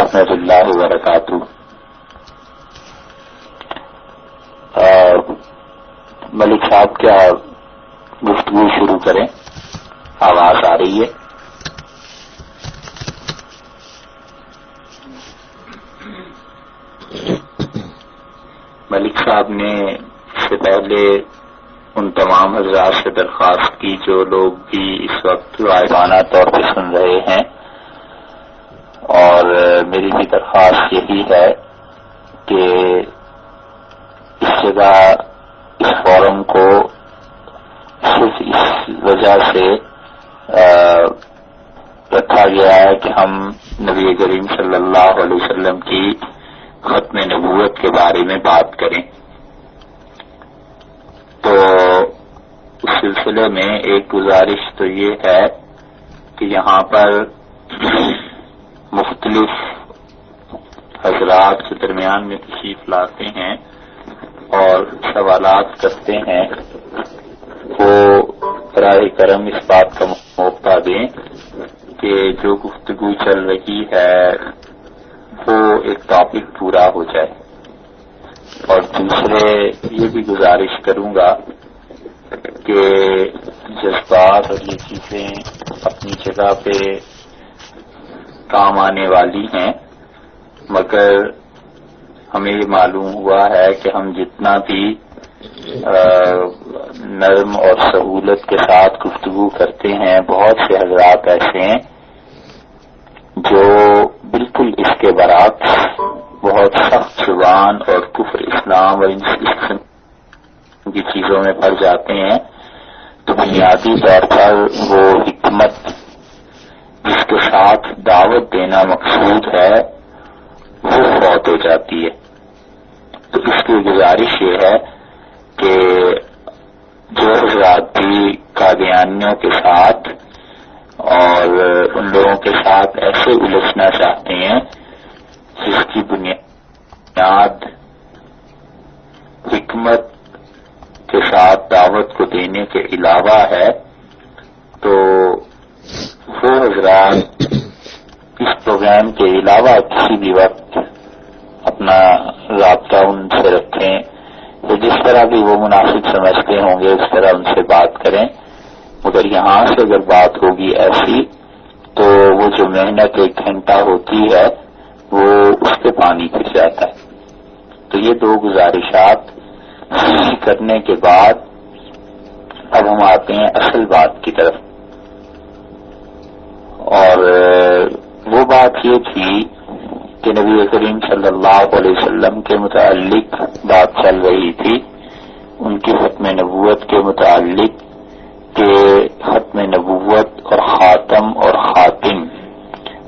ورحمۃ اللہ وبرکاتہ۔ ملک صاحب کیا گفتگو شروع کریں؟ آواز آ رہی ہے؟ ملک صاحب نے اس سے پہلے ان تمام حضرات سے درخواست کی جو لوگ بھی اس وقت غائبانہ طور پہ سن رہے ہیں، اور میری بھی درخواست یہی ہے کہ اس جگہ اس فورم کو صرف اس وجہ سے رکھا گیا ہے کہ ہم نبی کریم صلی اللہ علیہ وسلم کی ختم نبوت کے بارے میں بات کریں۔ تو اس سلسلے میں ایک گزارش تو یہ ہے کہ یہاں پر مختلف حضرات کے درمیان میں تشریف لاتے ہیں اور سوالات کرتے ہیں، وہ براہ کرم اس بات کا موقع دیں کہ جو گفتگو چل رہی ہے وہ ایک ٹاپک پورا ہو جائے۔ اور دوسرے یہ بھی گزارش کروں گا کہ جذبات اور یہ چیزیں اپنی جگہ پہ کام آنے والی ہیں، مگر ہمیں یہ معلوم ہوا ہے کہ ہم جتنا بھی نرم اور سہولت کے ساتھ گفتگو کرتے ہیں، بہت سے حضرات ایسے ہیں جو بالکل اس کے برعکس بہت سخت زبان اور کفر اسلام اور اس قسم کی چیزوں میں پڑ جاتے ہیں، تو بنیادی طور پر وہ حکمت جس کے ساتھ دعوت دینا مقصود ہے وہ فوت ہو جاتی ہے۔ تو اس کی گزارش یہ ہے کہ جو حضرات بھی قادیانیوں کے ساتھ اور ان لوگوں کے ساتھ ایسے الجھنا چاہتے ہیں جس کی بنیاد حکمت کے ساتھ دعوت کو دینے کے علاوہ ہے، تو وہ حضرات اس پروگرام کے علاوہ کسی بھی وقت اپنا رابطہ ان سے رکھیں، تو جس طرح بھی وہ مناسب سمجھتے ہوں گے اس طرح ان سے بات کریں، مگر یہاں سے اگر بات ہوگی ایسی تو وہ جو محنت 1 گھنٹہ ہوتی ہے وہ اس پہ پانی پھر جاتا ہے۔ تو یہ 2 گزارشات کرنے کے بعد اب ہم آتے ہیں اصل بات کی طرف، اور وہ بات یہ تھی کہ نبی کریم صلی اللہ علیہ وسلم کے متعلق بات چل رہی تھی، ان کی ختم نبوت کے متعلق کہ ختم نبوت اور خاتم اور خاتم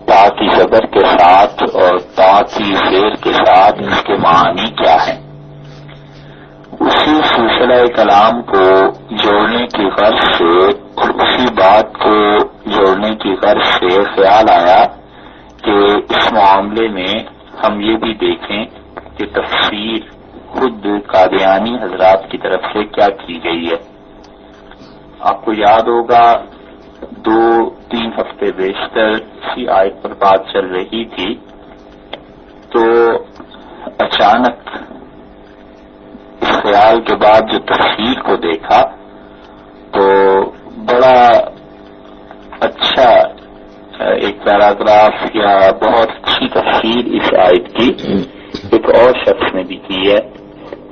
تا کی زبر کے ساتھ اور تا کی زیر کے ساتھ اس کے معنی کیا ہیں۔ اسی سلسلہ کلام کو جوڑنے کی غرض سے اور اسی بات کو جوڑنے کی غرض سے خیال آیا کہ اس معاملے میں ہم یہ بھی دیکھیں کہ تفسیر خود قادیانی حضرات کی طرف سے کیا کی گئی ہے۔ آپ کو یاد ہوگا 2-3 ہفتے بیشتر اسی آیت پر بات چل رہی تھی، تو اچانک اس خیال کے بعد جو تفسیر کو دیکھا تو بڑا اچھا ایک پیراگراف یا بہت اچھی تفسیر اس آیت کی ایک اور شخص نے بھی کی ہے،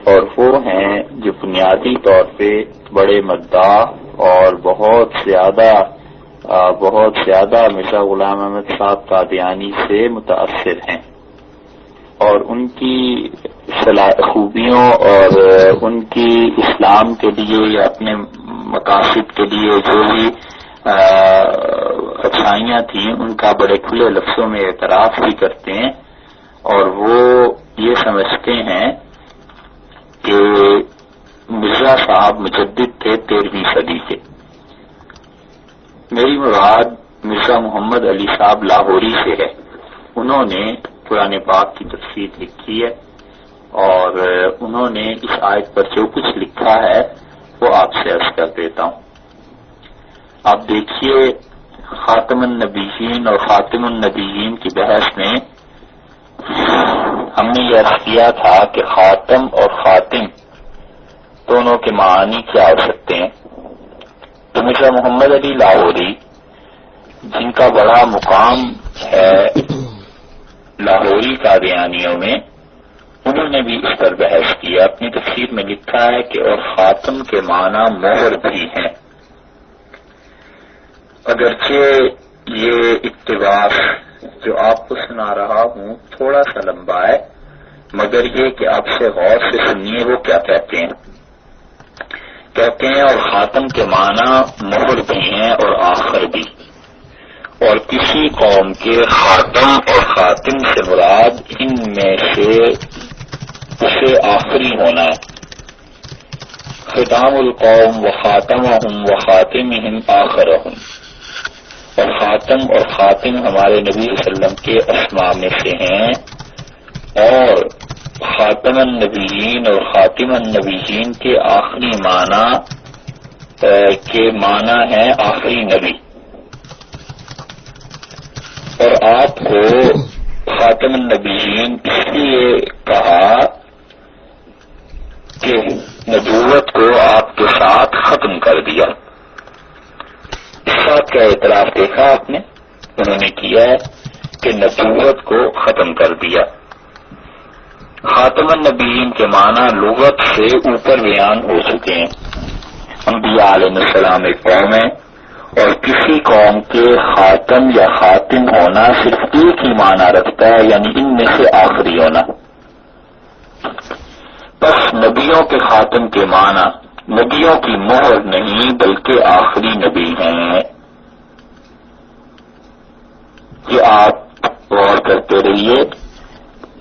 اور وہ ہیں جو بنیادی طور پہ بڑے مداح اور بہت زیادہ مرزا غلام احمد صاحب قادیانی سے متاثر ہیں، اور ان کی خوبیوں اور ان کی اسلام کے لیے یا اپنے مقاصد کے لیے جو بھی اچھائیاں تھیں ان کا بڑے کھلے لفظوں میں اعتراف بھی کرتے ہیں، اور وہ یہ سمجھتے ہیں کہ مرزا صاحب مجدد تھے 13ویں صدی کے۔ میری مراد مرزا محمد علی صاحب لاہوری سے ہے، انہوں نے قرآن پاک کی تفسیر لکھی ہے، اور انہوں نے اس آیت پر جو کچھ لکھا ہے وہ آپ سے عرض کر دیتا ہوں۔ آپ دیکھیے خاتم النبیین اور خاتم النبیین کی بحث میں ہم نے یہ عرض کیا تھا کہ خاتم اور خاتم دونوں کے معنی کیا ہو سکتے ہیں. تو مرزا محمد علی لاہوری جن کا بڑا مقام ہے لاہوری قادیانیوں میں، انہوں نے بھی اس پر بحث کیا. اپنی تفسیر میں لکھا ہے کہ اور خاتم کے معنی مہر بھی ہیں. اگرچہ یہ اقتباس جو آپ کو سنا رہا ہوں تھوڑا سا لمبا ہے، مگر یہ کہ آپ سے غور سے سنیے وہ کیا کہتے ہیں. کہتے ہیں اور خاتم کے معنی مہر بھی ہیں اور آخر بھی، اور کسی قوم کے خاتم اور خاتم سے مراد ان میں سے اسے آخری ہونا ہے. ختام القوم و خاتمہم و خاتمہم آخرہم، اور خاتم اور خاتم ہمارے نبی صلی اللہ علیہ وسلم کے اسماء میں سے ہیں، اور خاتم النبیین اور خاتم النبیین کے آخری معنی کے معنی ہیں آخری نبی. اور آپ کو خاتم النبیین اس لیے کہا کہ نبوت کو آپ کے ساتھ ختم کر دیا. اس بات کا اعتراف دیکھا آپ نے، انہوں نے کیا ہے کہ نبوت کو ختم کر دیا. خاتم النبیین کے معنی لغت سے اوپر بیان ہو چکے ہیں. انبیاء علیہ السلام ایک قوم ہے، اور کسی قوم کے خاتم یا خاتم ہونا صرف ایک ہی معنی رکھتا ہے، یعنی ان میں سے آخری ہونا. بس نبیوں کے خاتم کے معنی نبیوں کی مہر نہیں بلکہ آخری نبی ہیں. یہ آپ غور کرتے رہیے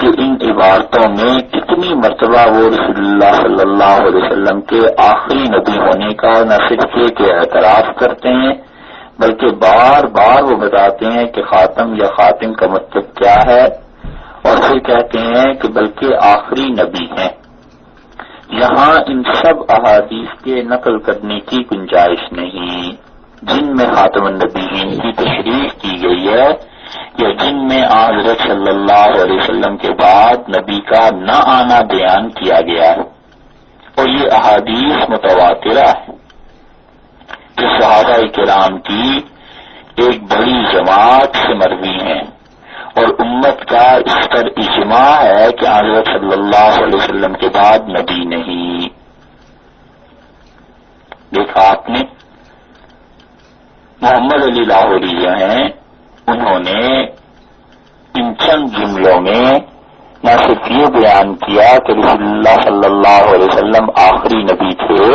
کہ ان عبارتوں میں کتنی مرتبہ وہ رسول اللہ صلی اللہ علیہ وسلم کے آخری نبی ہونے کا نہ صرف یہ کہ اعتراف کرتے ہیں، بلکہ بار بار وہ بتاتے ہیں کہ خاتم یا خاتم کا مطلب کیا ہے، اور پھر کہتے ہیں کہ بلکہ آخری نبی ہیں. یہاں ان سب احادیث کے نقل کرنے کی گنجائش نہیں جن میں خاتم النبیین کی تشریح کی گئی ہے، یا جن میں حضرت صلی اللہ علیہ وسلم کے بعد نبی کا نہ آنا بیان کیا گیا ہے. اور یہ احادیث متواترہ ہے کہ صحابہ کرام کی ایک بڑی جماعت سے مروی ہیں، اور امت کا اس پر اجماع ہے کہ حضرت صلی اللہ علیہ وسلم کے بعد نبی نہیں. دیکھا آپ نے، محمد علی لاہوری جو ہیں انہوں نے ان چند جملوں میں نہ صرف یہ بیان کیا کہ رسول اللہ صلی اللہ علیہ وسلم آخری نبی تھے،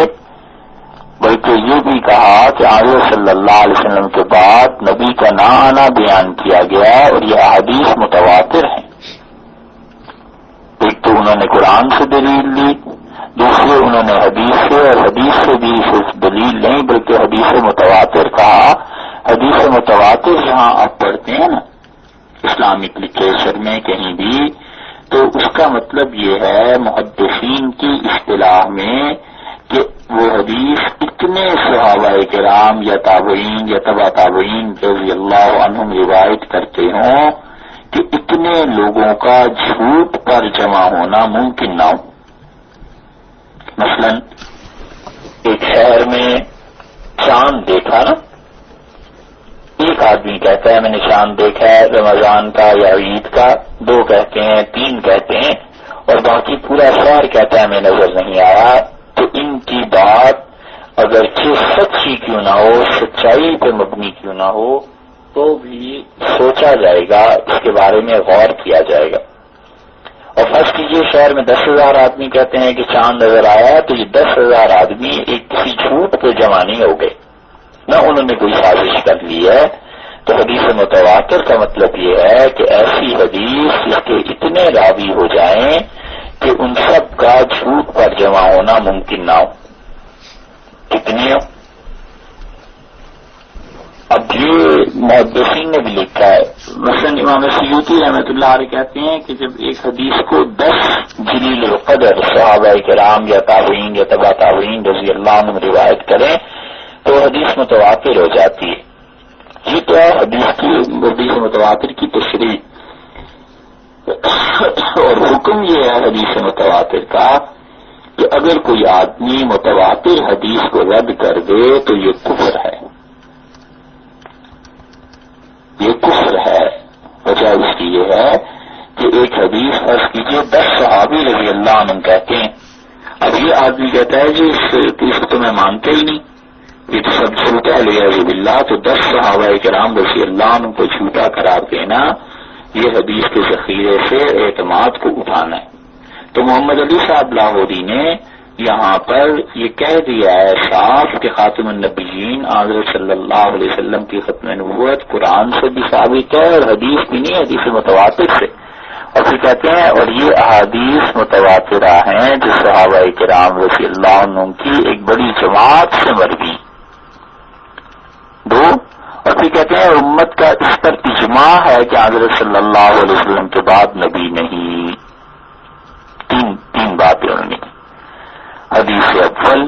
بلکہ یہ بھی کہا کہ حضرت صلی اللہ علیہ وسلم کے بعد نبی کا نہ آنا بیان کیا گیا، اور یہ احادیث متواتر ہیں. ایک تو انہوں نے قرآن سے دلیل لی، دوسرے انہوں نے حدیث سے، اور حدیث سے بھی صرف دلیل نہیں بلکہ حدیث متواتر کہا. حدیث متواتر جہاں آپ پڑھتے ہیں نا اسلامک لٹریچر میں کہیں بھی، تو اس کا مطلب یہ ہے محدثین کی اصطلاح میں کہ وہ حدیث اتنے صحابہ کرام یا تابعین یا تبع تابعین رضی اللہ عنہم روایت کرتے ہوں کہ اتنے لوگوں کا جھوٹ پر جمع ہونا ممکن نہ ہو. مثلا ایک شہر میں چاند دیکھا نا، ایک آدمی کہتا ہے میں نے چاند دیکھا ہے رمضان کا یا عید کا، دو کہتے ہیں، تین کہتے ہیں، اور باقی پورا شہر کہتا ہے میں نظر نہیں آیا. تو ان کی بات اگرچہ سچی کیوں نہ ہو، سچائی پہ مبنی کیوں نہ ہو، تو بھی سوچا جائے گا، اس کے بارے میں غور کیا جائے گا. اور فرض کیجیے شہر میں 10,000 آدمی کہتے ہیں کہ چاند نظر آیا، تو یہ 10,000 آدمی ایک کسی جھوٹ پہ جمع نہیں ہو گئے، نہ انہوں نے کوئی سازش کر لی ہے. تو حدیث متواتر کا مطلب یہ ہے کہ ایسی حدیث جس کے اتنے راوی ہو جائیں کہ ان سب کا جھوٹ پر جمع ہونا ممکن نہ ہو. کتنی ہو؟ اب یہ محدثین نے بھی لکھا ہے. مثلا امام سیوطی رحمۃ اللہ علیہ کہتے ہیں کہ جب ایک حدیث کو 10 جلیل القدر صحابہ کرام یا تابعین یا تبع تابعین رضی اللہ عنہم روایت کریں تو حدیث متواتر ہو جاتی ہے. یہ تو ہے حدیث متواتر کی تشریح. اور حکم یہ ہے حدیث متواتر کا کہ اگر کوئی آدمی متواتر حدیث کو رد کر دے تو یہ کفر ہے، یہ کفر ہے۔ وجہ اس کی یہ ہے کہ ایک حدیث فرض کیجیے 10 صحابی رضی اللہ عنہ کہتے ہیں، اب یہ آدمی کہتا ہے جی اس کو تو میں مانتا ہی نہیں، یہ تو سب جھوٹا ہے علیہ باللہ، تو 10 صحابہ کرام رضی اللہ عنہ کو جھوٹا قرار دینا یہ حدیث کے ذخیرے سے اعتماد کو اٹھانا ہے۔ تو محمد علی صاحب لاہوری نے یہاں پر یہ کہہ دیا ہے صاف کہ خاتم النبیین حضرت صلی اللہ علیہ وسلم کی ختم نبوت قرآن سے بھی ثابت ہے اور حدیث بھی نہیں، حدیث متواتر سے، اور پھر کہتے ہیں اور یہ احادیث متواترہ ہیں جو صحابہ کرام رضی اللہ عنہ کی ایک بڑی جماعت سے مروی، دو، اور پھر کہتے ہیں امت کا اس پر اجماع ہے کہ حضرت صلی اللہ علیہ وسلم کے بعد نبی نہیں۔ تین باتیں انہوں نے کی۔ حدیث اول،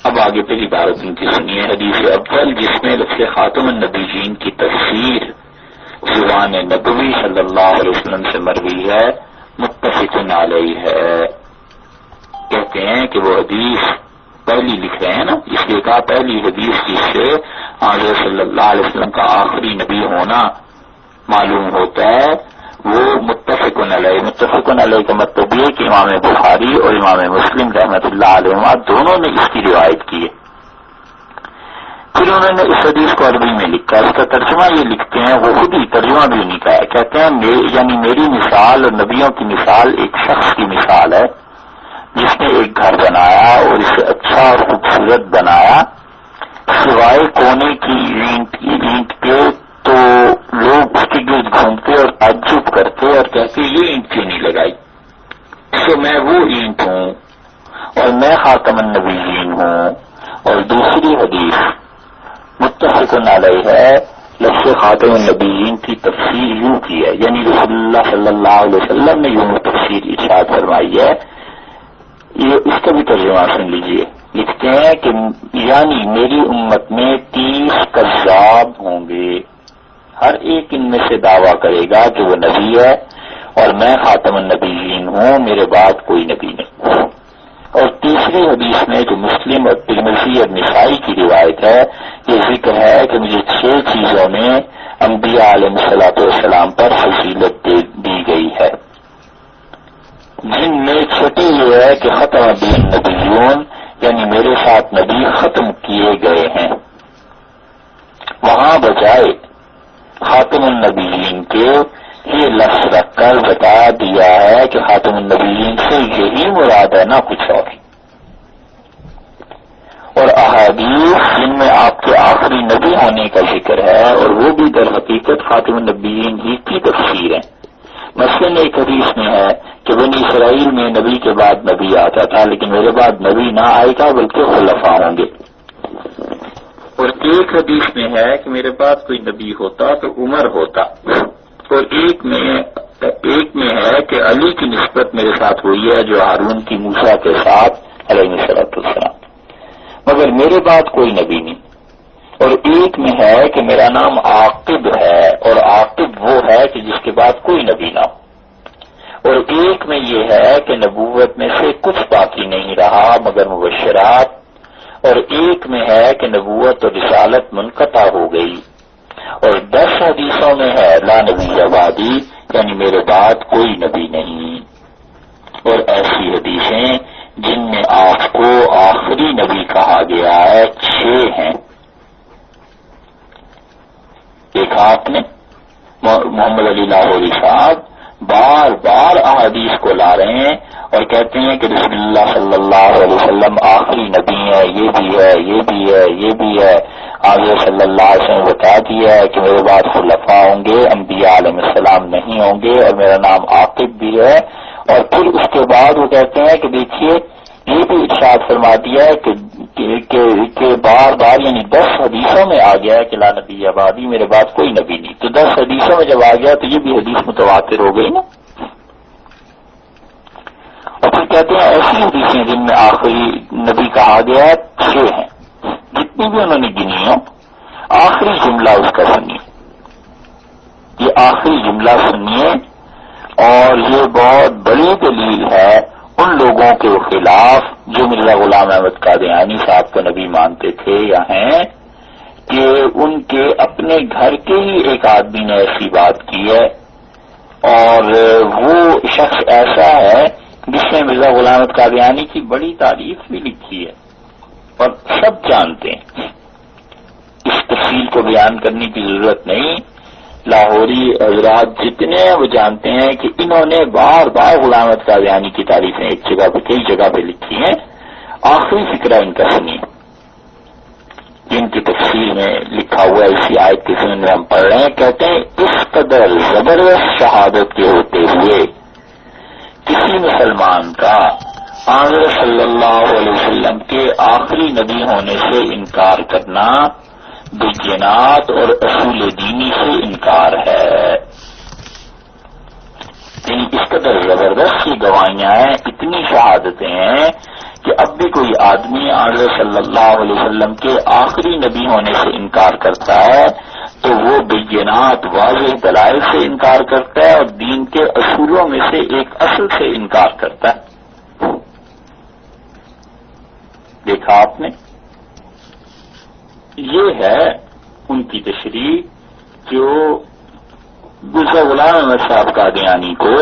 اب آگے پہلی بات ان کی سنیے، حدیث اول جس میں لفظ خاتم النبیین کی تفسیر زبان نبوی صلی اللہ علیہ وسلم سے مروی ہے، متفق علیہ ہے۔ کہتے ہیں کہ وہ حدیث پہلی لکھ رہے ہیں نا، اس لیے کہا پہلی حدیث جس سے حضرت صلی اللہ علیہ وسلم کا آخری نبی ہونا معلوم ہوتا ہے وہ متفق علیہ۔ متفق علیہ کا مطلب یہ کہ امام بخاری اور امام مسلم رحمۃ اللہ علیہ دونوں نے اس کی روایت کی ہے۔ پھر انہوں نے اس حدیث کو عربی میں لکھا، اس کا ترجمہ یہ لکھتے ہیں، وہ خود ہی ترجمہ بھی نہیں کہا ہے، کہتے ہیں یعنی میری مثال اور نبیوں کی مثال ایک شخص کی مثال ہے جس نے ایک گھر بنایا اور اسے اچھا اور خوبصورت بنایا، سوائے کونے کی اینٹ کے، تو لوگ اس کے گرد گھومتے اور تعجب کرتے اور کہتے یہ اینٹ کیوں نہیں لگائی، تو میں وہ اینٹ ہوں اور میں خاتم النبیین ہوں۔ اور دوسری حدیث متفق علیہ ہے، لفظ خاتم النبیین کی تفسیر یوں کی ہے، یعنی رسول اللہ صلی اللہ علیہ وسلم نے یوں تفسیر ارشاد فرمائی ہے، یہ اس کا بھی ترجمہ سن لیجئے۔ لکھتے ہیں کہ یعنی میری امت میں 30 کذاب ہوں گے، ہر ایک ان میں سے دعویٰ کرے گا کہ وہ نبی ہے اور میں خاتم النبیین ہوں، میرے بعد کوئی نبی نہیں۔ اور تیسری حدیث میں جو مسلم اور ترمذی اور نسائی کی روایت ہے، یہ ذکر ہے کہ مجھے 6 چیزوں میں انبیاء علیہ الصلوۃ والسلام پر فضیلت دی گئی ہے، جن میں چھٹی یہ ہے کہ ختم النبیون یعنی میرے ساتھ نبی ختم کیے گئے ہیں۔ وہاں بجائے خاتم النبیین کے یہ لفظ رکھ کر بتا دیا ہے کہ خاتم النبیین سے یہی مراد ہے، نہ کچھ اور احادیث جن میں آپ کے آخری نبی ہونے کا ذکر ہے اور وہ بھی در حقیقت خاتم النبیین ہی کی تفسیر ہے۔ مثلاً ایک حدیث میں ہے کہ بنی اسرائیل میں نبی کے بعد نبی آتا تھا، لیکن میرے بعد نبی نہ آئے گا بلکہ خلفاء ہوں گے۔ اور ایک حدیث میں ہے کہ میرے بعد کوئی نبی ہوتا تو عمر ہوتا، اور ایک میں ہے کہ علی کی نسبت میرے ساتھ ہوئی ہے جو ہارون کی موسیٰ کے ساتھ علیہ السلام، مگر میرے بعد کوئی نبی نہیں۔ اور ایک میں ہے کہ میرا نام عاقب ہے، اور عاقب وہ ہے کہ جس کے بعد کوئی نبی نہ ہو۔ اور ایک میں یہ ہے کہ نبوت میں سے کچھ باقی نہیں رہا مگر مبشرات، اور ایک میں ہے کہ نبوت اور رسالت منقطع ہو گئی۔ اور 10 حدیثوں میں ہے لا نبی بعدی یعنی میرے بعد کوئی نبی نہیں۔ اور ایسی حدیثیں جن میں آپ کو آخری نبی کہا گیا ہے 6 ہیں۔ ایک آپ نے محمد علی لاہوری صاحب بار بار احادیث کو لا رہے ہیں اور کہتے ہیں کہ رسول اللہ صلی اللہ علیہ وسلم آخری نبی ہے، یہ بھی ہے، یہ بھی ہے، یہ بھی ہے۔ آگے صلی اللہ علیہ وسلم بتا دیا ہے کہ میرے بعد خلفاء ہوں گے، انبیاء علیہ السلام نہیں ہوں گے، اور میرا نام عاقب بھی ہے۔ اور پھر اس کے بعد وہ کہتے ہیں کہ دیکھیے یہ بھی ارشاد فرما دیا ہے کہ بار بار یعنی 10 حدیثوں میں آ گیا ہے کہ لا نبی بعدی میرے بعد کوئی نبی نہیں، تو 10 حدیثوں میں جب آ گیا تو یہ بھی حدیث متواتر ہو گئی نا۔ اور پھر کہتے ہیں ایسی حدیثیں جن میں آخری نبی کہا گیا ہے 6 ہیں، جتنی بھی انہوں نے گنی ہو، آخری جملہ اس کا سنیے، یہ آخری جملہ سنیے، اور یہ بہت بڑی دلیل ہے ان لوگوں کے خلاف جو مرزا غلام احمد قادیانی صاحب کو نبی مانتے تھے یا ہیں، کہ ان کے اپنے گھر کے ہی ایک آدمی نے ایسی بات کی ہے، اور وہ شخص ایسا ہے جس نے مرزا غلام احمد قادیانی کی بڑی تعریف بھی لکھی ہے، اور سب جانتے ہیں، اس تفصیل کو بیان کرنے کی ضرورت نہیں۔ لاہوری حضرات جتنے ہیں وہ جانتے ہیں کہ انہوں نے بار بار غلام احمد قادیانی کی تعریفیں ایک جگہ پہ کئی جگہ پہ لکھی ہیں۔ آخری فکرہ ان کا سنیے، ان کی تفصیل میں لکھا ہوا اسی آیت کے ضمن میں ہم پڑھ رہے ہیں۔ کہتے ہیں اس قدر زبردست شہادت کے ہوتے ہوئے کسی مسلمان کا حضرت صلی اللہ علیہ وسلم کے آخری نبی ہونے سے انکار کرنا بینات اور اصول دینی سے انکار ہے۔ اس قدر زبردست کی گواہیاں ہیں، اتنی شہادتیں ہیں کہ اب بھی کوئی آدمی حضرت صلی اللہ علیہ وسلم کے آخری نبی ہونے سے انکار کرتا ہے تو وہ بینات واضح دلائل سے انکار کرتا ہے اور دین کے اصولوں میں سے ایک اصل سے انکار کرتا ہے۔ دیکھا آپ نے، یہ ہے ان کی تشریح جو مرزا غلام احمد صاحب قادیانی کو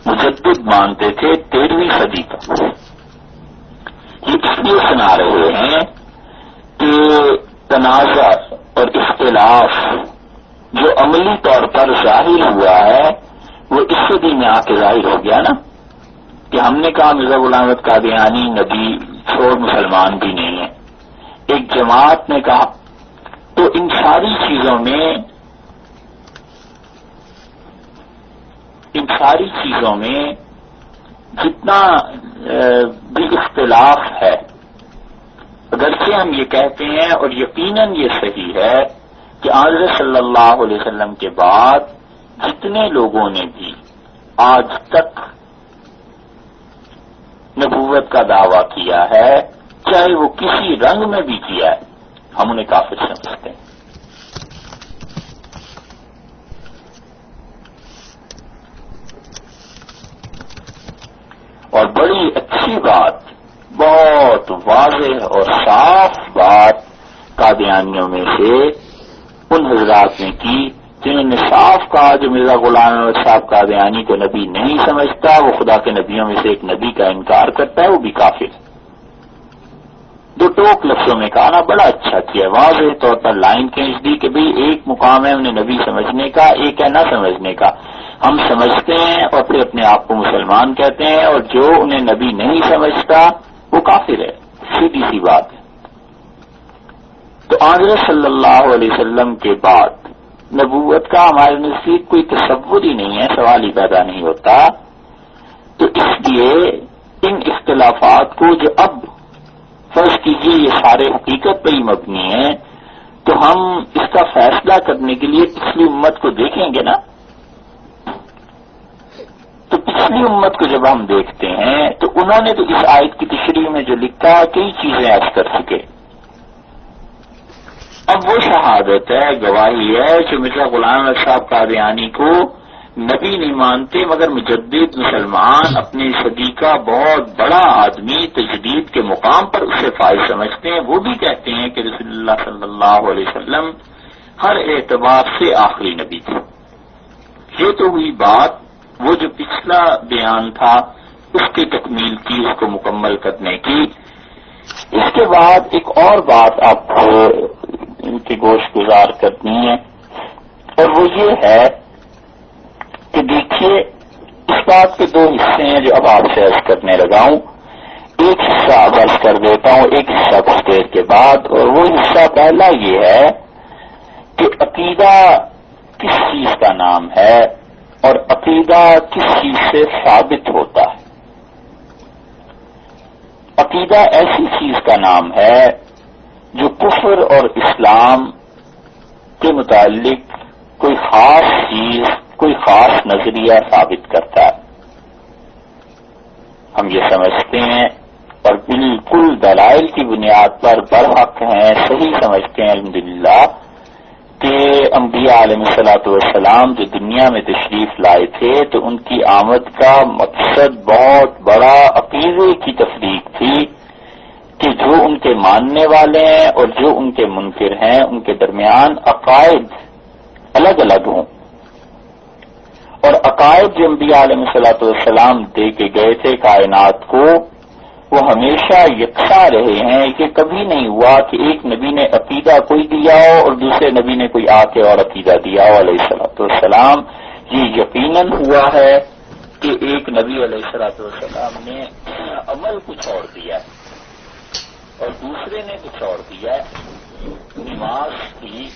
مجدد مانتے تھے 13ویں صدی کا۔ یہ اس لیے سنا رہے ہیں کہ تنازع اور اختلاف جو عملی طور پر ظاہر ہوا ہے وہ اس صدی میں آ کے ظاہر ہو گیا نا، کہ ہم نے کہا مرزا غلام احمد قادیانی نبی چھوڑ مسلمان بھی نہیں ہے، ایک جماعت نے کہا، تو ان ساری چیزوں میں جتنا بھی اختلاف ہے، اگرچہ ہم یہ کہتے ہیں اور یقیناً یہ صحیح ہے کہ حضرت صلی اللہ علیہ وسلم کے بعد جتنے لوگوں نے بھی آج تک نبوت کا دعویٰ کیا ہے، چاہے وہ کسی رنگ میں بھی کیا ہے، ہم انہیں کافر سمجھتے ہیں۔ اور بڑی اچھی بات، بہت واضح اور صاف بات قادیانیوں میں سے ان حضرات نے کی جنہوں نے صاف کہا جو مرزا غلام احمد صاحب قادیانی کو نبی نہیں سمجھتا، وہ خدا کے نبیوں میں سے ایک نبی کا انکار کرتا ہے، وہ بھی کافر ہے۔ دو ٹوک لفظوں میں کہا نا، بڑا اچھا کیا، واضح طور پر لائن کھینچ دی کہ بھئی ایک مقام ہے انہیں نبی سمجھنے کا، ایک ہے نہ سمجھنے کا۔ ہم سمجھتے ہیں اور پھر اپنے آپ کو مسلمان کہتے ہیں، اور جو انہیں نبی نہیں سمجھتا وہ کافر ہے، سیدھی سی بات ہے۔ تو حضرت صلی اللہ علیہ وسلم کے بعد نبوت کا ہمارے نزدیک کوئی تصور ہی نہیں ہے، سوال ہی پیدا نہیں ہوتا۔ تو اس لیے ان اختلافات کو جو اب فرض کیجیے یہ سارے حقیقت پر ہی مبنی ہیں، تو ہم اس کا فیصلہ کرنے کے لیے پچھلی امت کو دیکھیں گے نا۔ تو پچھلی امت کو جب ہم دیکھتے ہیں تو انہوں نے تو اس آیت کی تشریح میں جو لکھا کئی چیزیں عرض کر چکے۔ اب وہ شہادت ہے، گواہی ہے کہ مرزا غلام احمد صاحب قادیانی کو نبی نہیں مانتے، مگر مجدد مسلمان اپنی صدی کا بہت بڑا آدمی تجدید کے مقام پر اسے فائز سمجھتے ہیں۔ وہ بھی کہتے ہیں کہ رسول اللہ صلی اللہ علیہ وسلم ہر اعتبار سے آخری نبی تھے۔ یہ تو ہوئی بات، وہ جو پچھلا بیان تھا اس کی تکمیل کی، اس کو مکمل کرنے کی۔ اس کے بعد ایک اور بات آپ کو ان کی گوش گزار کرنی ہے، اور وہ یہ ہے کہ دیکھیے اس بات کے دو حصے ہیں جو اب آپ سے عرض کرنے لگا ہوں۔ ایک حصہ اب عرض کر دیتا ہوں، ایک حصہ کچھ دیر کے بعد، اور وہ حصہ پہلا یہ ہے کہ عقیدہ کس چیز کا نام ہے اور عقیدہ کس چیز سے ثابت ہوتا ہے۔ عقیدہ ایسی چیز کا نام ہے جو کفر اور اسلام کے متعلق کوئی خاص چیز، کوئی خاص نظریہ ثابت کرتا ہے۔ ہم یہ سمجھتے ہیں اور بالکل دلائل کی بنیاد پر برحق ہیں، صحیح سمجھتے ہیں الحمدللہ کہ انبیاء علیہ الصلوۃ والسلام جو دنیا میں تشریف لائے تھے تو ان کی آمد کا مقصد بہت بڑا عقیدے کی تفریق تھی کہ جو ان کے ماننے والے ہیں اور جو ان کے منکر ہیں ان کے درمیان عقائد الگ الگ ہوں، اور عقائد جو انبیاء علیہ الصلوۃ والسلام دے کے گئے تھے کائنات کو وہ ہمیشہ یکساں رہے ہیں۔ یہ کبھی نہیں ہوا کہ ایک نبی نے عقیدہ کوئی دیا ہو اور دوسرے نبی نے کوئی آ کے اور عقیدہ دیا ہو علیہ الصلوۃ والسلام۔ یہ یقیناً ہوا ہے کہ ایک نبی علیہ الصلوۃ والسلام نے عمل کچھ اور دیا ہے اور دوسرے نے کچھ اور دیا ہے۔ نماز کی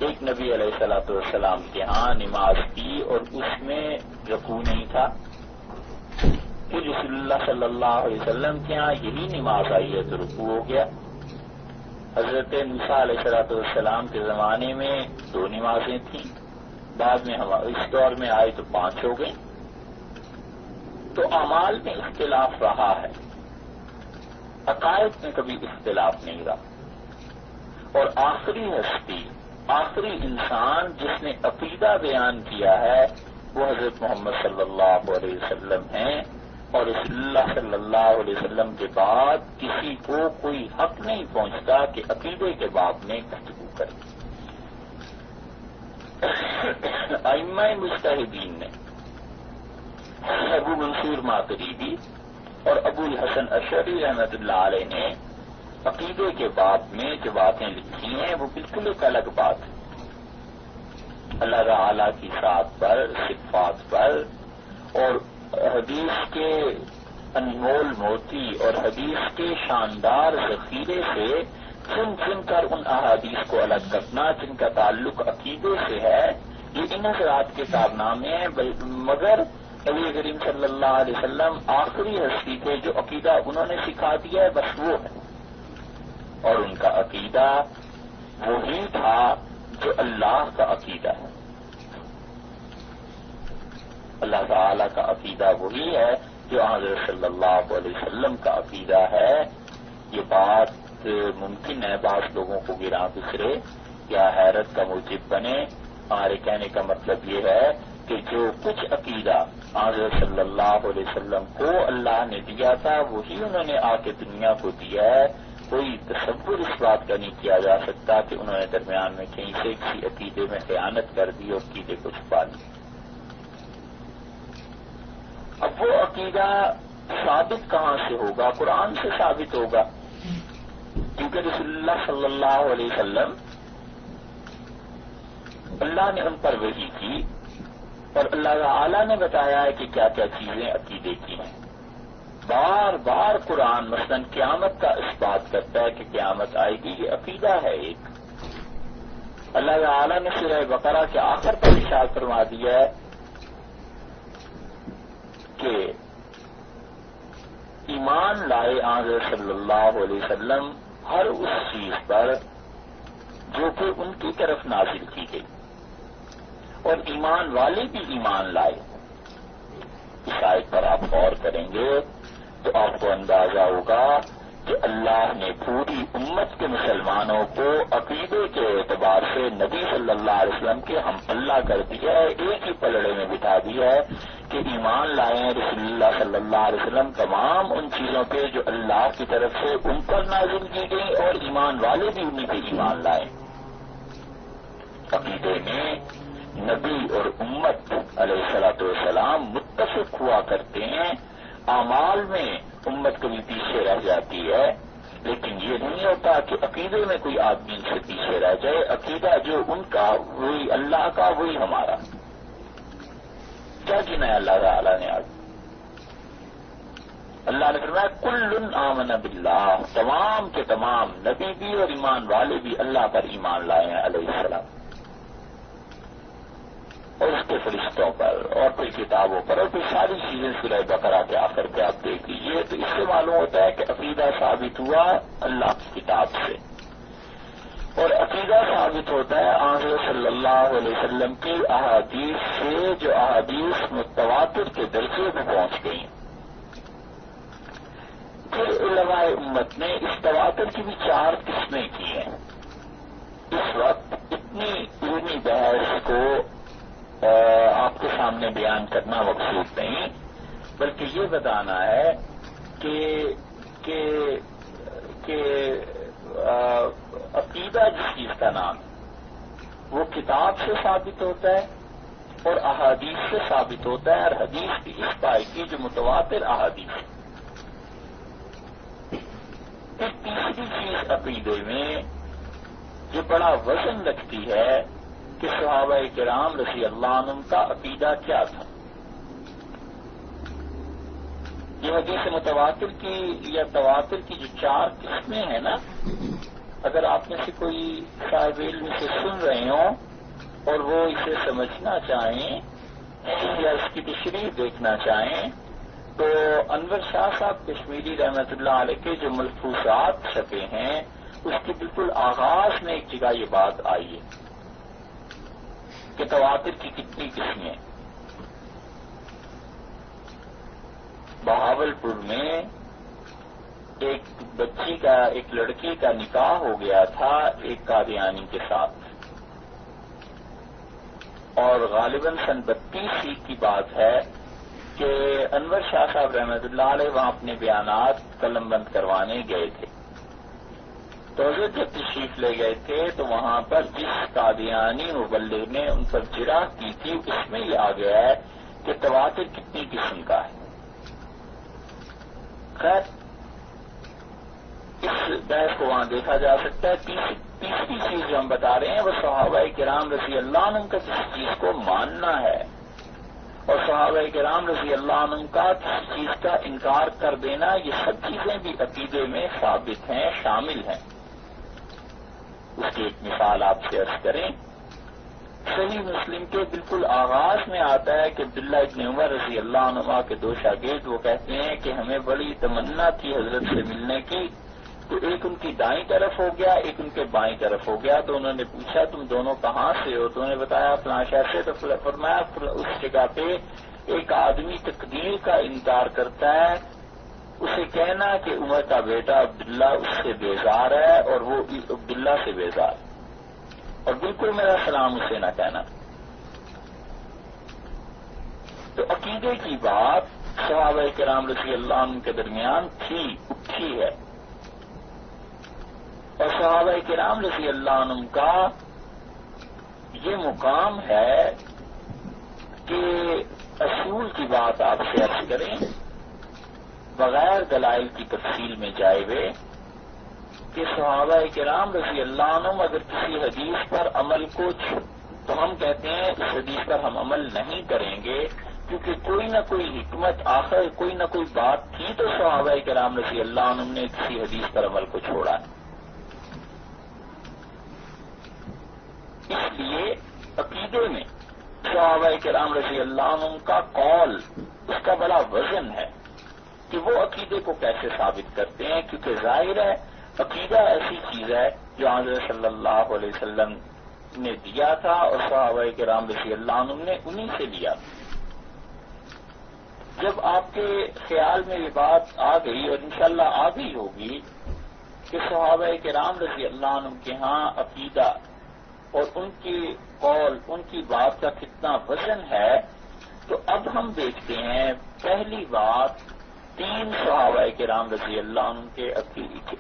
ایک نبی علیہ الصلوۃ والسلام کے ہاں نماز کی اور اس میں رکوع نہیں تھا، کہ رسول اللہ صلی اللہ علیہ وسلم کے ہاں یہی نماز آئی ہے تو رکوع ہو گیا۔ حضرت موسیٰ علیہ السلام کے زمانے میں 2 نمازیں تھیں، بعد میں ہم اس دور میں آئے تو 5 ہو گئیں۔ تو اعمال میں اختلاف رہا ہے، عقائد میں کبھی اختلاف نہیں رہا، اور آخری ہستی، آخری انسان جس نے عقیدہ بیان کیا ہے وہ حضرت محمد صلی اللہ علیہ وسلم ہیں، اور رسول اللہ صلی اللہ علیہ وسلم کے بعد کسی کو کوئی حق نہیں پہنچتا کہ عقیدے کے باب میں گفتگو کرے۔ ائمہ مجتہدین نے ابو منصور ماتریدی اور ابو الحسن اشعری رحمۃ اللہ علیہ نے عقیدے کے باب میں جو باتیں لکھی ہیں وہ بالکل ایک الگ بات ہے۔ اللہ تعالی کی ذات پر، صفات پر، اور حدیث کے انمول موتی اور حدیث کے شاندار ذخیرے سے چن چن کر ان احادیث کو الگ کرنا جن کا تعلق عقیدے سے ہے، یہ ان حضرات کے کارنامے ہیں، مگر نبی کریم صلی اللہ علیہ وسلم آخری ہستی تھے جو عقیدہ انہوں نے سکھا دیا ہے، بس وہ ہے، اور ان کا عقیدہ وہی تھا جو اللہ کا عقیدہ ہے۔ اللہ تعالی کا عقیدہ وہی ہے جو حضرت صلی اللہ علیہ وسلم کا عقیدہ ہے۔ یہ بات ممکن ہے بعض لوگوں کو گراں گزرے یا حیرت کا موجب بنے، ہمارے کہنے کا مطلب یہ ہے کہ جو کچھ عقیدہ حضرت صلی اللہ علیہ وسلم کو اللہ نے دیا تھا وہی انہوں نے آ کے دنیا کو دیا ہے۔ کوئی تصور اس بات کا نہیں کیا جا سکتا کہ انہوں نے درمیان میں کہیں سے کسی عقیدے میں خیانت کر دی اور عقیدے کو چھپا لی۔ اب وہ عقیدہ ثابت کہاں سے ہوگا؟ قرآن سے ثابت ہوگا، کیونکہ رسول اللہ صلی اللہ علیہ وسلم اللہ نے ان پر وحی کی اور اللہ تعالی نے بتایا ہے کہ کیا کیا چیزیں عقیدے کی ہیں۔ بار بار قرآن مثلا قیامت کا اس بات کرتا ہے کہ قیامت آئے گی، یہ عقیدہ ہے ایک۔ اللہ تعالی نے سورہ بقرہ کے آخر پر ارشاد فرما دیا ہے کہ ایمان لائے حضرت صلی اللہ علیہ وسلم ہر اس چیز پر جو کہ ان کی طرف نازل کی گئی، اور ایمان والے بھی ایمان لائے۔ اس آیت پر آپ غور کریں گے تو آپ کو اندازہ ہوگا کہ اللہ نے پوری امت کے مسلمانوں کو عقیدے کے اعتبار سے نبی صلی اللہ علیہ وسلم کے ہم پلہ کر دیا ہے، ایک ہی پلڑے میں بٹھا دیا ہے کہ ایمان لائے ہیں رسول اللہ صلی اللہ علیہ وسلم تمام ان چیزوں پہ جو اللہ کی طرف سے ان پر نازل کی گئی، اور ایمان والے بھی انہیں پہ ایمان لائے۔ عقیدے میں نبی اور امت علیہ الصلوۃ والسلام متفق ہوا کرتے ہیں، اعمال میں امت کبھی پیچھے رہ جاتی ہے، لیکن یہ نہیں ہوتا کہ عقیدے میں کوئی آدمی سے پیچھے رہ جائے۔ عقیدہ جو ان کا وہی اللہ کا، وہی ہمارا۔ کیا گنا ہے اللہ تعالی نے آج؟ اللہ نے فرمایا کل آمن باللہ، تمام کے تمام نبی بھی اور ایمان والے بھی اللہ پر ایمان لائے ہیں علیہ السلام، اور اس کے فرشتوں پر اور پھر کتابوں پر اور پھر ساری چیزیں سورہ بقرہ کے آخر پہ آپ دیکھ لیجیے تو اس سے معلوم ہوتا ہے کہ عقیدہ ثابت ہوا اللہ کی کتاب سے، اور عقیدہ ثابت ہوتا ہے حضرت صلی اللہ علیہ وسلم کی احادیث سے، جو احادیث متواتر کے درجے میں پہنچ گئی۔ پھر علماء امت نے اس تواتر کی بھی 4 قسمیں کی ہیں۔ اس وقت اتنی علمی بحث کو آپ کے سامنے بیان کرنا مقصود نہیں، بلکہ یہ بتانا ہے کہ عقیدہ جس چیز کا نام ہے وہ کتاب سے ثابت ہوتا ہے اور احادیث سے ثابت ہوتا ہے، اور حدیث کی اس پائے کی جو متواتر احادیث ہے۔ پھر تیسری چیز عقیدے میں جو بڑا وزن رکھتی ہے کہ صحابہ کرام رضی اللہ عنہم کا عقیدہ کیا تھا۔ یہ حدیث متواتر کی یا تواتر کی جو 4 قسمیں ہیں نا، اگر آپ میں سے کوئی صاحب علم سے سن رہے ہوں اور وہ اسے سمجھنا چاہیں یا اس کی تشریح دیکھنا چاہیں تو انور شاہ صاحب کشمیری رحمت اللہ علیہ کے جو ملفوظات چھپے ہیں اس کے بالکل آغاز میں ایک جگہ یہ بات آئی ہے کہ تواتر کی کتنی قسمیں۔ بہاولپور میں ایک لڑکی کا نکاح ہو گیا تھا ایک قادیانی کے ساتھ، اور غالباً سن 32 کی بات ہے کہ انور شاہ صاحب رحمت اللہ علیہ وہاں اپنے بیانات قلم بند کروانے گئے تھے۔ تو حضرت جب تشریف لے گئے تھے تو وہاں پر جس قادیانی مبلغ نے ان پر جرح کی تھی اس میں یہ آ گیا ہے کہ تواتر کتنی قسم کا ہے۔ خیر اس بحث کو وہاں دیکھا جا سکتا ہے۔ تیسری چیز جو ہم بتا رہے ہیں وہ صحابہ کرام رضی اللہ عنہ کا کسی چیز کو ماننا ہے، اور صحابہ کرام رضی اللہ عنہ کا کسی چیز کا انکار کر دینا، یہ سب چیزیں بھی عقیدے میں ثابت ہیں، شامل ہیں۔ اس کی ایک مثال آپ سے عرض کریں، صحیح مسلم کے بالکل آغاز میں آتا ہے کہ عبداللہ ابن عمر رضی اللہ عنہ کے 2 شاگرد وہ کہتے ہیں کہ ہمیں بڑی تمنا تھی حضرت سے ملنے کی، تو ایک ان کی دائیں طرف ہو گیا، ایک ان کے بائیں طرف ہو گیا، تو انہوں نے پوچھا تم دونوں کہاں سے ہو؟ تو انہوں نے بتایا فلاں شہر سے۔ تو فرمایا اس جگہ پہ ایک آدمی تقدیر کا انکار کرتا ہے، اسے کہنا کہ عمر کا بیٹا عبداللہ اس سے بیزار ہے اور وہ عبداللہ سے بیزار ہے، اور بالکل میرا سلام اسے نہ کہنا۔ تو عقیدے کی بات صحابہ کرام رضی اللہ عنہ کے درمیان اٹھی ہے، اور صحابہ کرام رضی اللہ عنہ کا یہ مقام ہے کہ اصول کی بات آپ سے عرض کریں بغیر دلائل کی تفصیل میں جائے ہوئے کہ صحابہ کرام رضی اللہ عنہ اگر کسی حدیث پر عمل تو ہم کہتے ہیں اس حدیث پر ہم عمل نہیں کریں گے کیونکہ کوئی نہ کوئی حکمت، آخر کوئی نہ کوئی بات تھی تو صحابہ کرام رضی اللہ عنہ نے کسی حدیث پر عمل کو چھوڑا ہے۔ اس لیے عقیدے میں صحابہ کرام رضی اللہ عنہ کا قول اس کا بڑا وزن ہے کہ وہ عقیدے کو کیسے ثابت کرتے ہیں، کیونکہ ظاہر ہے عقیدہ ایسی چیز ہے جو حضرت صلی اللہ علیہ وسلم نے دیا تھا اور صحابہ کرام رضی اللہ عنہ نے انہی سے لیا۔ جب آپ کے خیال میں یہ بات آ گئی اور انشاءاللہ آ گئی ہوگی کہ صحابہ کرام رضی اللہ عنہ کے ہاں عقیدہ اور ان کی قول، ان کی بات کا کتنا وزن ہے، تو اب ہم دیکھتے ہیں پہلی بات 3 صحابہ کرام رضی اللہ عنہ کے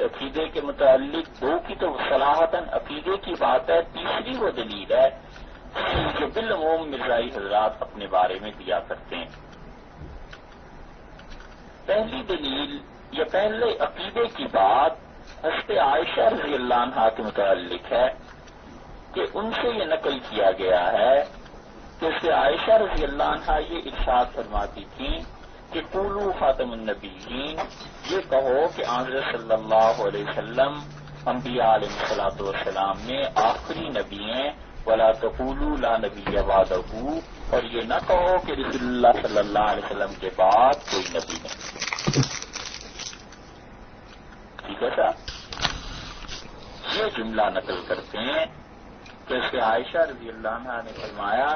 عقیدے کے متعلق 2 کی تو صراحتاً عقیدے کی بات ہے، تیسری وہ دلیل ہے جو بالعموم مرزائی حضرات اپنے بارے میں دیا کرتے ہیں۔ پہلی دلیل یا پہلے عقیدے کی بات حضرت عائشہ رضی اللہ عنہا کے متعلق ہے کہ ان سے یہ نقل کیا گیا ہے کہ حضرت عائشہ رضی اللہ عنہا یہ ارشاد فرماتی تھیں کہ قولوا خاتم النبیین، یہ کہو کہ حضرت صلی اللہ علیہ وسلم انبیاء علیہ الصلوۃ والسلام میں آخری نبی ہیں، ولا تقولوا لا نبی بعدہ، اور یہ نہ کہو کہ رسول اللہ صلی اللہ علیہ وسلم کے بعد کوئی نبی نہیں۔ ٹھیک ہے صاحب، یہ جملہ نقل کرتے ہیں کہ اس سے عائشہ رضی اللہ عنہا نے فرمایا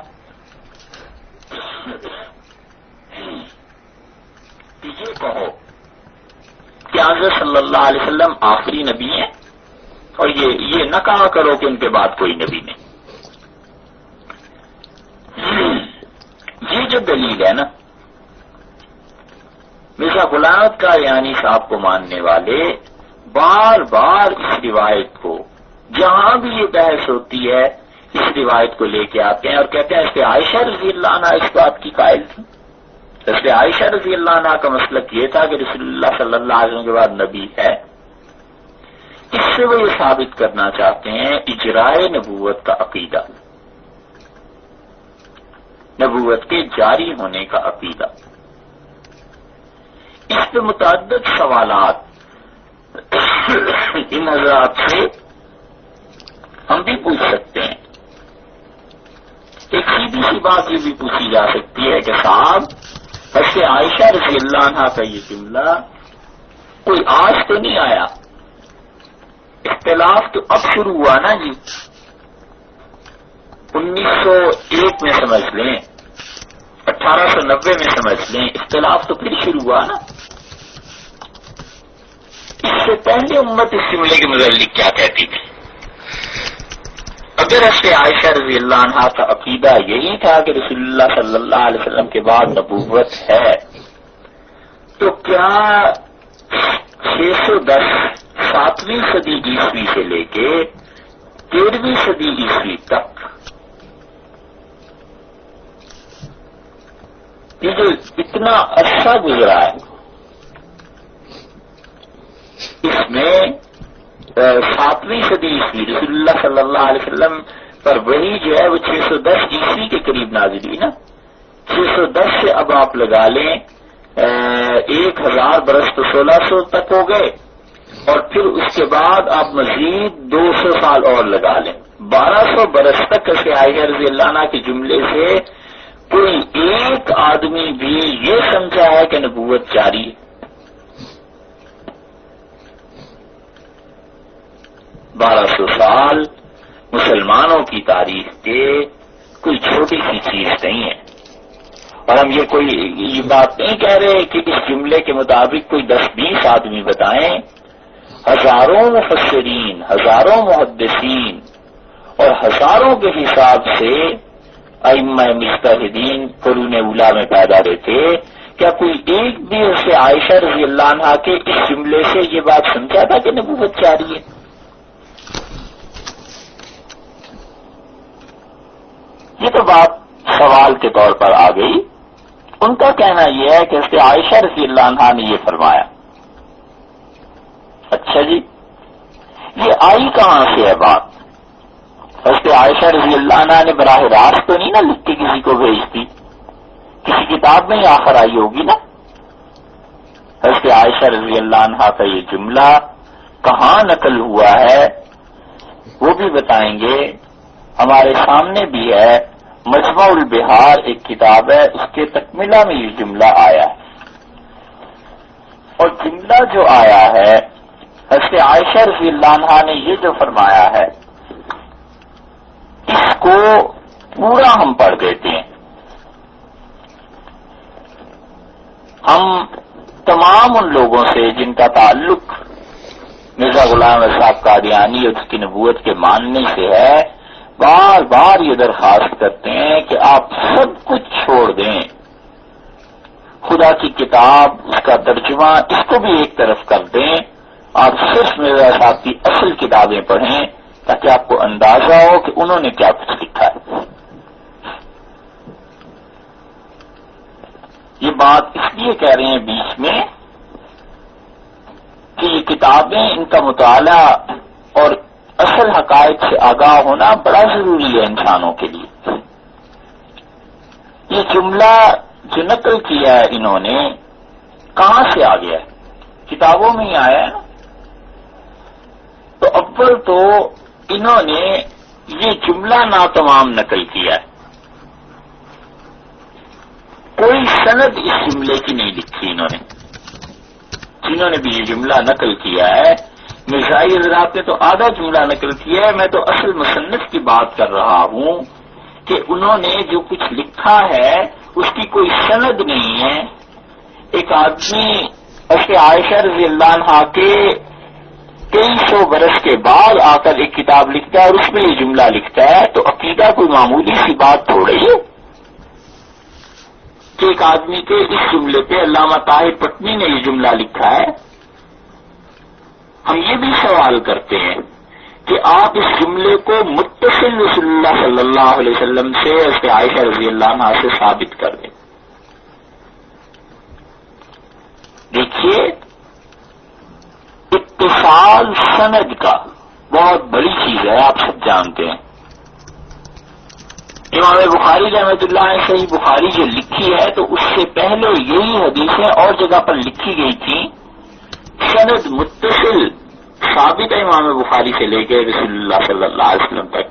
کہ یہ کہو کہ حضرت صلی اللہ علیہ وسلم آخری نبی ہیں، اور یہ نہ کہا کرو کہ ان کے بعد کوئی نبی نہیں۔ تو دلیل ہے نا. مرزا غلام احمد قادیانی صاحب کو ماننے والے بار بار اس روایت کو جہاں بھی یہ بحث ہوتی ہے اس روایت کو لے کے آتے ہیں اور کہتے ہیں اس پہ عائشہ رضی اللہ عنہ اس بات کی قائل تھی. اس پہ عائشہ رضی اللہ عنہ کا مسلک یہ تھا کہ رسول اللہ صلی اللہ علیہ وسلم کے بعد نبی ہے. اس سے وہ یہ ثابت کرنا چاہتے ہیں اجرائے نبوت کا عقیدہ، نبوت کے جاری ہونے کا عقیدہ. اس پہ متعدد سوالات ان حضرات سے ہم بھی پوچھ سکتے ہیں. ایک سیدھی سی بات یہ بھی پوچھی جا سکتی ہے کہ صاحب حضرت عائشہ رضی اللہ عنہ کا یہ جملہ کوئی آج تو نہیں آیا، اختلاف تو اب شروع ہوا نا جی. 1901 میں سمجھ لیں، 1890 میں سمجھ لیں، اختلاف تو پھر شروع ہوا نا. اس سے پہلے امت اس جملے کے متعلق کیا کہتی تھی؟ اگر حضرت عائشہ رضی اللہ عنہ کا عقیدہ یہی تھا کہ رسول اللہ صلی اللہ علیہ وسلم کے بعد نبوت ہے، تو کیا 610 7ویں صدی عیسوی سے لے کے 13ویں صدی عیسوی تک یہ جو اتنا عرصہ گزرا ہے، اس میں 7ویں صدی عیسوی رسول اللہ صلی اللہ علیہ وسلم پر وہی جو ہے وہ 610 عیسوی کے قریب نازل ہوئی نا. 610 سے اب آپ لگا لیں 1000 برس تو 1600 تک ہو گئے، اور پھر اس کے بعد آپ مزید 200 سال اور لگا لیں، 1200 برس تک ایسے عائشہ رضی اللہ عنہ کے جملے سے کوئی ایک آدمی بھی یہ سمجھا ہے کہ نبوت جاری ہے. 1200 سال مسلمانوں کی تاریخ کے کوئی چھوٹی سی چیز نہیں ہے. اور ہم یہ بات نہیں کہہ رہے کہ اس جملے کے مطابق کوئی 10-20 آدمی بتائیں. ہزاروں مفسرین، ہزاروں محدثین اور ہزاروں کے حساب سے ائمہ مجتہدین قرون اولیٰ میں پیدا رہتے. کیا کوئی ایک بھی اسے عائشہ رضی اللہ عنہا کے اس جملے سے یہ بات سمجھا تھا کہ نبوت جاری ہے؟ یہ تو بات سوال کے طور پر آ گئی. ان کا کہنا یہ ہے کہ اسے عائشہ رضی اللہ عنہا نے یہ فرمایا. اچھا جی، یہ آئی کہاں سے ہے بات؟ حضرت عائشہ رضی اللہ عنہ نے براہ راست تو نہیں نا لکھ کے کسی کو بھیجتی، کسی کتاب میں ہی آخر آئی ہوگی نا. حضرت عائشہ رضی اللہ عنہ کا یہ جملہ کہاں نقل ہوا ہے وہ بھی بتائیں گے. ہمارے سامنے بھی ہے، مجمع البحار ایک کتاب ہے، اس کے تکملہ میں یہ جملہ آیا ہے. اور جملہ جو آیا ہے حضرت عائشہ رضی اللہ عنہا نے یہ جو فرمایا ہے، اس کو پورا ہم پڑھ دیتے ہیں. ہم تمام ان لوگوں سے جن کا تعلق مرزا غلام احمد صاحب قادیانی اور اس کی نبوت کے ماننے سے ہے، بار بار یہ درخواست کرتے ہیں کہ آپ سب کچھ چھوڑ دیں، خدا کی کتاب، اس کا ترجمہ، اس کو بھی ایک طرف کر دیں، آپ صرف مرزا صاحب کی اصل کتابیں پڑھیں تاکہ آپ کو اندازہ ہو کہ انہوں نے کیا کچھ لکھا ہے. یہ بات اس لیے کہہ رہے ہیں بیچ میں کہ یہ کتابیں، ان کا مطالعہ اور اصل حقائق سے آگاہ ہونا بڑا ضروری ہے انسانوں کے لیے. یہ جملہ جو نقل کیا ہے انہوں نے کہاں سے آ گیا ہے؟ کتابوں میں ہی آیا ہے نا. تو اول تو انہوں نے یہ جملہ ناتمام نقل کیا ہے، کوئی سند اس جملے کی نہیں لکھی انہوں نے. جنہوں نے بھی یہ جملہ نقل کیا ہے، مرزائی حضرات نے تو آدھا جملہ نقل کیا ہے. میں تو اصل مصنف کی بات کر رہا ہوں کہ انہوں نے جو کچھ لکھا ہے اس کی کوئی سند نہیں ہے. ایک آدمی حضرت عائشہ رضی اللہ عنہا کے 2300 برس کے بعد آ کر ایک کتاب لکھتا ہے اور اس میں یہ جملہ لکھتا ہے، تو عقیدہ کوئی معمولی سی بات تھوڑی ہے. کہ ایک آدمی کے اس جملے پہ علامہ طاہر پٹنی نے یہ جملہ لکھا ہے. ہم یہ بھی سوال کرتے ہیں کہ آپ اس جملے کو متصل رسول اللہ صلی اللہ علیہ وسلم سے اس کے عائشہ رضی اللہ عنہا سے ثابت کر دیں. دیکھیے اتصال سند کا بہت بڑی چیز ہے، آپ سب جانتے ہیں. امام بخاری رحمۃ اللہ نے صحیح بخاری جو لکھی ہے تو اس سے پہلے یہی حدیثیں اور جگہ پر لکھی گئی تھیں. سند متصل ثابت ہے امام بخاری سے لے کے رسول اللہ صلی اللہ علیہ وسلم تک.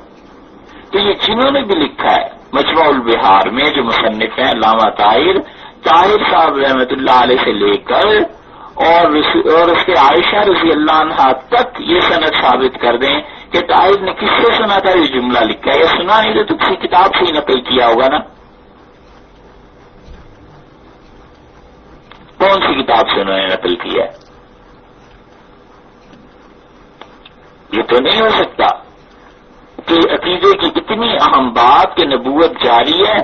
تو یہ جنہوں نے بھی لکھا ہے مجموع البحار میں جو مصنف ہیں علامہ طاہر صاحب رحمۃ اللہ علیہ سے لے کر اور اس کے عائشہ رضی اللہ عنہا تک یہ سند ثابت کر دیں کہ طاہر نے کس سے سنا تھا یہ جملہ لکھا ہے. یہ سنا نہیں تو کسی کتاب سے ہی نقل کیا ہوگا نا. کون سی کتاب سے انہوں نے نقل کیا ہے؟ یہ تو نہیں ہو سکتا کہ عقیدے کی اتنی اہم بات کہ نبوت جاری ہے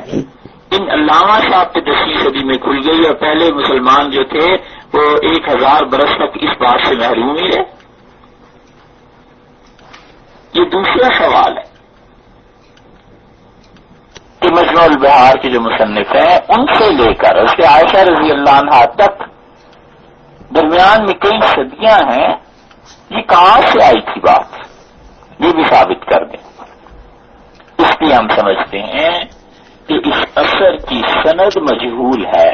ان علامہ صاحب کے 10ویں صدی میں کھل گئی اور پہلے مسلمان جو تھے وہ 1000 برس تک اس بات سے محروم ہی رہے. یہ دوسرا سوال ہے کہ مجموع البحار کے جو مصنف ہیں ان سے لے کر اس کے عائشہ رضی اللہ عنہا تک درمیان میں کئی صدیاں ہیں، یہ کہاں سے آئی تھی بات، یہ بھی ثابت کر دیں. اس لیے ہم سمجھتے ہیں کہ اس اثر کی سند مجہول ہے.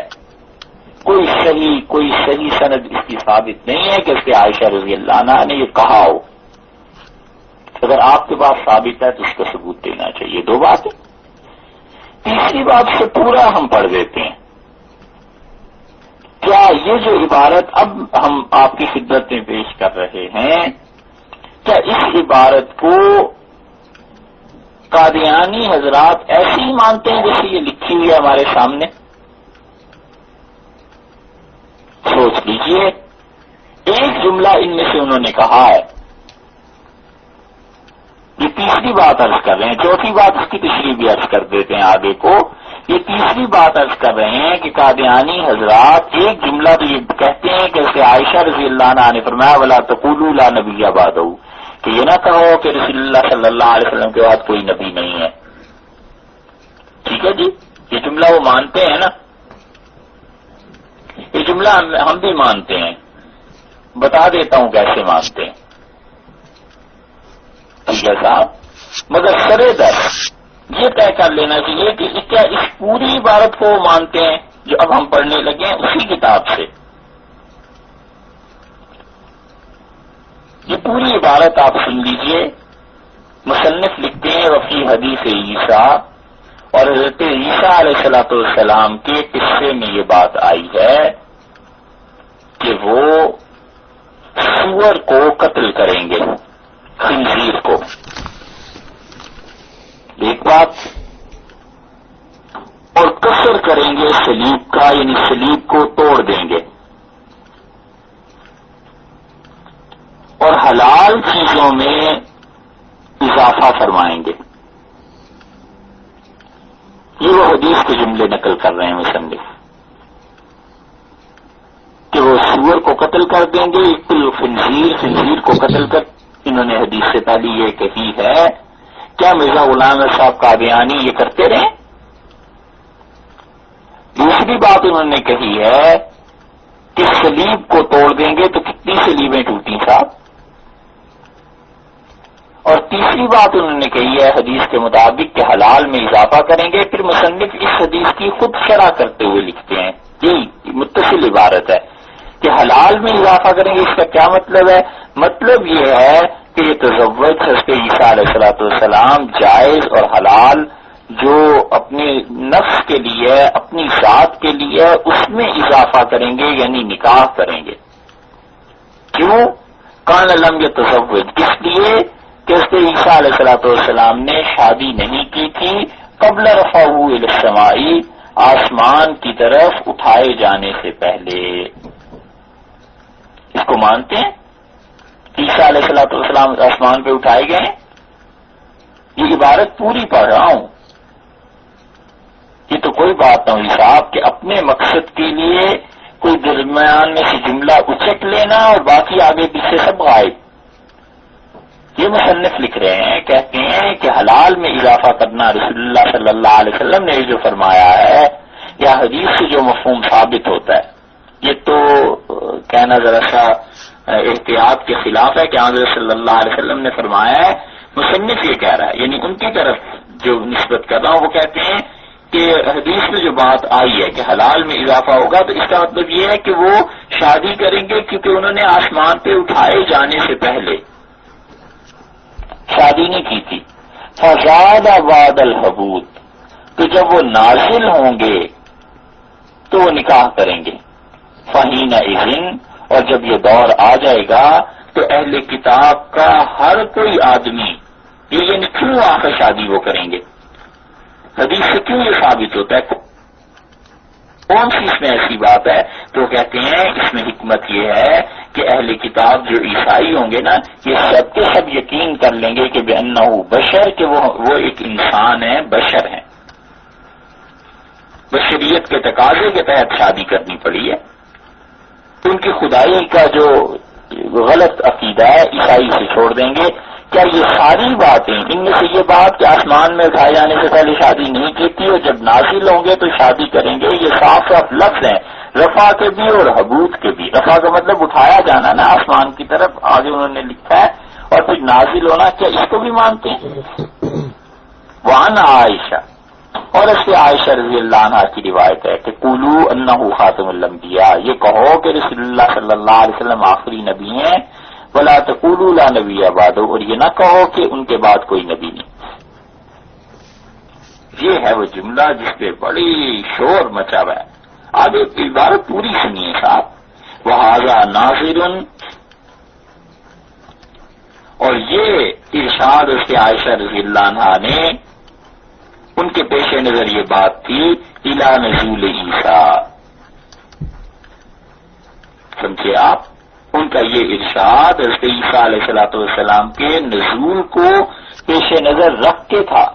کوئی صحیح سند اس کی ثابت نہیں ہے کہ اس کے عائشہ رضی اللہ عنہا نے یہ کہا ہو. اگر آپ کے پاس ثابت ہے تو اس کا ثبوت دینا چاہیے. 2 باتیں. تیسری بات سے پورا ہم پڑھ دیتے ہیں. کیا یہ جو عبارت اب ہم آپ کی خدمت میں پیش کر رہے ہیں، کیا اس عبارت کو قادیانی حضرات ایسے ہی مانتے ہیں جیسے یہ لکھی ہوئی ہے ہمارے سامنے؟ سوچ لیجئے. ایک جملہ ان میں سے انہوں نے کہا ہے. یہ تیسری بات عرض کر رہے ہیں. چوتھی بات اس کی تشریح بھی عرض کر دیتے ہیں آگے کو. یہ تیسری بات عرض کر رہے ہیں کہ قادیانی حضرات ایک جملہ تو یہ کہتے ہیں کہ اس سے عائشہ رضی اللہ عنہا نے فرمایا ولا تقولوا لا نبی بعدہ، کہ یہ نہ کہو کہ رسول اللہ صلی اللہ علیہ وسلم کے بعد کوئی نبی نہیں ہے. ٹھیک ہے جی، یہ جملہ وہ مانتے ہیں نا. یہ جملہ ہم بھی مانتے ہیں. بتا دیتا ہوں کیسے مانتے ہیں. ٹھیک ہے صاحب، مگر سرے در یہ طے کر لینا چاہیے کہ کیا اس پوری عبارت کو مانتے ہیں جو اب ہم پڑھنے لگے ہیں اسی کتاب سے. یہ پوری عبارت آپ سن لیجئے. مصنف لکھتے ہیں وفی حدیث عیسیٰ، اور حضرت عیسیٰ علیہ السلام کے قصے میں یہ بات آئی ہے کہ وہ سور کو قتل کریں گے، خنزیر کو. ایک بات، اور کسر کریں گے صلیب کا، یعنی صلیب کو توڑ دیں گے، اور حلال چیزوں میں اضافہ فرمائیں گے. یہ وہ حدیث کے جملے نقل کر رہے ہیں مصنف کہ وہ سور کو قتل کر دیں گے. خنزیر کو قتل کر، انہوں نے حدیث سے پہلے یہ کہی ہے. کیا مرزا غلام صاحب قادیانی یہ کرتے رہے؟ دوسری بات انہوں نے کہی ہے کہ صلیب کو توڑ دیں گے تو کتنی صلیبیں ٹوٹی صاحب. اور تیسری بات انہوں نے کہی ہے حدیث کے مطابق کہ حلال میں اضافہ کریں گے. پھر مصنف اس حدیث کی خود شرح کرتے ہوئے لکھتے ہیں، یہی متصل عبارت ہے کہ حلال میں اضافہ کریں گے. اس کا کیا مطلب ہے؟ مطلب یہ ہے کہ یہ تزوج حضرت عیسیٰ علیہ السلام جائز اور حلال جو اپنے نفس کے لیے اپنی ذات کے لیے اس میں اضافہ کریں گے، یعنی نکاح کریں گے. کیوں؟ کان لم یتزوج، اس لیے کہ حضرت عیسیٰ علیہ السلام نے شادی نہیں کی تھی قبل رفعہ الی السماء، آسمان کی طرف اٹھائے جانے سے پہلے. اس کو مانتے ہیں؟ عیسیٰ علیہ السلام آسمان پہ اٹھائے گئے ہیں. یہ عبارت پوری پڑھ رہا ہوں. یہ تو کوئی بات نہ ہوئی صاحب کہ اپنی مقصد کے لیے کوئی درمیان میں سے جملہ اچک لینا اور باقی آگے پیچھے سب غائب. یہ مصنف لکھ رہے ہیں، کہتے ہیں کہ حلال میں اضافہ کرنا رسول اللہ صلی اللہ علیہ وسلم نے جو فرمایا ہے یا حدیث سے جو مفہوم ثابت ہوتا ہے، یہ تو کہنا ذرا سا احتیاط کے خلاف ہے کہ حضرت صلی اللہ علیہ وسلم نے فرمایا ہے. مصنف یہ کہہ رہا ہے، یعنی ان کی طرف جو نسبت کر رہا ہوں، وہ کہتے ہیں کہ حدیث میں جو بات آئی ہے کہ حلال میں اضافہ ہوگا، تو اس کا مطلب یہ ہے کہ وہ شادی کریں گے، کیونکہ انہوں نے آسمان پہ اٹھائے جانے سے پہلے شادی نہیں کی تھی. فزاد بعد الحبوط، تو جب وہ نازل ہوں گے تو وہ نکاح کریں گے. فحین اذن، اور جب یہ دور آ جائے گا تو اہل کتاب کا ہر کوئی آدمی یہ کیوں آخر شادی وہ کریں گے؟ حدیث سے کیوں یہ ثابت ہوتا ہے؟ کون سی اس میں ایسی بات ہے؟ تو کہتے ہیں اس میں حکمت یہ ہے کہ اہل کتاب جو عیسائی ہوں گے نا، یہ سب کے سب یقین کر لیں گے کہ بأنہ بشر، کہ وہ ایک انسان ہے، بشر ہیں. بشریت کے تقاضے کے تحت شادی کرنی پڑی ہے. ان کی خدائی کا جو غلط عقیدہ ہے عیسائی سے چھوڑ دیں گے. کیا یہ ساری باتیں، ان میں سے یہ بات کہ آسمان میں اٹھائے جانے سے پہلے شادی نہیں کی تھی اور جب نازل ہوں گے تو شادی کریں گے، یہ صاف صاف لفظ ہیں رفع کے بھی اور حبوط کے بھی. رفع کا مطلب اٹھایا جانا نا آسمان کی طرف، آگے انہوں نے لکھا ہے، اور پھر نازل ہونا. کیا اس کو بھی مانتے ہیں؟ وعن عائشہ، اور اس سے عائشہ رضی اللہ عنہ کی روایت ہے کہ قولو انہ خاتم الانبیاء، یہ کہو کہ رسول اللہ صلی اللہ علیہ وسلم آخری نبی ہیں. ولا تقولوا لا نبی بعدہ، اور یہ نہ کہو کہ ان کے بعد کوئی نبی نہیں. یہ ہے وہ جملہ جس پہ بڑی شور مچا ہوا ہے. آگے عبارت پوری سنیے صاحب. وہذا ناظر، اور یہ ارشاد اس کے عائشہ رضی اللہ عنہ نے، ان کے پیش نظر یہ بات تھی الی نزول عیسیٰ. سمجھے آپ؟ ان کا یہ ارشاد حضرت عیسیٰ علیہ السلام کے نزول کو پیش نظر رکھ کے تھا.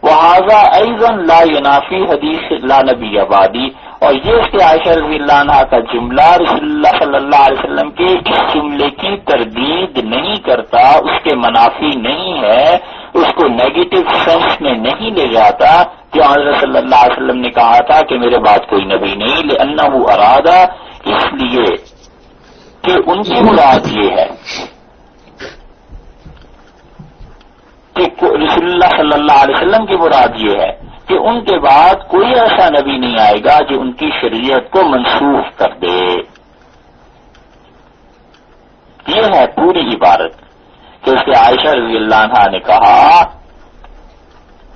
وہذا ایضا لا ینافی حدیث لا نبی بعدی، اور یہ اس کے عائشہ رضی اللہ عنہ کا جملہ رسول اللہ صلی اللہ علیہ وسلم کے اس جملے کی تردید نہیں کرتا، اس کے منافی نہیں ہے، اس کو نیگیٹو سینس میں نہیں لے جاتا جو حضرت صلی اللہ علیہ وسلم نے کہا تھا کہ میرے بعد کوئی نبی نہیں. لأنہ ارادہ، اس لیے کہ ان کی مراد یہ ہے کہ رسول اللہ صلی اللہ علیہ وسلم کی مراد یہ ہے کہ ان کے بعد کوئی ایسا نبی نہیں آئے گا جو ان کی شریعت کو منسوخ کر دے. یہ ہے پوری عبارت کہ اس کے عائشہ رضی اللہ عنہ نے کہا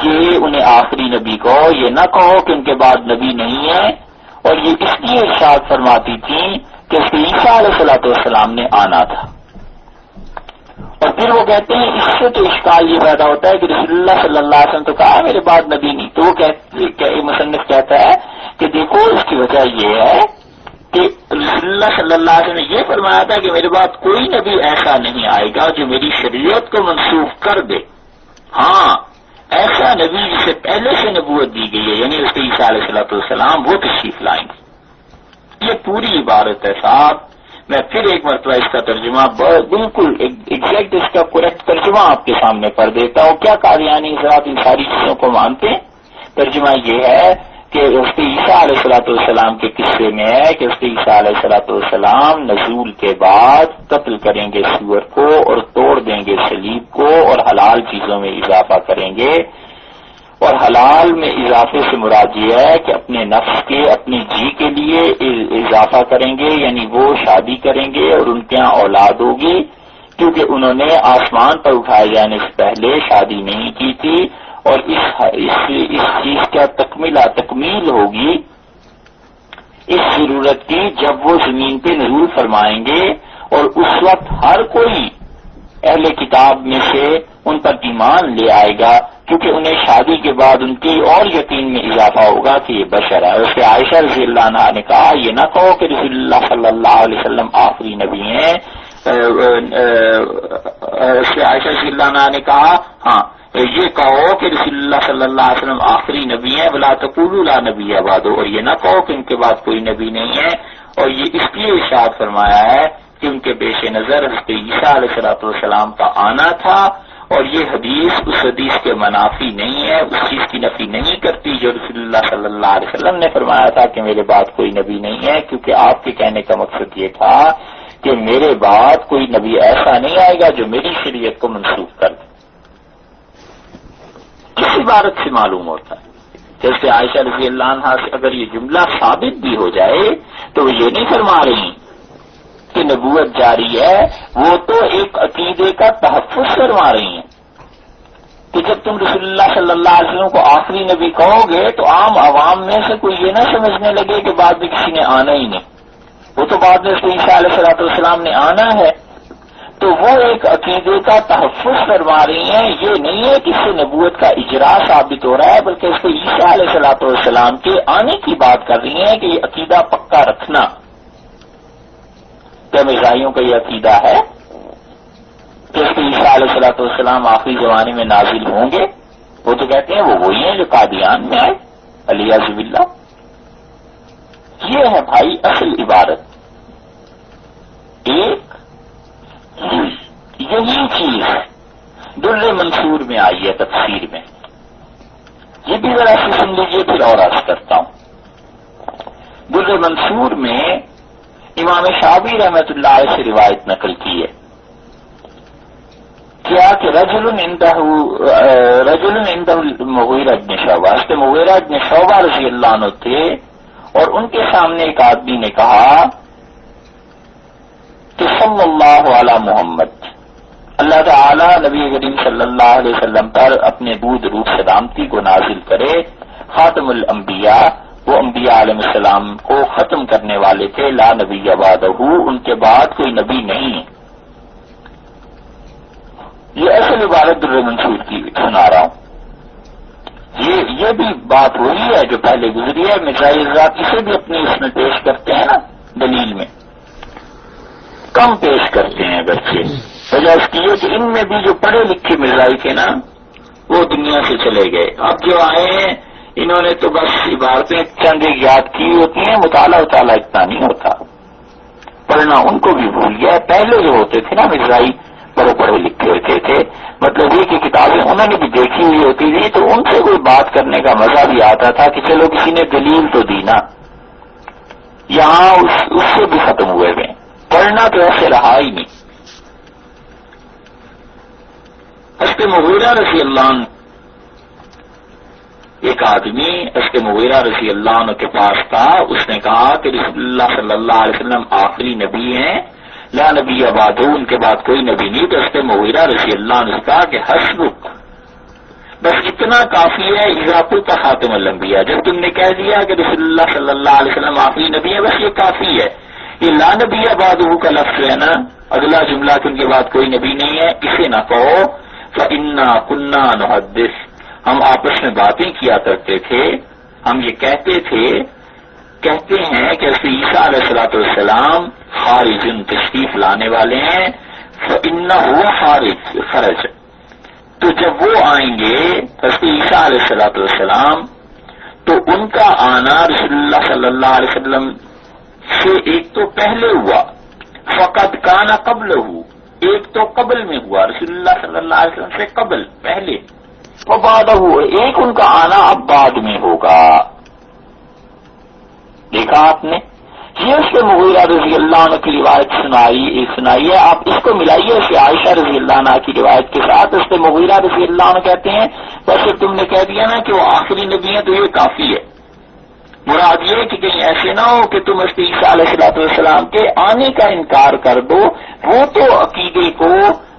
کہ انہیں آخری نبی کہو، یہ نہ کہو کہ ان کے بعد نبی نہیں ہے. اور یہ اس لیے ارشاد فرماتی تھی کہ اس کے عیسیٰ علیہ السلام نے آنا تھا. اور پھر وہ کہتے ہیں اس سے تو اشکال یہ پیدا ہوتا ہے کہ رسول اللہ صلی اللہ علیہ وسلم تو کہا میرے بعد نبی نہیں. تو وہ مصنف کہتا ہے کہ دیکھو اس کی وجہ یہ ہے کہ رسول اللہ صلی اللہ علیہ وسلم نے یہ فرمایا تھا کہ میرے بعد کوئی نبی ایسا نہیں آئے گا جو میری شریعت کو منسوخ کر دے. ہاں، ایسا نبی جسے پہلے سے نبوت دی گئی ہے، یعنی اس کے عیسیٰ علیہ السلام، وہ تشریف لائیں گے. یہ پوری عبارت ہے صاحب. میں پھر ایک مرتبہ اس کا ترجمہ بالکل ایگزیکٹ اس کا کریکٹ ترجمہ آپ کے سامنے پڑھ دیتا ہوں. کیا قادیانی حضرات ان ساری چیزوں کو مانتے ہیں؟ ترجمہ یہ ہے کہ اس کے عیسیٰ علیہ السلام کے قصے میں ہے کہ اس کے عیسیٰ علیہ السلام نزول کے بعد قتل کریں گے سور کو اور توڑ دیں گے صلیب کو اور حلال چیزوں میں اضافہ کریں گے. اور حلال میں اضافے سے مراد یہ ہے کہ اپنے نفس کے، اپنی جی کے لیے اضافہ کریں گے، یعنی وہ شادی کریں گے اور ان کے یہاں اولاد ہوگی، کیونکہ انہوں نے آسمان پر اٹھائے جانے سے پہلے شادی نہیں کی تھی. اور اس چیز کا تکمیل ہوگی اس ضرورت کی جب وہ زمین پہ نزول فرمائیں گے، اور اس وقت ہر کوئی اہل کتاب میں سے ان پر ایمان لے آئے گا، کیونکہ انہیں شادی کے بعد ان کی اور یقین میں اضافہ ہوگا کہ یہ بشر ہے. اس سے عائشہ رضی اللہ عنہ نے کہا یہ نہ کہو کہ رسول اللہ صلی اللہ علیہ وسلم آخری نبی ہیں. اس سے عائشہ رضی اللہ عنہ نے کہا ہاں یہ کہو کہ رسول اللہ صلی اللہ علیہ وسلم آخری نبی ہیں، ولا تقولوا لا نبی بعد، اور یہ نہ کہو کہ ان کے بعد کوئی نبی نہیں ہے. اور یہ اس لیے ارشاد فرمایا ہے کہ ان کے پیش نظر حضرت عیسیٰ علیہ السلام کا آنا تھا، اور یہ حدیث اس حدیث کے منافی نہیں ہے، اس چیز کی نفی نہیں کرتی جو رسول اللہ صلی اللہ علیہ وسلم نے فرمایا تھا کہ میرے بعد کوئی نبی نہیں ہے، کیونکہ آپ کے کہنے کا مقصد یہ تھا کہ میرے بعد کوئی نبی ایسا نہیں آئے گا جو میری شریعت کو منسوخ کر دے. اس عبارت سے معلوم ہوتا ہے جیسے عائشہ رضی اللہ عنہا سے اگر یہ جملہ ثابت بھی ہو جائے تو وہ یہ نہیں فرما رہی کہ نبوت جاری ہے، وہ تو ایک عقیدے کا تحفظ فرما رہی ہیں کہ جب تم رسول اللہ صلی اللہ علیہ وسلم کو آخری نبی کہو گے تو عام عوام میں سے کوئی یہ نہ سمجھنے لگے کہ بعد میں کسی نے آنا ہی نہیں، وہ تو بعد میں عیسیٰ علیہ السلام نے آنا ہے. تو وہ ایک عقیدے کا تحفظ فرما رہی ہیں، یہ نہیں ہے کہ اس سے نبوت کا اجرا ثابت ہو رہا ہے، بلکہ اس کو عیسیٰ علیہ السلام کے آنے کی بات کر رہی ہیں کہ یہ عقیدہ پکا رکھنا. کیا مرزائیوں کا یہ عقیدہ ہے کہ اس کو عیسیٰ علیہ السلام آخری زمانے میں نازل ہوں گے؟ وہ تو کہتے ہیں وہ وہی ہیں جو قادیان میں آئے علیہ باللہ. یہ ہے بھائی اصل عبارت. ایک یہی چیز در منصور میں آئی ہے تفسیر میں، یہ بھی ذرا سے سن لیجیے پھر اور عرض کرتا ہوں. در منصور میں امام شافعی رحمۃ اللہ علیہ سے روایت نقل کی ہے کیا کہ رجل عنده مغیرہ بن شعبہ، اس کے مغیرہ بن شعبہ رضی اللہ عنہ تھے، اور ان کے سامنے ایک آدمی نے کہا کہ صلی اللہ علی محمد، اللہ تعالی نبی کریم صلی اللہ علیہ وسلم پر اپنے دودھ روح سلامتی کو نازل کرے. خاتم الانبیاء، وہ انبیاء علیہ السلام کو ختم کرنے والے تھے، لا نبی بعدہ، ان کے بعد کوئی نبی نہیں. یہ اصل عبارت در منصور کی سنا رہا ہوں. یہ بھی بات وہی ہے جو پہلے گزری ہے. مرزائی حضرات اسے بھی اپنی اس میں پیش کرتے ہیں نا دلیل میں، کم پیش کرتے ہیں بچے. وجہ اس کی ہے کہ ان میں بھی جو پڑھے لکھے مرزائی تھے نا وہ دنیا سے چلے گئے. اب جو آئے ہیں انہوں نے تو بس عبارتیں چند یاد کی ہوتی ہیں، مطالعہ اتنا نہیں ہوتا، پڑھنا ان کو بھی بھول گیا. پہلے جو ہوتے تھے نا مرزائی بڑے پڑھے لکھے ہوتے تھے، مطلب یہ کہ کتابیں انہوں نے بھی دیکھی ہوئی ہوتی تھی تو ان سے کوئی بات کرنے کا مزہ بھی آتا تھا کہ چلو کسی نے دلیل تو دی نا. یہاں اس سے بھی ختم ہوئے ہوئے، پڑھنا تو ایسے رہا ہی نہیں. حضرت مغیرہ رضی اللہ عنہ، ایک آدمی حضرت مغیرہ رضی اللہ عنہ کے پاس تھا، اس نے کہا کہ رسول اللہ صلی اللہ علیہ وسلم آخری نبی ہیں، لا نبی بعد، ان کے بعد کوئی نبی نہیں. تو حضرت مغیرہ رضی اللہ عنہ نے کہا کہ حسبک، بس اتنا کافی ہے، اذا قلت خاتم الانبیاء، جب تم نے کہہ دیا کہ رسول اللہ صلی اللہ علیہ وسلم آخری نبی ہے، بس یہ کافی ہے. یہ لا نبی بعدہ کا لفظ ہے نا، اگلا جملہ کہ ان کے بعد کوئی نبی نہیں ہے، اسے نہ کہو. فإنا كنا نحدث، ہم آپس میں باتیں کیا کرتے تھے، ہم یہ کہتے ہیں کہ عیسیٰ علیہ السلام خارج، تشریف لانے والے ہیں. فإنه خرج، تو جب وہ آئیں گے حضرت عیسیٰ علیہ السلام تو ان کا آنا رسول اللہ صلی اللہ علیہ وسلم سے ایک تو پہلے ہوا، فقد کان قبلہ، ایک تو قبل میں ہوا، رسول اللہ صلی اللہ علیہ وسلم سے قبل پہلے، وبعدہ، ایک ان کا آنا اب بعد میں ہوگا. دیکھا آپ نے، یہ اس کے مغیرہ رضی اللہ عنہ کی روایت سنائی ہے. آپ اس کو ملائیے اسے عائشہ رضی اللہ عنہ کی روایت کے ساتھ. اس کے مغیرہ رضی اللہ عنہ کہتے ہیں بس تم نے کہہ دیا نا کہ وہ آخری نبی ہیں تو یہ کافی ہے. مراد یہ کہ کہیں ایسے نہ ہو کہ تم حضرت عیسیٰ علیہ السلام کے آنے کا انکار کر دو. وہ تو عقیدے کو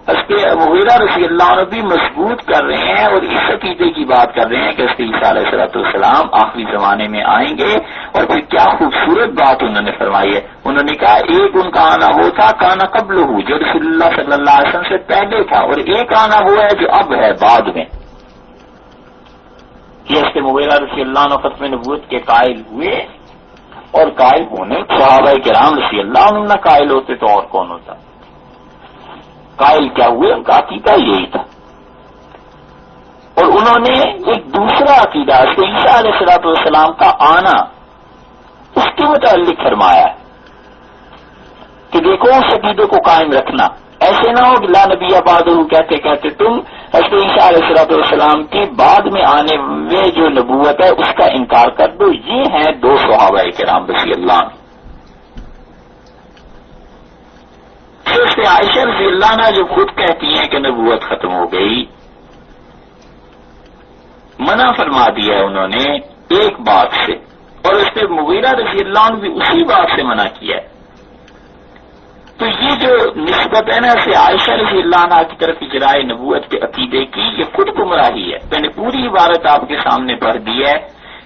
حضرت مغیرہ رضی اللہ عنہ بھی مضبوط کر رہے ہیں اور اس عقیدے کی بات کر رہے ہیں کہ حضرت عیسیٰ علیہ السلام آخری زمانے میں آئیں گے. اور پھر کیا خوبصورت بات انہوں نے فرمائی ہے، انہوں نے کہا ایک ان کا آنا وہ تھا کانا قبل ہو، جو رسول اللہ صلی اللہ علیہ وسلم سے پہلے تھا، اور ایک آنا وہ ہے جو اب ہے بعد میں. یہ حضرت مغیرہ رضی اللہ عنہ ختم نبوت کے قائل ہوئے، اور قائل ہونے صحابہ کرام رضی اللہ عنہ نہ قائل ہوتے تو اور کون ہوتا. قائل کیا ہوئے، ان کا عقیدہ یہی تھا. اور انہوں نے ایک دوسرا عقیدہ عیسیٰ علیہ السلام کا آنا اس کے متعلق فرمایا ہے کہ دیکھو اس عقیدے کو قائم رکھنا، ایسے نہ ہو کہ لا نبی بعد کہتے کہتے تم حضرت عیسیٰ علیہ السلام کے بعد میں آنے میں جو نبوت ہے اس کا انکار کر دو۔ یہ ہیں دو صحابہ کرام رضی اللہ عنہ۔ حضرت عائشہ رضی اللہ عنہ جو خود کہتی ہیں کہ نبوت ختم ہو گئی، منع فرما دیا ہے انہوں نے ایک بات سے، اور اس پہ مغیرہ رضی اللہ عنہ بھی اسی بات سے منع کیا ہے۔ تو یہ جو نسبت ہے نا سے عائشہ رضی اللہ عنہ کی طرف اجرائے نبوت کے عقیدے کی، یہ خود گمراہی ہے۔ میں نے پوری عبارت آپ کے سامنے پڑھ دی ہے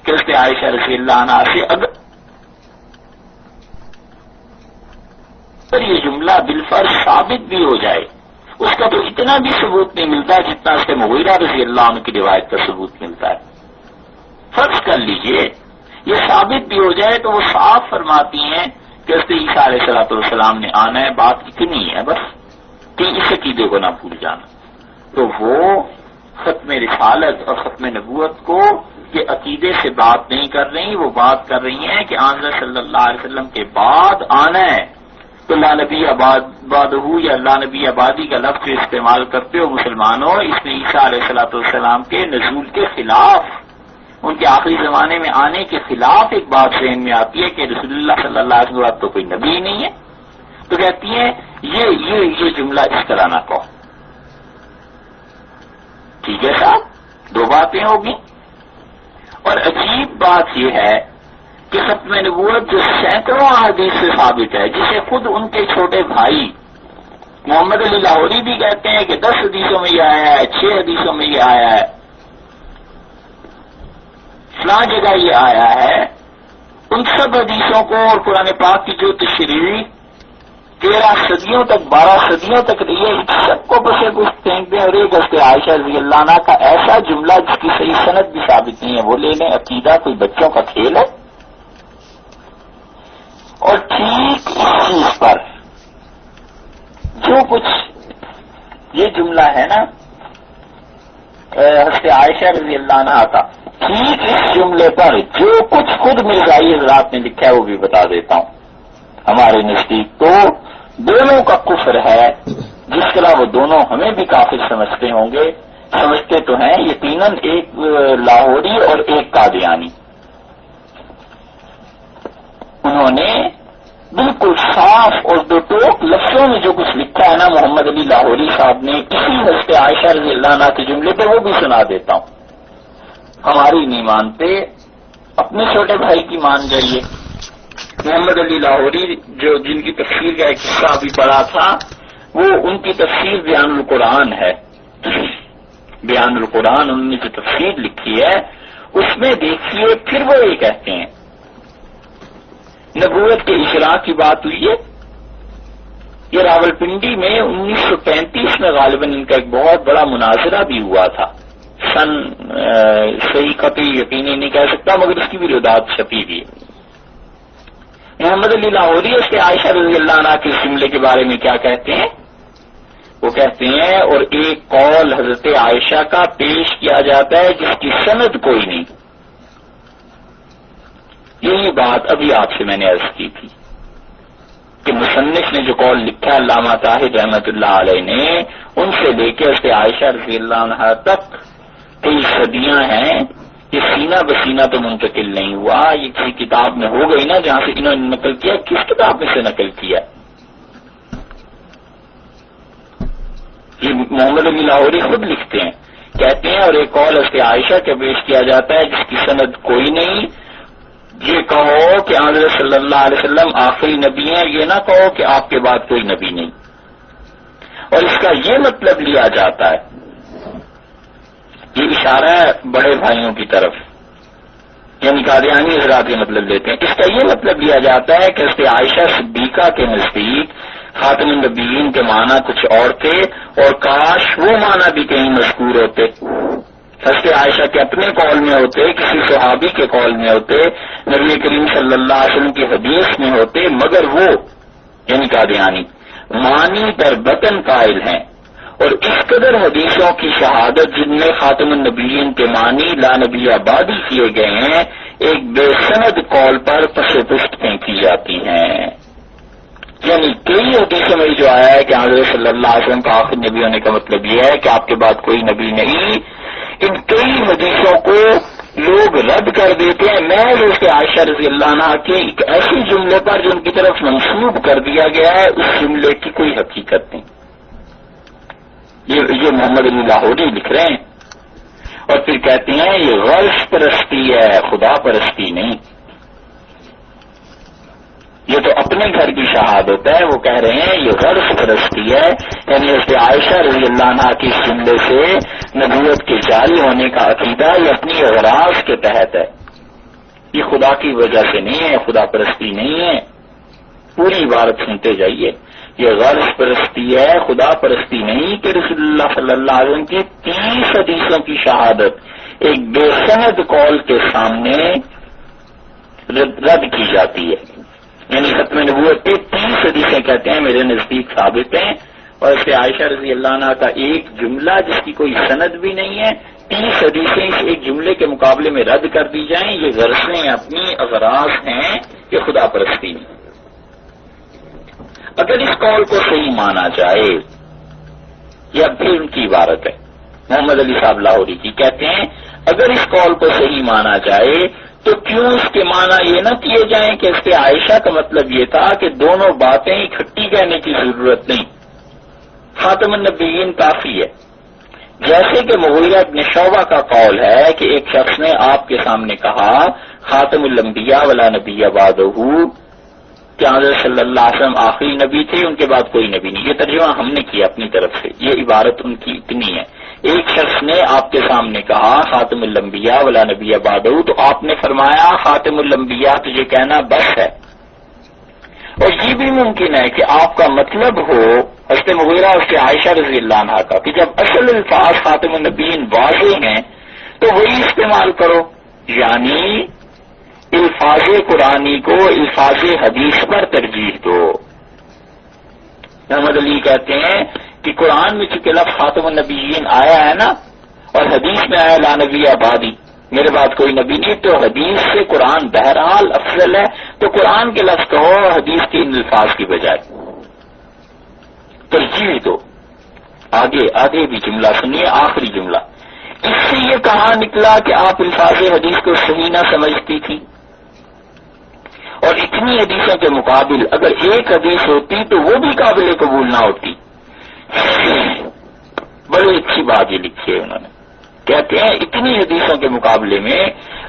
کہ اس عائشہ رضی اللہ عنہ سے اگر یہ جملہ بالفرض ثابت بھی ہو جائے، اس کا تو اتنا بھی ثبوت نہیں ملتا جتنا اس کے مغیرہ رضی اللہ عنہ کی روایت کا ثبوت ملتا ہے۔ فرض کر لیجئے یہ ثابت بھی ہو جائے تو وہ صاف فرماتی ہیں کہ حضرت عیسیٰ علیہ السلام نے آنا ہے، بات اتنی ہے بس کہ اس عقیدے کو نہ بھول جانا۔ تو وہ ختم رسالت اور ختم نبوت کو یہ عقیدے سے بات نہیں کر رہی، وہ بات کر رہی ہیں کہ آنظر صلی اللہ علیہ وسلم کے بعد آنا ہے۔ تو لا نبی بعدہ یا لا نبی آبادی کا لفظ استعمال کرتے ہو مسلمانوں، اس میں عیسیٰ علیہ السلام کے نزول کے خلاف، ان کے آخری زمانے میں آنے کے خلاف ایک بات ذہن میں آتی ہے کہ رسول اللہ صلی اللہ علیہ وسلم تو کوئی نبی نہیں ہے۔ تو کہتی ہیں یہ جملہ اس طرح نہ کہو۔ ٹھیک ہے صاحب، دو باتیں ہوگی۔ اور عجیب بات یہ ہے کہ ختم نبوت جو سینکڑوں احادیث سے ثابت ہے، جسے خود ان کے چھوٹے بھائی محمد علی لاہوری بھی کہتے ہیں کہ 10 حدیثوں میں یہ آیا ہے، 6 حدیثوں میں یہ آیا ہے، فلاں جگہ یہ آیا ہے، ان سب حدیثوں کو اور قرآن پاک کی جو تشریح 13 صدیوں تک 12 صدیوں تک رہی ہے، ان سب کو بسے کچھ پھینک دیں اور ایک حضرت عائشہ رضی اللہ عنہ کا ایسا جملہ جس کی صحیح سند بھی ثابت نہیں ہے وہ لے لیں۔ عقیدہ کوئی بچوں کا کھیل ہے؟ اور ٹھیک اس چیز پر جو کچھ یہ جملہ ہے نا حضرت عائشہ رضی اللہ عنہ کا، ٹھیک اس جملے پر جو کچھ خود مرزائی حضرات نے لکھا ہے وہ بھی بتا دیتا ہوں۔ ہمارے نزدیک تو دونوں کا کفر ہے، جس طرح وہ دونوں ہمیں بھی کافر سمجھتے ہوں گے، سمجھتے تو ہیں یقیناً، ایک لاہوری اور ایک قادیانی۔ انہوں نے بالکل صاف اور دو ٹوک لفظوں میں جو کچھ لکھا ہے نا محمد علی لاہوری صاحب نے اسی حضرت عائشہ رضی اللہ عنہ کے جملے پہ، وہ بھی سنا دیتا ہوں۔ ہماری نہیں مانتے، اپنے چھوٹے بھائی کی مان جائیے۔ محمد علی لاہوری جن کی تفسیر کا ایک حصہ بھی پڑھا تھا، وہ ان کی تفسیر بیان القرآن ہے۔ بیان القرآن انہوں نے جو تفسیر لکھی ہے اس میں دیکھیے پھر وہ یہ کہتے ہیں نبوت کے اجراء کی بات ہوئی ہے۔ یہ راولپنڈی میں 1935 میں غالباً ان کا ایک بہت بڑا مناظرہ بھی ہوا تھا۔ سن صحیح قطعی یقینی نہیں کہہ سکتا، مگر اس کی بھی روایت چھپی ہوئی ہے۔ محمد علی لاہوری اس کے عائشہ رضی اللہ عنہ کے جملے کے بارے میں کیا کہتے ہیں؟ وہ کہتے ہیں اور ایک قول حضرت عائشہ کا پیش کیا جاتا ہے جس کی سند کوئی نہیں۔ یہی بات ابھی آپ سے میں نے عرض کی تھی کہ مصنف نے جو قول لکھا ہے علامہ طاہر رحمۃ اللہ علیہ نے، ان سے لے کے اس کے عائشہ رضی اللہ عنہ تک کئی صدیاں ہیں، یہ سینہ بسینہ تو منتقل نہیں ہوا، یہ کسی کتاب میں ہو گئی نا جہاں سے انہوں نے نقل کیا۔ کس کتاب میں سے نقل کیا؟ یہ محمد علی لاہوری خود لکھتے ہیں، کہتے ہیں اور ایک قول اس کے عائشہ کا پیش کیا جاتا ہے جس کی سند کوئی نہیں۔ یہ کہو کہ حضرت صلی اللہ علیہ وسلم آخری نبی ہیں، یہ نہ کہو کہ آپ کے بعد کوئی نبی نہیں۔ اور اس کا یہ مطلب لیا جاتا ہے، یہ اشارہ ہے بڑے بھائیوں کی طرف، یعنی قادیانی حضرات یہ مطلب لیتے ہیں، اس کا یہ مطلب لیا جاتا ہے کہ حضرت عائشہ صدیقہ کے نزدیک خاتم النبیین کے معنی کچھ اور تھے، اور کاش وہ معنی بھی کہیں مذکور ہوتے، حضرت عائشہ کے اپنے قول میں ہوتے، کسی صحابی کے قول میں ہوتے، نبی کریم صلی اللہ علیہ وسلم کی حدیث میں ہوتے، مگر وہ یعنی قادیانی معنی پر بطن قائل ہیں اور اس قدر حدیثوں کی شہادت جن میں خاتم النبیین کے معنی لا نبی آبادی کیے گئے ہیں، ایک بے سند قول پر پس پشت پھینکی جاتی ہیں۔ یعنی کئی حدیثوں میں جو آیا ہے کہ حضرت صلی اللہ علیہ وسلم کا آخر نبی ہونے کا مطلب یہ ہے کہ آپ کے بعد کوئی نبی نہیں، ان کئی حدیثوں کو لوگ رد کر دیتے ہیں محض اس کے عائشہ رضی اللہ عنہ کے ایک ایسے جملے پر جو ان کی طرف منسوب کر دیا گیا ہے، اس جملے کی کوئی حقیقت نہیں۔ یہ محمد علی لاہوری لکھ رہے ہیں اور پھر کہتے ہیں یہ غرض پرستی ہے، خدا پرستی نہیں۔ یہ تو اپنے گھر کی شہادت ہے، وہ کہہ رہے ہیں یہ غرض پرستی ہے، یعنی اس کے عائشہ رضی اللہ عنہ کی جملے سے نبوت کے جاری ہونے کا عقیدہ یہ اپنی اغراض کے تحت ہے، یہ خدا کی وجہ سے نہیں ہے، خدا پرستی نہیں ہے۔ پوری عبارت سنتے جائیے، یہ غرض پرستی ہے، خدا پرستی نہیں کہ رسول اللہ صلی اللہ علیہ وسلم کی 30 حدیثوں کی شہادت ایک بے سند قول کے سامنے رد کی جاتی ہے۔ یعنی ختم نبوت کے 30 حدیثیں کہتے ہیں میرے نزدیک ثابت ہیں، اور اس سے عائشہ رضی اللہ عنہ کا ایک جملہ جس کی کوئی سند بھی نہیں ہے، 30 حدیثیں اس ایک جملے کے مقابلے میں رد کر دی جائیں، یہ غرضیں اپنی اغراض ہیں کہ خدا پرستی نہیں۔ اگر اس قول کو صحیح مانا جائے، یہ اب بھی ان کی عبارت ہے محمد علی صاحب لاہوری کی، کہتے ہیں اگر اس قول کو صحیح مانا جائے تو کیوں اس کے معنی یہ نہ کیے جائیں کہ اس کے عائشہ کا مطلب یہ تھا کہ دونوں باتیں اکٹھی کہنے کی ضرورت نہیں، خاتم النبیین کافی ہے۔ جیسے کہ مغیرہ بن شعبہ کا قول ہے کہ ایک شخص نے آپ کے سامنے کہا خاتم الانبیاء ولا نبی بعدہ، کہ حضرت صلی اللہ علیہ وسلم آخری نبی تھے، ان کے بعد کوئی نبی نہیں۔ یہ ترجمہ ہم نے کیا اپنی طرف سے، یہ عبارت ان کی اتنی ہے۔ ایک شخص نے آپ کے سامنے کہا خاتم الانبیاء ولا نبی بعدہ، تو آپ نے فرمایا خاتم الانبیاء تجھے کہنا بس ہے۔ اور یہ بھی ممکن ہے کہ آپ کا مطلب ہو حضرت مغیرہ اس کے عائشہ رضی اللہ عنہ کا کہ جب اصل الفاظ خاتم النبیین واضح ہیں تو وہی استعمال کرو، یعنی الفاظ قرآنی کو الفاظ حدیث پر ترجیح دو۔ محمد علی کہتے ہیں کہ قرآن میں چونکہ لفظ خاتم النبیین آیا ہے نا، اور حدیث میں آیا لا نبی آبادی، میرے بعد کوئی نبی نہیں، تو حدیث سے قرآن بہرحال افضل ہے، تو قرآن کے لفظ کہو حدیث کے ان الفاظ کی بجائے، ترجیح دو۔ آگے بھی جملہ سنیے، آخری جملہ، اس سے یہ کہاں نکلا کہ آپ الفاظ حدیث کو صحیح نہ سمجھتی تھی، اور اتنی حدیثوں کے مقابل اگر ایک حدیث ہوتی تو وہ بھی قابل قبول نہ ہوتی۔ بڑی اچھی بات یہ لکھی ہے انہوں نے، کہتے ہیں اتنی حدیثوں کے مقابلے میں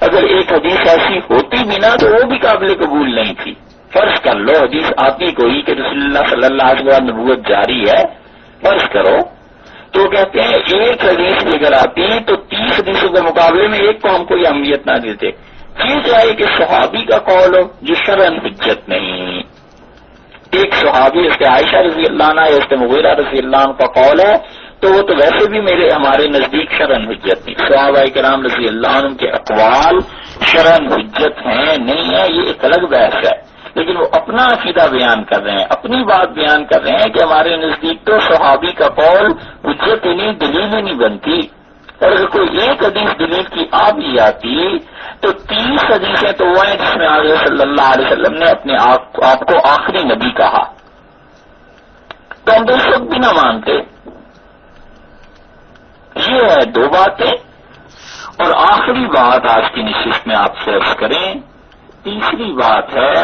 اگر ایک حدیث ایسی ہوتی بھی نہ تو وہ بھی قابل قبول نہیں تھی۔ فرض کر لو حدیث آتی کوئی کہ رسول اللہ صلی اللہ علیہ وسلم نبوت جاری ہے، فرض کرو، تو کہتے ہیں ایک حدیث اگر آتی تو 30 حدیثوں کے مقابلے میں ایک کو ہم کوئی اہمیت نہ دیتے، کیوں چاہے کہ صحابی کا قول ہو جو شرعاً حجت نہیں۔ ایک صحابی اس کے عائشہ رضی اللہ عنہ یا اس کے مغیرہ رضی اللہ عنہ کا قول ہے تو وہ تو ویسے بھی ہمارے نزدیک شرعاً حجت نہیں۔ صحابہ کرام رضی اللہ عنہ کے اقوال شرعاً حجت ہیں نہیں ہے، یہ ایک الگ بحث ہے، لیکن وہ اپنا عقیدہ بیان کر رہے ہیں، اپنی بات بیان کر رہے ہیں کہ ہمارے نزدیک تو صحابی کا قول حجت ہی نہیں، دلیل ہی نہیں بنتی، اور اگر کوئی ایک حدیث دلیل کی آ بھی جاتی تو 30 حدیثیں تو وہ ہیں جس میں حضرت صلی اللہ علیہ وسلم نے اپنے آپ کو آخری نبی کہا، تو ہم تو اس وقت بھی نہ مانتے۔ یہ ہے دو باتیں، اور آخری بات آج کی نشست میں آپ سے عرض کریں، تیسری بات ہے،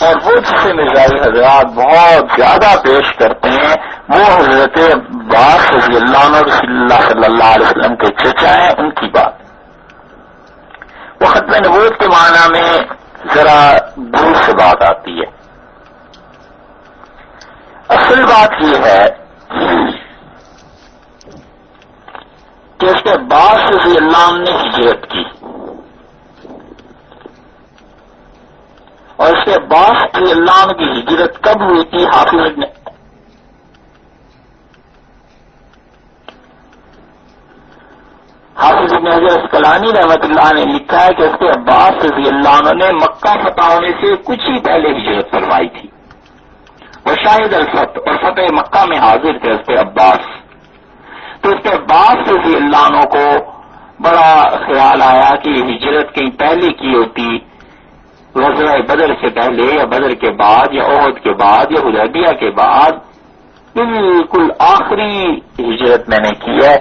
اور وہ جسے مرزائی حضرات بہت زیادہ پیش کرتے ہیں، وہ حضرت عباس رضی اللہ عنہ رسول اللہ صلی اللہ علیہ وسلم کے چچا ہیں، ان کی بات۔ وہ ختم نبوت کے معنی میں ذرا دور سے بات آتی ہے۔ اصل بات یہ ہے کہ اس کے عباس رضی اللہ عنہ نے ہجرت کی، اور اس کے عباس رضی اللہ عنہ کی ہجرت کب ہوئی تھی؟ حافظ ابن حجر اسقلانی رحمۃ اللہ نے لکھا ہے کہ اس کے عباس رضی اللہ عنہ نے مکہ فتح ہونے سے کچھ ہی پہلے ہجرت فرمائی تھی، وہ شاہد الفتح اور فتح مکہ میں حاضر تھے اس کے عباس، تو اس کے بعد رضی اللہ عنہ کو بڑا خیال آیا کہ ہجرت کہیں پہلے کی ہوتی، غزوہ بدر سے پہلے یا بدر کے بعد یا احد کے بعد یا حدیبیہ کے بعد، بالکل آخری ہجرت میں نے کی ہے۔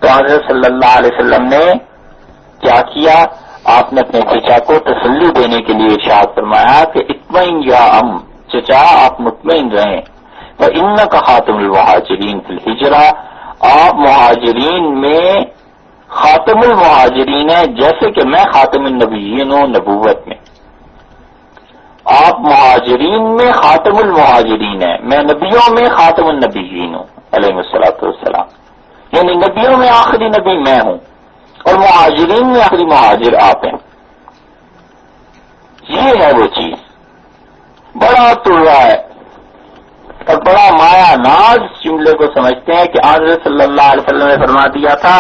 تو حضرت صلی اللہ علیہ وسلم نے کیا کیا؟ آپ نے اپنے چچا کو تسلی دینے کے لیے ارشاد فرمایا کہ اطمئن یا چچا آپ مطمئن رہیں، فإنک خاتم المہاجرین فی الہجرہ، آپ مہاجرین میں خاتم المہاجرین ہیں جیسے کہ میں خاتم النبیین ہوں نبوت میں۔ آپ مہاجرین میں خاتم المہاجرین ہیں، میں نبیوں میں خاتم النبیین ہوں علیہ الصلوۃ والسلام، یعنی نبیوں میں آخری نبی میں ہوں اور مہاجرین میں آخری مہاجر آپ ہیں۔ یہ ہے وہ چیز، بڑا ترا ہے اور بڑا مایا ناز جملے کو سمجھتے ہیں کہ حضرت صلی اللہ علیہ وسلم نے فرما دیا تھا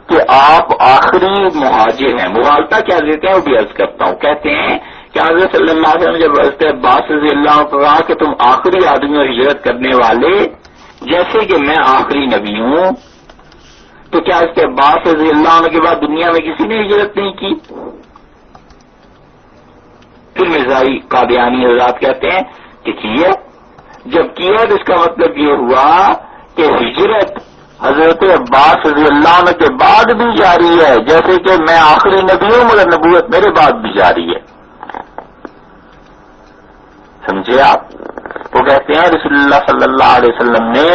کہ آپ آخری مہاجر ہیں۔ مغالطہ کیا دیتے ہیں وہ بھی عرض کرتا ہوں، کہتے ہیں کہ حضرت صلی اللہ علیہ وسلم جب حضرت عباس رضی اللہ عنہ کو کہا کہ تم آخری آدمی اور ہجرت کرنے والے جیسے کہ میں آخری نبی ہوں، تو کیا حضرت عباس رضی اللہ عنہ کے بعد دنیا میں کسی نے ہجرت نہیں کی؟ پھر مرزائی قادیانی حضرات کہتے ہیں کہ کی ہے، جب کیا تو اس کا مطلب یہ ہوا کہ ہجرت حضرت عباس رضی اللہ عنہ کے بعد بھی جاری ہے، جیسے کہ میں آخری نبی ہوں مگر نبوت میرے بعد بھی جاری ہے۔ سمجھے آپ؟ وہ کہتے ہیں رسول اللہ صلی اللہ علیہ وسلم نے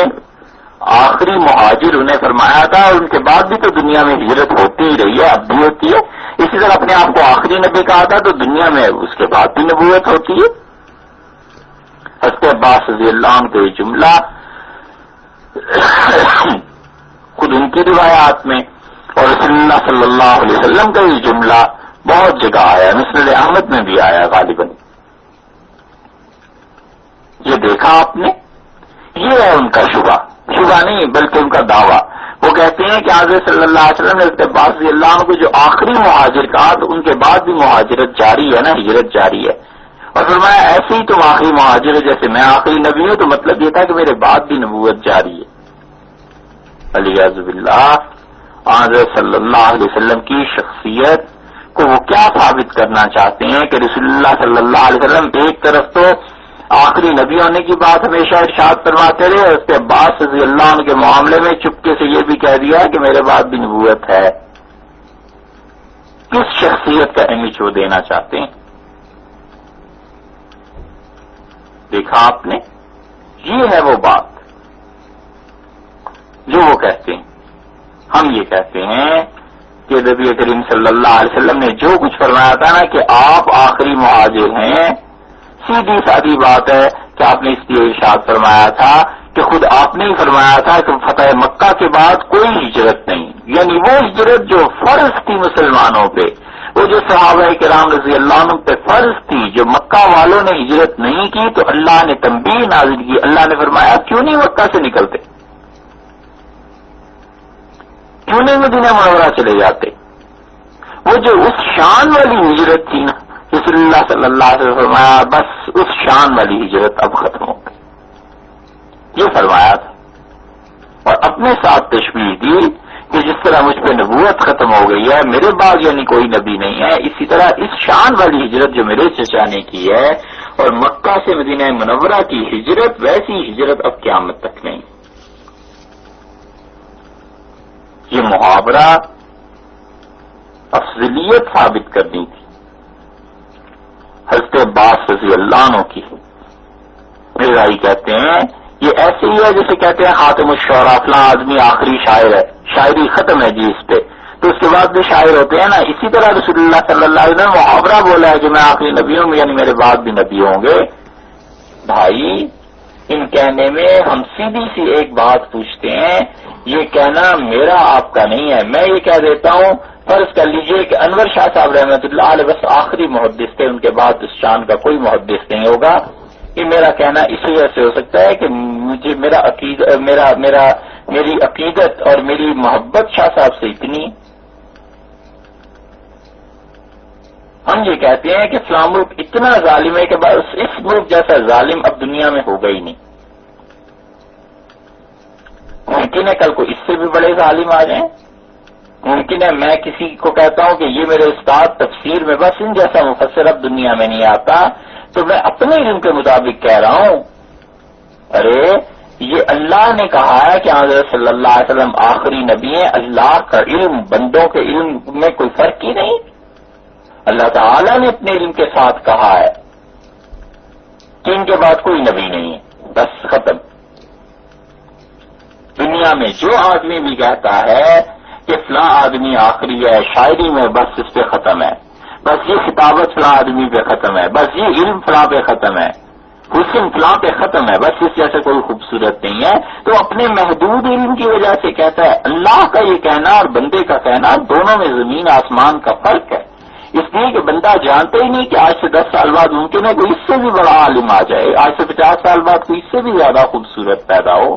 آخری مہاجر انہیں فرمایا تھا، اور ان کے بعد بھی تو دنیا میں ہجرت ہوتی ہی رہی ہے، اب بھی ہوتی ہے۔ اسی طرح اپنے آپ کو آخری نبی کہا تھا تو دنیا میں اس کے بعد بھی نبوت ہوتی ہے۔ حضرت عباس رضی اللہ عنہ کا یہ جملہ خود ان کی روایات میں اور رسول اللہ صلی اللہ علیہ وسلم کا یہ جملہ بہت جگہ آیا، مسند احمد میں بھی آیا غالباً۔ یہ دیکھا آپ نے، یہ ہے ان کا شبہ نہیں بلکہ ان کا دعویٰ۔ وہ کہتے ہیں کہ حضرت صلی اللہ علیہ وسلم نے حضرت عباس رضی اللہ عنہ کو جو آخری مہاجر کہا تو ان کے بعد بھی مہاجرت جاری ہے نا، ہجرت جاری ہے، اور فرمایا ایسے ہی تم آخری مہاجر ہو جیسے میں آخری نبی ہوں، تو مطلب یہ تھا کہ میرے بعد بھی نبوت جاری ہے۔ علیہ باللہ حضرت صلی اللہ علیہ وسلم کی شخصیت کو وہ کیا ثابت کرنا چاہتے ہیں کہ رسول اللہ صلی اللہ علیہ وسلم ایک طرف تو آخری نبی ہونے کی بات ہمیشہ ارشاد فرماتے رہے، اور اس کے عباس رضی اللہ عنہ کے معاملے میں چپکے سے یہ بھی کہہ دیا کہ میرے بعد بھی نبوت ہے۔ کس شخصیت کا امیج وہ دینا چاہتے ہیں؟ دیکھا آپ نے، یہ ہے وہ بات جو وہ کہتے ہیں۔ ہم یہ کہتے ہیں کہ نبی کریم صلی اللہ علیہ وسلم نے جو کچھ فرمایا تھا نا کہ آپ آخری مہاجر ہیں، سیدھی سادی بات ہے کہ آپ نے اس لیے ارشاد فرمایا تھا کہ خود آپ نے ہی فرمایا تھا کہ فتح مکہ کے بعد کوئی ہجرت نہیں، یعنی وہ ہجرت جو فرض تھی مسلمانوں پہ، وہ جو صحابہ کرام رضی اللہ عنہ پہ فرض تھی، جو مکہ والوں نے ہجرت نہیں کی تو اللہ نے تنبیہ نازل کی، اللہ نے فرمایا کیوں نہیں مکہ سے نکلتے، کیوں نہیں مدینہ منورہ چلے جاتے؟ وہ جو اس شان والی ہجرت تھی نا، رسول اللہ صلی اللہ علیہ وسلم فرمایا بس اس شان والی ہجرت اب ختم ہو گئی، یہ فرمایا تھا، اور اپنے ساتھ تشبیہ دی کہ جس طرح مجھ پہ نبوت ختم ہو گئی ہے، میرے بعد یعنی کوئی نبی نہیں ہے، اسی طرح اس شان والی ہجرت جو میرے چچا نے کی ہے اور مکہ سے مدینہ منورہ کی ہجرت، ویسی ہجرت اب قیامت تک نہیں۔ یہ محاورہ افضلیت ثابت کرنی تھی حضرت عباس رضی اللہ عنہ کی۔ مرزائی کہتے ہیں یہ ایسے ہی ہے جیسے کہتے ہیں خاتم الشعراء، فلاں آدمی آخری شاعر ہے، شاعری ختم ہے جی اس پہ، تو اس کے بعد بھی شاعر ہوتے ہیں نا، اسی طرح رسول اللہ صلی اللہ علیہ وسلم محاورہ بولا ہے کہ میں آخری نبی ہوں، یعنی میرے بعد بھی نبی ہوں گے۔ بھائی ان کہنے میں ہم سیدھی سی ایک بات پوچھتے ہیں، یہ کہنا میرا آپ کا نہیں ہے، میں یہ کہہ دیتا ہوں، فرض کر لیجئے کہ انور شاہ صاحب رحمۃ اللہ علیہ بس آخری محدث تھے، ان کے بعد اس شان کا کوئی محدث نہیں ہوگا، یہ میرا کہنا اس وجہ سے ہو سکتا ہے کہ مجھے میری عقیدت اور میری محبت شاہ صاحب سے اتنی، ہم یہ کہتے ہیں کہ فلاں ملک اتنا ظالم ہے کہ بس اس ملک جیسا ظالم اب دنیا میں ہوگا ہی نہیں، ممکن ہے کل کو اس سے بھی بڑے ظالم آ جائیں. ممکن ہے میں کسی کو کہتا ہوں کہ یہ میرے استاد تفسیر میں بس ان جیسا مفسر اب دنیا میں نہیں آتا، تو میں اپنے علم کے مطابق کہہ رہا ہوں ارے یہ اللہ نے کہا ہے کہ حضرت صلی اللہ علیہ وسلم آخری نبی ہیں. اللہ کا علم بندوں کے علم میں کوئی فرق ہی نہیں. اللہ تعالیٰ نے اپنے علم کے ساتھ کہا ہے کہ ان کے بعد کوئی نبی نہیں ہے، بس ختم. دنیا میں جو آدمی بھی کہتا ہے کہ فلاں آدمی آخری ہے، شاعری میں بس اس پہ ختم ہے، بس یہ خطابت فلاں آدمی پہ ختم ہے، بس یہ علم فلاں پہ ختم ہے، حسن فلاں پہ ختم ہے، بس اس جیسے کوئی خوبصورت نہیں ہے، تو اپنے محدود علم کی وجہ سے کہتا ہے. اللہ کا یہ کہنا اور بندے کا کہنا دونوں میں زمین آسمان کا فرق ہے. اس لیے کہ بندہ جانتا ہی نہیں کہ آج سے 10 سال بعد ممکن ہے کوئی اس سے بھی بڑا عالم آ جائے، آج سے 50 سال بعد کوئی اس سے بھی زیادہ خوبصورت پیدا ہو،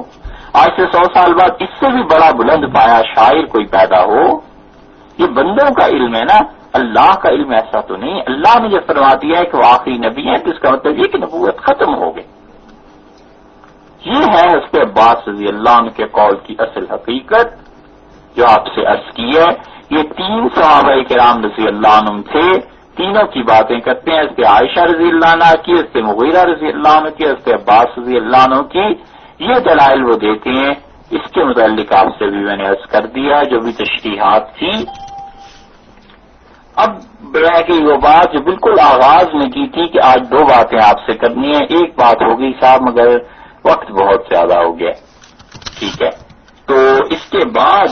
آج سے 100 سال بعد اس سے بھی بڑا بلند پایا شاعر کوئی پیدا ہو. یہ بندوں کا علم ہے نا، اللہ کا علم ایسا تو نہیں. اللہ نے جو فرما دیا ہے کہ وہ آخری نبی ہے تو اس کا مطلب یہ کہ نبوت ختم ہو گئی. یہ ہے حضرت عباس رضی اللہ عنہ کے قول کی اصل حقیقت جو آپ سے عرض کی ہے. یہ 3 صحابہ کرام رضی اللہ عنہ تھے، تینوں کی باتیں کرتے ہیں. حضرت عائشہ رضی اللہ عنہ کی، حضرت مغیرہ رضی اللہ عنہ کی، حضرت عباس رضی اللہ عنہ کی. یہ دلائل وہ دیتے ہیں. اس کے متعلق آپ سے بھی میں نے عرض کر دیا جو بھی تشریحات تھی. اب رہ گئی وہ بات جو بالکل آغاز میں کی تھی کہ آج 2 باتیں آپ سے کرنی ہیں. ایک بات ہو گئی صاحب مگر وقت بہت زیادہ ہو گیا، ٹھیک ہے. تو اس کے بعد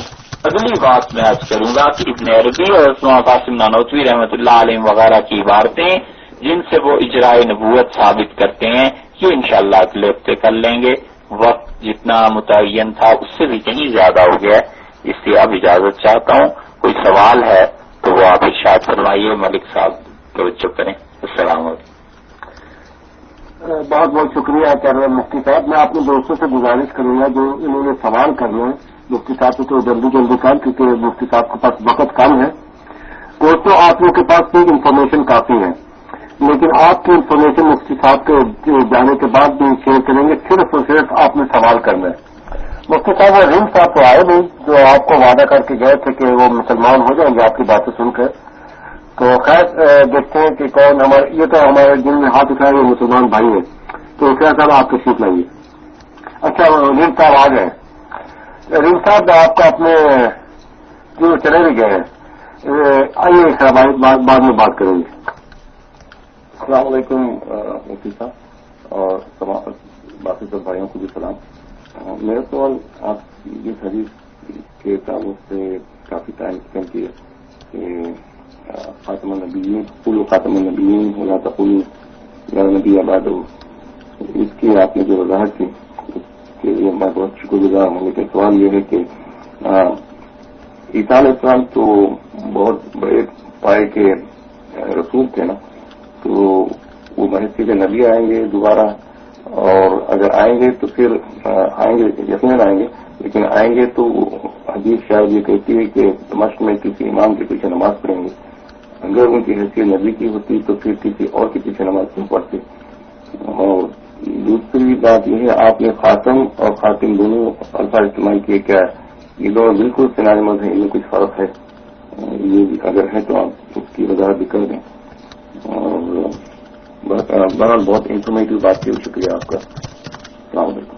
اگلی بات میں عرض کروں گا کہ ابن عربی اور قاسم نانوتوی رحمۃ اللہ علیہ وغیرہ کی عبارتیں جن سے وہ اجرائے نبوت ثابت کرتے ہیں یہ انشاءاللہ اگلے ہفتے کر لیں گے. وقت جتنا متعین تھا اس سے بھی کہیں زیادہ ہو گیا، اس لیے اب اجازت چاہتا ہوں. کوئی سوال ہے تو وہ آپ ارشاد فرمائیے. ملک صاحب توجہ کریں. السلام علیکم. بہت بہت شکریہ کیرول مفتی صاحب. میں اپنے دوستوں سے گزارش کروں گا جو انہوں نے سوال کرنا ہے مفتی صاحب سے تو جلدی کر کیونکہ مفتی صاحب کے پاس وقت کم ہے. دوستوں آپ لوگوں کے پاس بھی انفارمیشن کافی ہے لیکن آپ کی انفارمیشن مفتی صاحب کے جانے کے بعد بھی شیئر کریں گے. صرف اور صرف آپ نے سوال کرنا ہے. مفتی صاحب وہ ریم صاحب تو آئے نہیں جو آپ کو وعدہ کر کے گئے تھے کہ وہ مسلمان ہو جائیں گے آپ کی باتیں سن کر. تو خیر دیکھتے ہیں کہ کون ہمارے یہ تو ہمارے جن میں ہاتھ اٹھائے وہ مسلمان بھائی ہیں. تو کیا صاحب آپ تشریف لائیے. اچھا ریم صاحب آ گئے. ریم صاحب آپ کو اپنے جو چلے بھی گئے ہیں آئیے بعد میں بات کریں گے. السلام علیکم مفتی صاحب اور باقی سب بھائیوں کو بھی سلام. میرا سوال آپ اس حدیث کے تعلق سے کافی ٹائم اسپینڈ کیا کہ خاتم النبیین قولوا خاتم النبیین ولا تقولوا یا نبی بعد. اس کی آپ نے جو وضاحت کی اس کے لیے میں بہت شکر گزار ہوں. لیکن سوال یہ ہے کہ عیسیٰ علیہ السلام تو بہت بڑے پائے کے رسول تھے نا, تو وہ بحثی کے نبی آئیں گے دوبارہ, اور اگر آئیں گے تو پھر آئیں گے یقیناً آئیں گے, لیکن آئیں گے تو حدیث شاید یہ کہتی ہے کہ دمشق میں کسی امام کے پیچھے نماز پڑھیں گے. اگر ان کی حیثیت نبی کی ہوتی تو پھر کسی اور کے پیچھے نماز کیوں پڑھتے. اور دوسری بات یہ ہے آپ نے خاتم اور خاتم دونوں الفاظ استعمال کیے, کیا یہ دونوں بالکل سینانیمز ہیں, ان میں کچھ فرق ہے؟ یہ اگر ہے تو آپ اس کی وضاحت بھی کر دیں. اور بہرحال بہت انفارمیٹو بات کی, شکریہ آپ کا. السلام علیکم.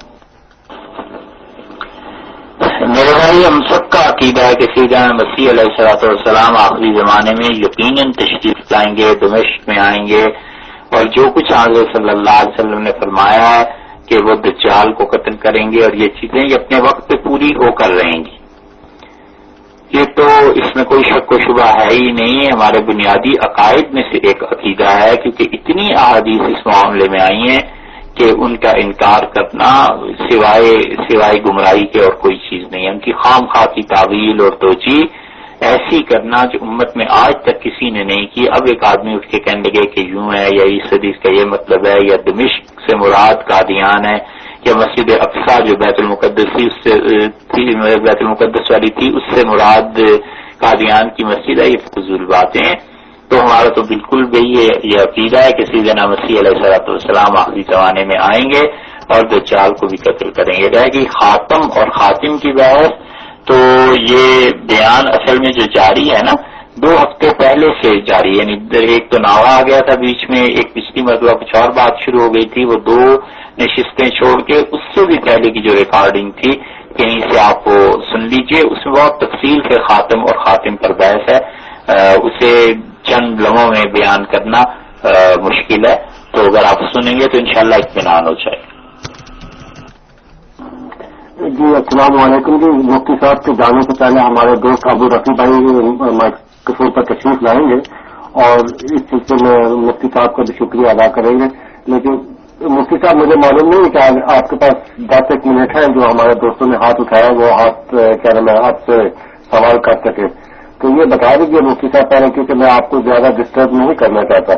میرے بھائی ہم سب کا عقیدہ ہے کہ سیدنا مسیح علیہ الصلوۃ والسلام آخری زمانے میں یقیناً تشریف لائیں گے, دمشق میں آئیں گے, اور جو کچھ حضرت صلی اللہ علیہ وسلم نے فرمایا ہے کہ وہ دجال کو قتل کریں گے اور یہ چیزیں یہ اپنے وقت پہ پوری ہو کر رہیں گی. یہ تو اس میں کوئی شک و شبہ ہے ہی نہیں. ہمارے بنیادی عقائد میں سے ایک عقیدہ ہے, کیونکہ اتنی احادیث اس معاملے میں آئی ہیں کہ ان کا انکار کرنا سوائے گمراہی کے اور کوئی چیز نہیں ہے. ان کی خام خواہ کی تعویل اور توجیہ ایسی کرنا جو امت میں آج تک کسی نے نہیں کی. اب ایک آدمی اٹھ کے کہنے لگے کہ یوں ہے, یا اس حدیث کا یہ مطلب ہے, یا دمشق سے مراد قادیان ہے, یا مسجد اقصی جو بیت المقدس تھی اس سے بیت المقدس والی تھی اس سے مراد قادیان کی مسجد ہے. یہ فضول باتیں ہیں. تو ہمارا تو بالکل بھی یہ عقیدہ ہے کہ سیدنا مسیح علیہ الصلوۃ والسلام آخری زمانے میں آئیں گے, اور دجال کو بھی قتل کریں گے. رہ گئی خاتم اور خاتم کی بحث، تو یہ بیان اصل میں جو جاری ہے نا 2 ہفتے پہلے سے جاری، یعنی ایک تو ناوا آ گیا تھا بیچ میں، ایک پچھلی مرتبہ کچھ اور بات شروع ہو گئی تھی، وہ 2 نشستیں چھوڑ کے اس سے بھی پہلے کی جو ریکارڈنگ تھی کہیں سے آپ وہ سن لیجئے. اس میں بہت تفصیل سے خاتم اور خاتم پر بحث ہے، اسے چند لمحوں میں بیان کرنا مشکل ہے، تو اگر آپ سنیں گے تو انشاءاللہ اطمینان ہو جائے. جی السلام علیکم. جی مفتی صاحب کے جانے سے پہلے ہمارے دوست ابو رفیع بھائی مائکروفون پر تشریف لائیں گے اور اس سلسلے میں مفتی صاحب کا بھی شکریہ ادا کریں گے. لیکن مفتی صاحب مجھے معلوم نہیں کہ آپ کے پاس 10 منٹ ہیں جو ہمارے دوستوں نے ہاتھ اٹھایا وہ ہاتھ کیا نام ہے آپ سے سوال کر سکے، تو یہ بتا دیجیے مفتی صاحب پہلے، کیونکہ میں آپ کو زیادہ ڈسٹرب نہیں کرنا چاہتا.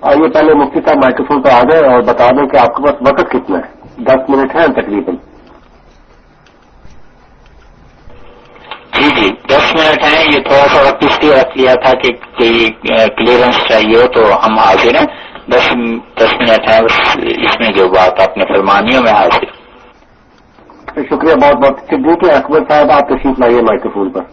آئیے پہلے مفتی صاحب مائکروفون پہ آ جائیں اور بتا دیں کہ آپ کے پاس وقت کتنا ہے. 10 منٹ ہیں تقریباً. جی 10 منٹ ہیں. یہ تھوڑا سا وقت اس لیے رکھ لیا تھا کہ کلیئرنس چاہیے ہو تو ہم حاضر ہیں. 10 منٹ ہیں بس، اس میں جو بات آپ نے فرمانی ہو میں حاضر. شکریہ بہت بہت. ٹھیک ہے اکبر صاحب آپ تشریف لائیے مائکروفون پر.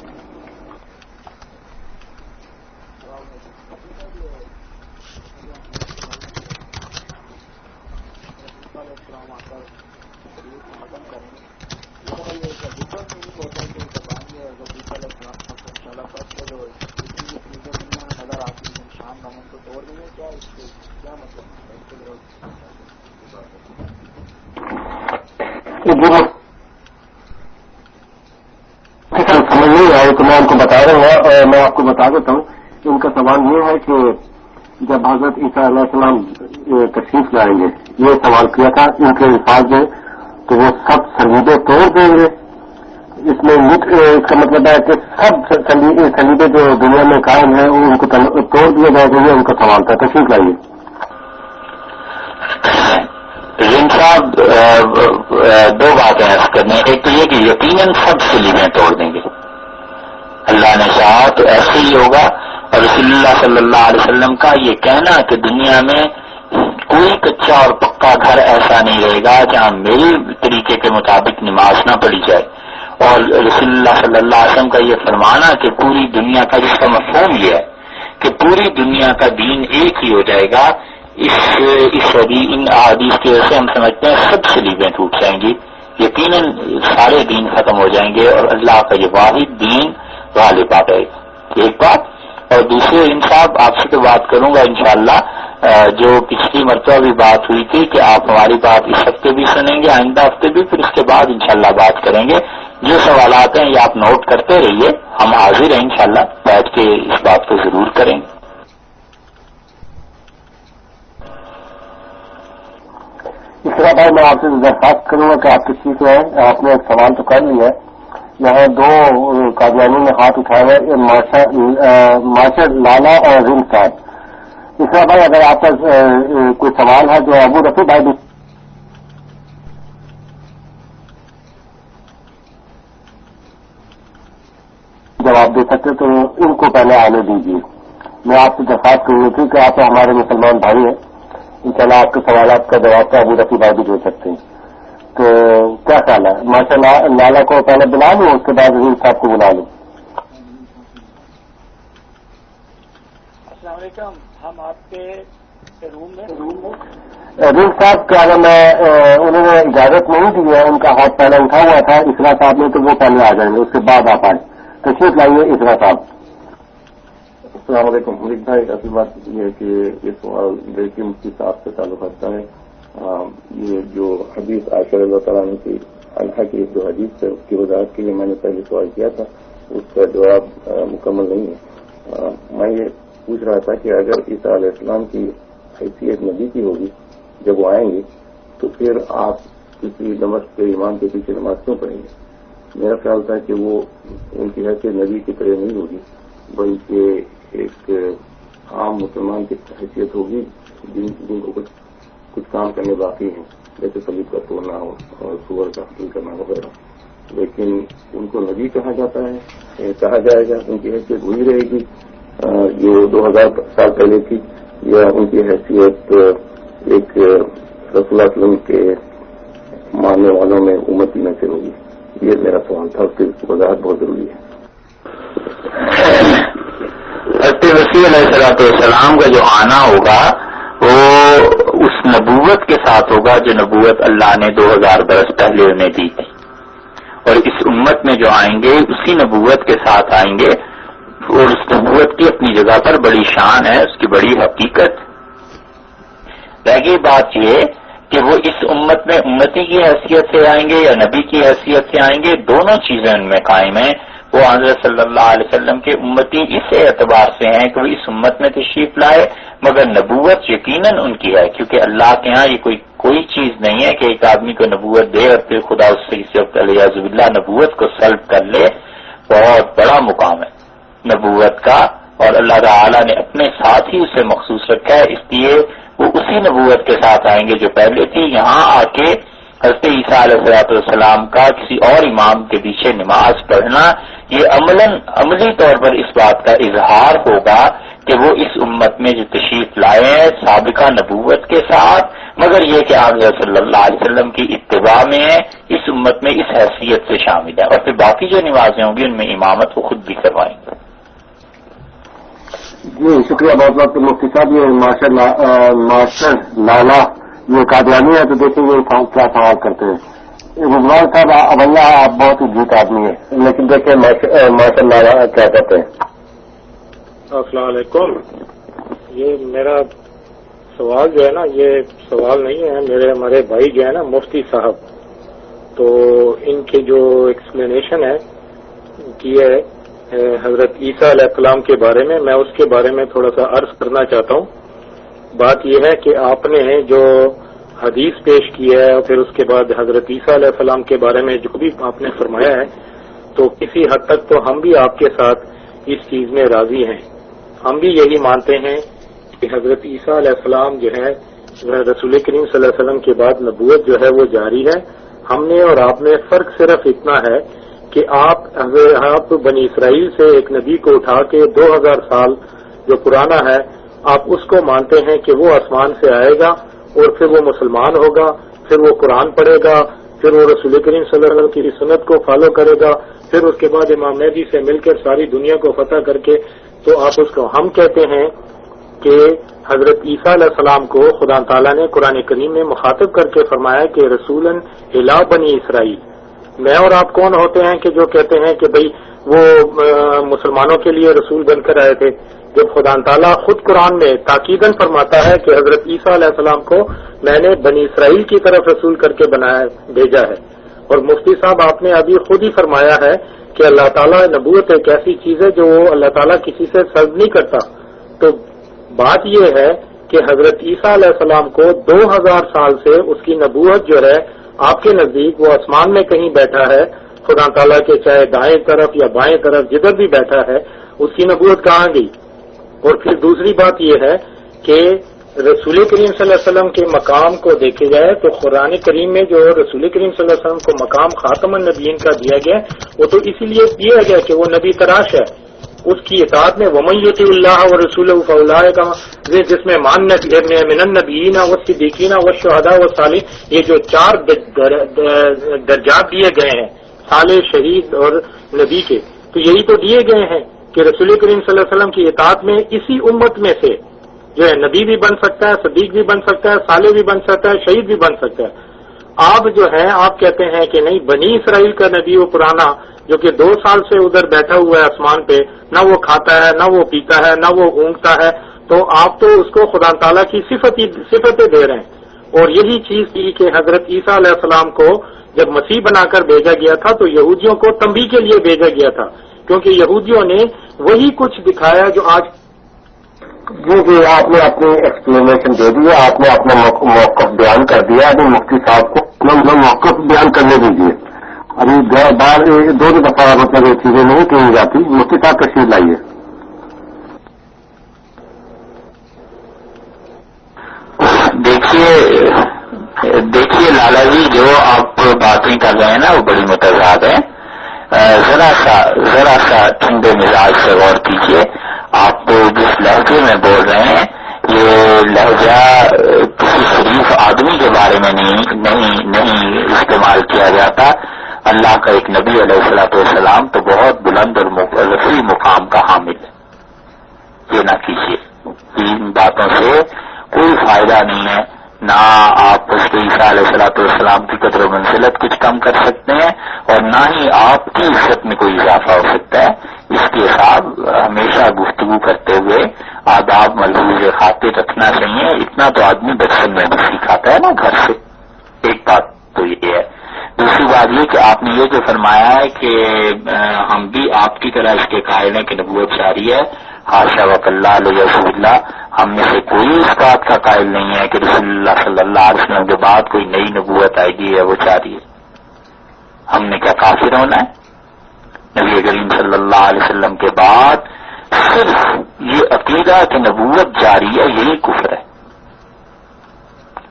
سمجھ نہیں آئے تو میں ان کو بتا رہا ہوں، اور میں آپ کو بتا دیتا ہوں کہ ان کا سوال یہ ہے کہ جب حضرت عیسیٰ علیہ السلام تشریف لائیں گے، یہ سوال کیا تھا ان کے الفاظ میں، تو وہ سب صلیبیں توڑ دیں گے. اس میں اس کا مطلب ہے کہ سب صلیبیں جو دنیا میں قائم ہیں ان کو توڑ دیا جائے گا. یہ ان کا سوال تھا. تشریف لائیے. رین صاحب 2 باتیں عرض کرنے. ایک تو یہ کہ یقیناً سب صلیبیں توڑ دیں گے، اللہ نے چاہا تو ایسے ہی ہوگا. اور رسول اللہ صلی اللہ علیہ وسلم کا یہ کہنا کہ دنیا میں کوئی کچا اور پکا گھر ایسا نہیں رہے گا جہاں میرے طریقے کے مطابق نماز نہ پڑھی جائے، اور رسول اللہ صلی اللہ علیہ وسلم کا یہ فرمانا کہ پوری دنیا کا، جس کا مفہوم یہ ہے کہ پوری دنیا کا دین ایک ہی ہو جائے گا، ان احادیث کی وجہ سے ہم سمجھتے ہیں سب صلیبیں ٹوٹ جائیں گی، یقیناً سارے دین ختم ہو جائیں گے اور اللہ کا یہ واحد دین غالب آ جائے گا. ایک بات. اور دوسرے انصاف آپ سے تو بات کروں گا انشاءاللہ، جو پچھلی مرتبہ بھی بات ہوئی تھی کہ آپ ہماری بات اس ہفتے بھی سنیں گے، آئندہ ہفتے بھی، پھر اس کے بعد انشاءاللہ بات کریں گے. جو سوالات ہیں یہ آپ نوٹ کرتے رہیے، ہم حاضر ہیں انشاءاللہ، بیٹھ کے اس بات کو ضرور کریں گے. اس طرح بھائی میں آپ سے درخواست کروں گا کہ آپ تشریف لائیں. آپ نے ایک سوال تو کر لیا ہے. یہاں 2 قادیانی نے ہاتھ اٹھایا ہے، ماشر لالا اور رنگ صاحب. اس طرح بھائی اگر آپ کا کوئی سوال ہے جو ابو رفیع بھائی بھی جواب دے سکتے تو ان کو پہلے آنے دیجیے. میں آپ سے درخواست کروں گی کہ آپ ہمارے مسلمان بھائی ہیں، انشاءاللہ آپ کے سوالات کا جواب تو ابو رفیع بھائی بھی دے سکتے ہیں. تو کیا خیال ہے؟ ماشاء اللہ لالا کو پہلے بلا لوں، اس کے بعد رضی صاحب کو بلا لوں. السلام علیکم. ہم آپ کے روم میں رضی صاحب کیا نام ہے، انہوں نے اجازت نہیں دی ہے، ان کا ہاتھ پہلے اٹھا ہوا تھا اسرا صاحب نے، تو وہ پہلے آ جائیں گے، اس کے بعد آپ آئیں. تشریف لائیے اسرا صاحب. السلام علیکم. ملک بھائی اصل بات یہ ہے کہ یہ سوال دیکھیے مفتی صاحب سے تعلق رکھتا ہے. یہ جو حدیث عائشہ رضی اللہ تعالیٰ عنہ کی جو حدیث ہے اس کی وضاحت کے لیے میں نے پہلے سوال کیا تھا، اس کا جواب مکمل نہیں ہے. میں یہ پوچھ رہا تھا کہ اگر عیسیٰ علیہ السلام کی حیثیت نبی کی ہوگی جب وہ آئیں گے تو پھر آپ کسی نماز کے امام کے پیچھے نماز کیوں پڑھیں گے؟ میرا خیال تھا کہ وہ ان کی حیثیت نبی کی طرح نہیں ہوگی بلکہ ایک عام مسلمان کی حیثیت ہوگی جن کو کچھ کام کرنے باقی ہیں، جیسے صلیب کا توڑنا ہو اور سور کا حاصل کرنا وغیرہ. لیکن ان کو نبی کہا جاتا ہے، کہا جائے گا. ان کی حیثیت وہی رہے گی جو 2000 سال پہلے تھی، یا ان کی حیثیت ایک رسول اللہ علیہ وسلم کے ہونے والوں میں امتی میں سے ہوگی؟ یہ میرا سوال تھا، اس کی وضاحت بہت ضروری ہے۔ حضرت مسیح علیہ السلام کا جو آنا ہوگا وہ اس نبوت کے ساتھ ہوگا جو نبوت اللہ نے 2000 برس پہلے انہیں دی تھی، اور اس امت میں جو آئیں گے اسی نبوت کے ساتھ آئیں گے، اور اس نبوت کی اپنی جگہ پر بڑی شان ہے، اس کی بڑی حقیقت۔ رہ گئی بات یہ کہ وہ اس امت میں امتی کی حیثیت سے آئیں گے یا نبی کی حیثیت سے آئیں گے، دونوں چیزیں ان میں قائم ہیں۔ وہ حضرت صلی اللہ علیہ وسلم کے امتی اس اعتبار سے ہیں کہ وہ اس امت میں تشریف لائے، مگر نبوت یقیناً ان کی ہے، کیونکہ اللہ کے ہاں یہ کوئی چیز نہیں ہے کہ ایک آدمی کو نبوت دے اور پھر خدا اس سے کسی وقت علیہ باللہ نبوت کو سلب کر لے۔ بہت بڑا مقام ہے نبوت کا، اور اللہ تعالی نے اپنے ساتھ ہی اسے مخصوص رکھا ہے، اس لیے وہ اسی نبوت کے ساتھ آئیں گے جو پہلے تھی۔ یہاں آ کے حضرت عیسیٰ علیہ السلام کا کسی اور امام کے پیچھے نماز پڑھنا، یہ عملی طور پر اس بات کا اظہار ہوگا کہ وہ اس امت میں جو تشریف لائے ہیں سابقہ نبوت کے ساتھ، مگر یہ کہ آپ صلی اللہ علیہ وسلم کی اتباع میں ہیں، اس امت میں اس حیثیت سے شامل ہے، اور پھر باقی جو نمازیں ہوں گی ان میں امامت وہ خود بھی کروائیں گے۔ جی شکریہ بہت بہت مفتی صاحب۔ یہ ماسٹر لالا یہ قادیانی ہے، تو دیکھیں یہ کیا سوال کرتے ہیں۔ رضوان صاحب اب اللہ آپ بہت ہی جیت آدمی ہے، لیکن دیکھیں ماسٹر لالا کیا کہتے ہیں۔ السلام علیکم۔ یہ میرا سوال جو ہے نا، یہ سوال نہیں ہے، ہمارے بھائی جو ہے نا مفتی صاحب، تو ان کی جو ایکسپلینیشن ہے کی ہے حضرت عیسیٰ علیہ السلام کے بارے میں اس کے بارے میں تھوڑا سا عرض کرنا چاہتا ہوں۔ بات یہ ہے کہ آپ نے جو حدیث پیش کی ہے اور پھر اس کے بعد حضرت عیسیٰ علیہ السلام کے بارے میں جو بھی آپ نے فرمایا ہے، تو کسی حد تک تو ہم بھی آپ کے ساتھ اس چیز میں راضی ہیں۔ ہم بھی یہی مانتے ہیں کہ حضرت عیسیٰ علیہ السلام جو ہے رسول کریم صلی اللہ علیہ وسلم کے بعد نبوت جو ہے وہ جاری ہے۔ ہم نے اور آپ میں فرق صرف اتنا ہے کہ آپ بنی اسرائیل سے ایک نبی کو اٹھا کے 2000 سال جو پرانا ہے آپ اس کو مانتے ہیں کہ وہ آسمان سے آئے گا اور پھر وہ مسلمان ہوگا، پھر وہ قرآن پڑھے گا، پھر وہ رسول کریم صلی اللہ علیہ وسلم کی سنت کو فالو کرے گا، پھر اس کے بعد امام مہدی سے مل کر ساری دنیا کو فتح کر کے، تو آپ اس کو ہم کہتے ہیں کہ حضرت عیسیٰ علیہ السلام کو خدا تعالیٰ نے قرآن کریم میں مخاطب کر کے فرمایا کہ رسولاً الی بنی اسرائیل۔ میں اور آپ کون ہوتے ہیں کہ جو کہتے ہیں کہ بھئی وہ مسلمانوں کے لیے رسول بن کر آئے تھے، جب خدا تعالیٰ خود قرآن میں تاکیداً فرماتا ہے کہ حضرت عیسیٰ علیہ السلام کو میں نے بنی اسرائیل کی طرف رسول کر کے بھیجا ہے۔ اور مفتی صاحب آپ نے ابھی خود ہی فرمایا ہے کہ اللہ تعالیٰ نبوت ایک ایسی چیز ہے جو اللہ تعالیٰ کسی سے سلب نہیں کرتا۔ تو بات یہ ہے کہ حضرت عیسیٰ علیہ السلام کو 2000 سال سے اس کی نبوت جو ہے آپ کے نزدیک وہ آسمان میں کہیں بیٹھا ہے، خدا تعالیٰ کے چاہے دائیں طرف یا بائیں طرف جدھر بھی بیٹھا ہے اس کی نبوت کہاں گئی؟ اور پھر دوسری بات یہ ہے کہ رسول کریم صلی اللہ علیہ وسلم کے مقام کو دیکھے جائے تو قرآن کریم میں جو رسول کریم صلی اللہ علیہ وسلم کو مقام خاتم النبیین کا دیا گیا وہ تو اسی لیے دیا گیا کہ وہ نبی تراش ہے، اس کی اطاعت میں وَمَن یُطِعِ اللَّهَ وَرَسُولَهُ فَأُولَٰئِکَ جس میں مِنَ النَّبِیِّینَ وَالصِّدِّیقِینَ وَالشُّہَدَاءِ وَالصَّالِحِینَ، یہ جو 4 درجات دیے گئے ہیں صالح، شہید اور نبی کے، تو یہی تو دیے گئے ہیں کہ رسول کریم صلی اللہ علیہ وسلم کی اطاعت میں اسی امت میں سے جو ہے نبی بھی بن سکتا ہے، صدیق بھی بن سکتا ہے، صالح بھی بن سکتا ہے، شہید بھی بن سکتا ہے۔ آپ جو ہے آپ کہتے ہیں کہ نہیں بنی اسرائیل کا نبی وہ پرانا جو کہ 2 سال سے ادھر بیٹھا ہوا ہے آسمان پہ، نہ وہ کھاتا ہے نہ وہ پیتا ہے نہ وہ اونگتا ہے، تو آپ تو اس کو خدا تعالیٰ کی صفتیں دے رہے ہیں۔ اور یہی چیز تھی کہ حضرت عیسیٰ علیہ السلام کو جب مسیح بنا کر بھیجا گیا تھا تو یہودیوں کو تنبیہ کے لیے بھیجا گیا تھا، کیونکہ یہودیوں نے وہی کچھ دکھایا جو آج۔ جی آپ نے اپنی ایکسپلینیشن دے دی ہے، آپ نے اپنا موقف بیان کر دیا، ابھی مفتی صاحب کو موقف بیان کرنے دیجیے۔ ابھی بار 2 دفعہ مطلب یہ چیزیں نہیں کہی جاتی، مفتی صاحب تشریف لائیے۔ دیکھیے لالا جی جو آپ باتیں کر رہے ہیں نا وہ بڑی متضاد ہیں، ذرا سا ٹھنڈے مزاج سے غور کیجیے۔ آپ جس لہجے میں بول رہے ہیں یہ لہجہ کسی شریف آدمی کے بارے میں نہیں استعمال کیا جاتا. اللہ کا ایک نبی علیہ الصلوۃ والسلام تو بہت بلند اور رفیع مقام کا حامل ہے. یہ نہ کیجیے. ان باتوں سے کوئی فائدہ نہیں ہے. نہ آپ اس کے عیسیٰ علیہ الصلوۃ والسلام کی قدر و منزلت کچھ کم کر سکتے ہیں اور نہ ہی آپ کی عزت میں کوئی اضافہ ہو سکتا ہے. اس کے ساتھ ہمیشہ گفتگو کرتے ہوئے آداب ملحوظ خاطر رکھنا چاہیے. اتنا تو آدمی بچپن میں بھی سکھاتا ہے نا گھر سے. ایک بات تو یہ ہے. دوسری بات یہ کہ آپ نے یہ جو فرمایا ہے کہ ہم بھی آپ کی طرح اس کے قائل ہیں کہ نبوت جاری ہے. حاشا وکلا علیہ اللہ. ہم میں سے کوئی اس بات کا قائل نہیں ہے کہ رسول اللہ صلی اللہ علیہ وسلم کے بعد کوئی نئی نبوت آئے گی ہے وہ جاری ہے. ہم نے کیا کافر ہونا ہے؟ نبی کریم صلی اللہ علیہ وسلم کے بعد صرف یہ عقیدہ کہ نبوت جاری ہے یہی کفر ہے.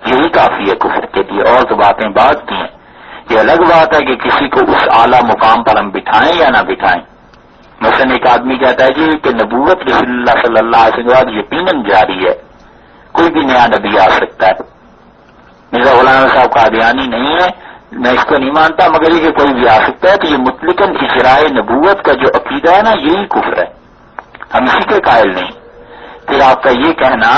یہی کافی ہے کفر کے لیے. اور تو باتیں بعد کی ہیں. یہ الگ بات ہے کہ کسی کو اس اعلیٰ مقام پر ہم بٹھائیں یا نہ بٹھائیں. مثلا ایک آدمی کہتا ہے جی کہ نبوت رسول اللہ صلی اللہ علیہ وسلم کے بعد یقیناً جاری ہے. کوئی بھی نیا نبی آ سکتا ہے. مرزا غلام صاحب قادیانی نہیں ہے, میں اس کو نہیں مانتا, مگر یہ کہ کوئی بھی آ سکتا ہے. تو یہ مطلقاً اجراء نبوت کا جو عقیدہ ہے نا یہی کفر ہے. ہم اسی کے قائل نہیں. پھر آپ کا یہ کہنا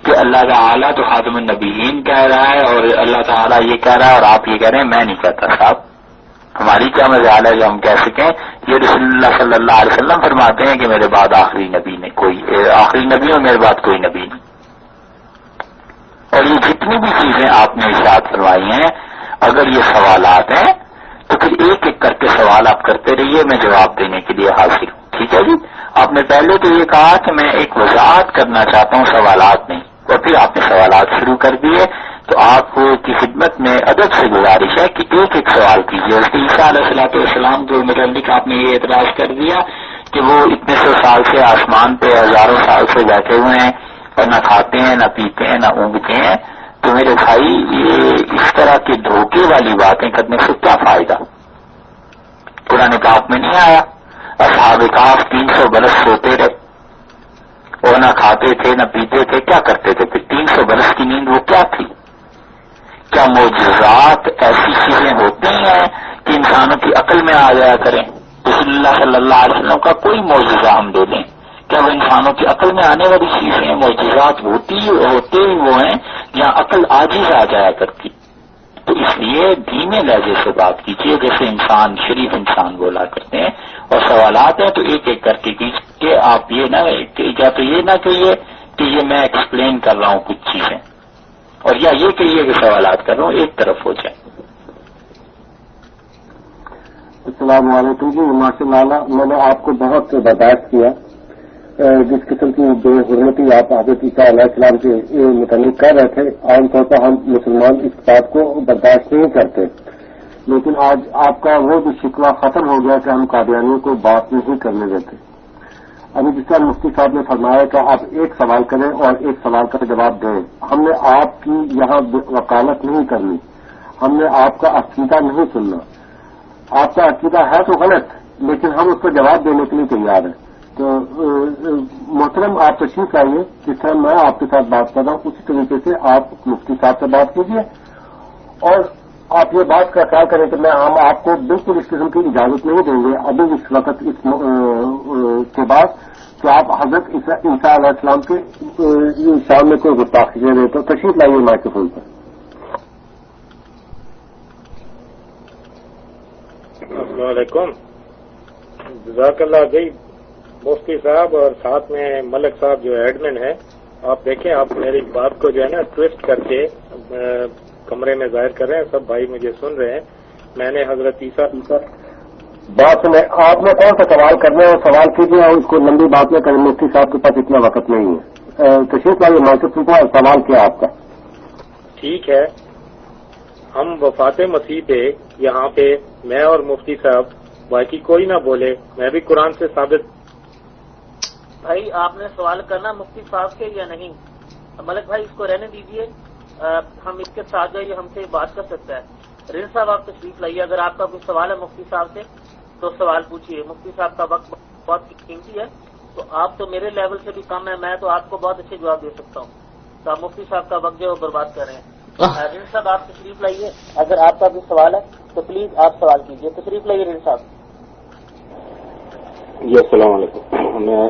کہ اللہ تعالیٰ تو خاتم النبیین کہہ رہا ہے اور اللہ تعالیٰ یہ کہہ رہا ہے اور آپ یہ کہہ رہے ہیں, میں نہیں کہتا صاحب. ہماری کیا مجال ہے جو ہم کہہ سکیں یہ رسول اللہ صلی اللہ علیہ وسلم فرماتے ہیں کہ میرے بعد آخری نبی نے کوئی آخری نبی اور میرے بعد کوئی نبی نہیں. اور یہ جتنی بھی چیزیں آپ نے ارشاد فرمائی ہیں اگر یہ سوالات ہیں تو پھر ایک ایک کر کے سوال آپ کرتے رہیے, میں جواب دینے کے لیے حاضر ہوں. ٹھیک ہے جی. آپ نے پہلے تو یہ کہا کہ میں ایک وضاحت کرنا چاہتا ہوں, سوالات نہیں, اور پھر آپ نے سوالات شروع کر دیے. تو آپ کی خدمت میں ادب سے گزارش ہے کہ ایک ایک سوال کیجیے. اس عیسیٰ علیہ الصلوۃ والسلام کے متعلق آپ نے یہ اعتراض کر دیا کہ وہ اتنے سو سال سے آسمان پہ ہزاروں سال سے بیٹھے ہوئے ہیں اور نہ کھاتے ہیں نہ پیتے ہیں نہ اونگتے ہیں. تو میرے بھائی یہ اس طرح کی دھوکے والی باتیں کرنے سے کیا فائدہ؟ قرآن پاک میں نہیں آیا اصحاب کہف 300 برس سوتے رہے, وہ نہ کھاتے تھے نہ پیتے تھے, کیا کرتے تھے پھر 300 برس کی نیند وہ کیا تھی؟ کیا معجزات ایسی چیزیں ہوتی ہیں کہ انسانوں کی عقل میں آ جایا کریں؟ رسول اللہ صلی اللہ علیہ وسلم کا کوئی معجزہ ہم دے دیں, کیا وہ انسانوں کی عقل میں آنے والی چیزیں ہیں؟ معجزات ہوتے ہی وہ ہیں جہاں عقل عاجز آ جایا کرتی. تو اس لیے دھیمے لہجے سے بات کیجیے جیسے انسان شریف انسان بولا کرتے ہیں. اور سوالات ہیں تو ایک ایک کر کے کیجیے. آپ یہ نہ یا تو یہ نہ کہیے کہ یہ میں ایکسپلین کر رہا ہوں کچھ چیزیں, اور یا یہ کہیے کہ سوالات کر رہا ہوں, ایک طرف ہو جائے. السلام علیکم جی. ماشاء اللہ میں نے آپ کو بہت برداشت کیا. جس قسم کی بے حرمتی آپ حضرت عیسیٰ علیہ السلام کے متعلق کر رہے تھے, عام طور پر ہم مسلمان اس بات کو برداشت نہیں کرتے, لیکن آج آپ کا وہ جو شکوہ ختم ہو گیا کہ ہم قادیانیوں کو بات نہیں کرنے دیتے. ابھی جس طرح مفتی صاحب نے فرمایا کہ آپ ایک سوال کریں اور ایک سوال کا جواب دیں. ہم نے آپ کی یہاں وکالت نہیں کرنی, ہم نے آپ کا عقیدہ نہیں سننا. آپ کا عقیدہ ہے تو غلط, لیکن ہم اس کو جواب دینے کے لیے تیار ہیں. تو محترم آپ تشریف لائیے, جس طرح میں آپ کے ساتھ بات کر رہا ہوں اسی طریقے سے آپ مفتی صاحب سے بات کیجیے. اور آپ یہ بات کا خیال کریں کہ ہم آپ کو بالکل اس قسم کی اجازت نہیں دیں گے ابھی اس وقت اس کے بعد کہ آپ حضرت عیسیٰ علیہ السلام کے سامنے کوئی گستاخی دے. تو تشریف لائیے مائکروفون پر. السلام علیکم. جزاک اللہ جی. مفتی صاحب اور ساتھ میں ملک صاحب جو ایڈمن ہے, آپ دیکھیں آپ میری بات کو جو ہے نا ٹویسٹ کر کے کمرے میں ظاہر کر رہے ہیں. سب بھائی مجھے سن رہے ہیں. میں نے حضرت عیسیٰ بات سنیں, آپ نے کون سا سوال کرنا ہے سوال کیجیے, اور اس کو لمبی بات میں کریں. مفتی صاحب کے پاس اتنا وقت نہیں ہے. تشریف لائیے مائکروفون پر. سوال کیا آپ کا؟ ٹھیک ہے. ہم وفات مسیح پہ یہاں پہ میں اور مفتی صاحب باقی کوئی نہ بولے, میں بھی قرآن سے ثابت. بھائی آپ نے سوال کرنا مفتی صاحب کے یا نہیں؟ ملک بھائی اس کو رہنے دیجیے, ہم اس کے ساتھ جو ہم سے بات کر سکتا ہے. رین صاحب آپ تشریف لائیے. اگر آپ کا کوئی سوال ہے مفتی صاحب سے تو سوال پوچھیے. مفتی صاحب کا وقت بہت قیمتی ہے, تو آپ تو میرے لیول سے بھی کم ہے, میں تو آپ کو بہت اچھے جواب دے سکتا ہوں. تو آپ مفتی صاحب کا وقت جو برباد کر رہے ہیں. رین صاحب آپ تشریف لائیے، اگر آپ کا بھی سوال ہے تو پلیز آپ سوال کیجیے. تشریف لائیے رین صاحب. جی السلام علیکم. میں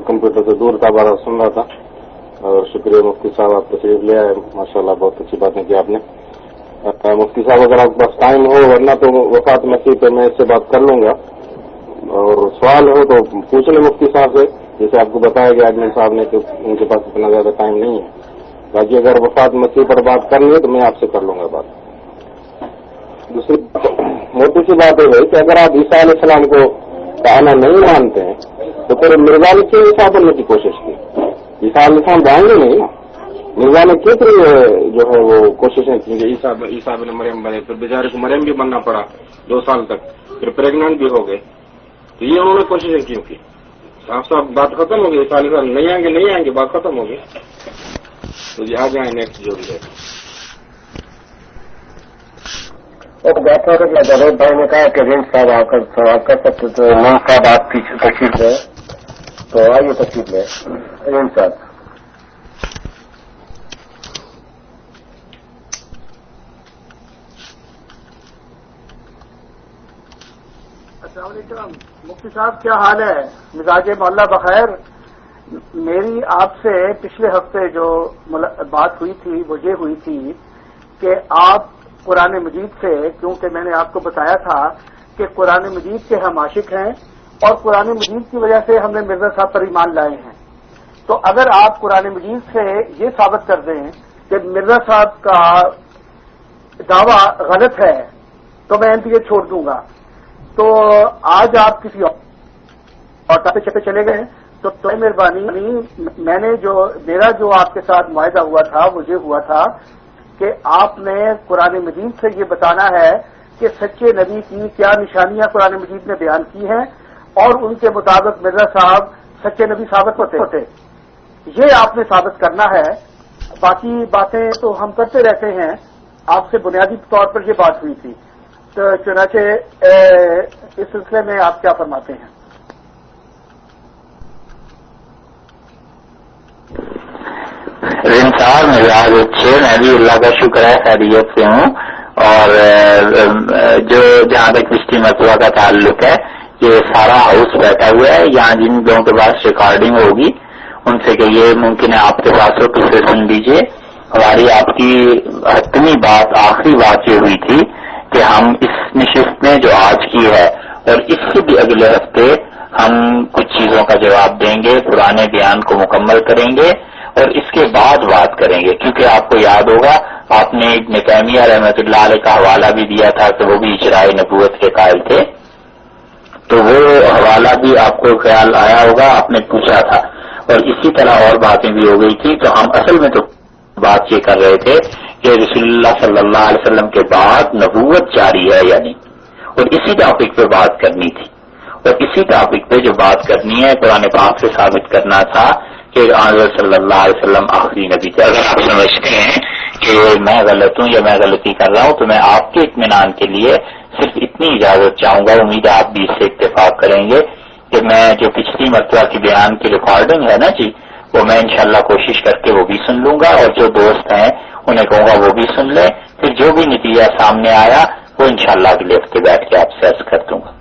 کمپیوٹر سے دور تھا، بارہ سن رہا تھا، اور شکریہ مفتی صاحب آپ تشریف لے آئے. ماشاءاللہ بہت اچھی باتیں کی آپ نے. مفتی صاحب اگر آپ کے پاس ٹائم ہو، ورنہ تو وفات مسیح پہ میں اس سے بات کر لوں گا، اور سوال ہو تو پوچھ لیں مفتی صاحب سے. جیسے آپ کو بتایا گیا اجمل صاحب نے کہ ان کے پاس اتنا زیادہ ٹائم نہیں ہے. باقی اگر وفات مسیح پر بات کرنی ہے تو میں آپ سے کر لوں گا بات. دوسری موٹی سی بات ہے بھائی کہ اگر آپ عیسیٰ علیہ السلام کو آنا نہیں مانتے ہیں تو پھر مرزا نے کیوں عیسیٰ بننے کی کوشش کی؟ عیسیٰ علیہ السلام جائیں گے نہیں نا. مرزا نے کس لیے جو ہے وہ کوششیں کی کہ عیسیٰ بن مریم بنے، پھر بیچارے کو مریم بھی بننا پڑا 2 سال تک، پھر پریگننٹ بھی ہو گئے. تو یہ انہوں نے کوششیں کیوں کی؟ صاف صاف بات ختم ہو گئی. عیسیٰ علیہ السلام نہیں آئیں گے، بات ختم ہو گئی. تو یہ آ جائیں نیکسٹ جو بھی ہے. جیسا کہ جاوید بھائی نے کہا کہ رین صاحب آ کر سوال کر سکتے، تو رین صاحب آپ پیچھے تشریف لیں، تو آئیے تشریف لیں رین صاحب. السلام علیکم مفتی صاحب، کیا حال ہے؟ مزاج معاملہ بخیر. میری آپ سے پچھلے ہفتے جو بات ہوئی تھی وہ یہ ہوئی تھی کہ آپ قرآن مجید سے، کیونکہ میں نے آپ کو بتایا تھا کہ قرآن مجید کے ہم عاشق ہیں اور قرآن مجید کی وجہ سے ہم نے مرزا صاحب پر ایمان لائے ہیں، تو اگر آپ قرآن مجید سے یہ ثابت کر دیں کہ مرزا صاحب کا دعویٰ غلط ہے تو میں MPA چھوڑ دوں گا. تو آج آپ کسی اور ٹاپک پہ چلے گئے، تو مہربانی میں نے میرا جو آپ کے ساتھ معاہدہ ہوا تھا وہ یہ ہوا تھا کہ آپ نے قرآن مجید سے یہ بتانا ہے کہ سچے نبی کی کیا نشانیاں قرآن مجید نے بیان کی ہیں اور ان کے مطابق مرزا صاحب سچے نبی ثابت ہوتے. یہ آپ نے ثابت کرنا ہے. باقی باتیں تو ہم کرتے رہتے ہیں. آپ سے بنیادی طور پر یہ بات ہوئی تھی، تو چنانچہ اس سلسلے میں آپ کیا فرماتے ہیں؟ رین صاحب میرے آج اچھے، میں بھی اللہ کا شکر ہے خیریت سے ہوں. اور جو جہاں تک پچھلی مرتبہ کا تعلق ہے، یہ سارا ہاؤس بیٹھا ہوا ہے. یہاں جن لوگوں کے پاس ریکارڈنگ ہوگی ان سے کہ یہ ممکن ہے آپ کے پاس ہو تو اسے سن لیجیے. ہماری آپ کی حتمی بات، آخری بات یہ ہوئی تھی کہ ہم اس نشست میں جو آج کی ہے اور اس سے بھی اگلے ہفتے ہم کچھ چیزوں کا جواب دیں گے، پرانے بیان کو مکمل کریں گے اور اس کے بعد بات کریں گے. کیونکہ آپ کو یاد ہوگا آپ نے ابن تیمیہ رحمۃ اللہ علیہ کا حوالہ بھی دیا تھا کہ وہ بھی اجرائے نبوت کے قائل تھے، تو وہ حوالہ بھی آپ کو خیال آیا ہوگا، آپ نے پوچھا تھا. اور اسی طرح اور باتیں بھی ہو گئی تھی. تو ہم اصل میں تو بات یہ کر رہے تھے کہ رسول اللہ صلی اللہ علیہ وسلم کے بعد نبوت جاری ہے یا نہیں، اور اسی ٹاپک پہ بات کرنی تھی. اور اسی ٹاپک پہ جو بات کرنی ہے قرآن پاک سے ثابت کرنا تھا کہ حضرت صلی اللہ علیہ وسلم آخری نبی تھے. اگر آپ سمجھتے ہیں کہ میں غلط ہوں یا میں غلطی کر رہا ہوں تو میں آپ کے اطمینان کے لیے صرف اتنی اجازت چاہوں گا، امید ہے آپ بھی اس سے اتفاق کریں گے، کہ میں جو پچھلی مرتبہ کی بیان کی ریکارڈنگ ہے نا جی، وہ میں انشاءاللہ کوشش کر کے وہ بھی سن لوں گا، اور جو دوست ہیں انہیں کہوں گا وہ بھی سن لیں. پھر جو بھی نتیجہ سامنے آیا وہ انشاءاللہ اگلے ہفتے بیٹھ کے آپ سے عرض کر دوں گا.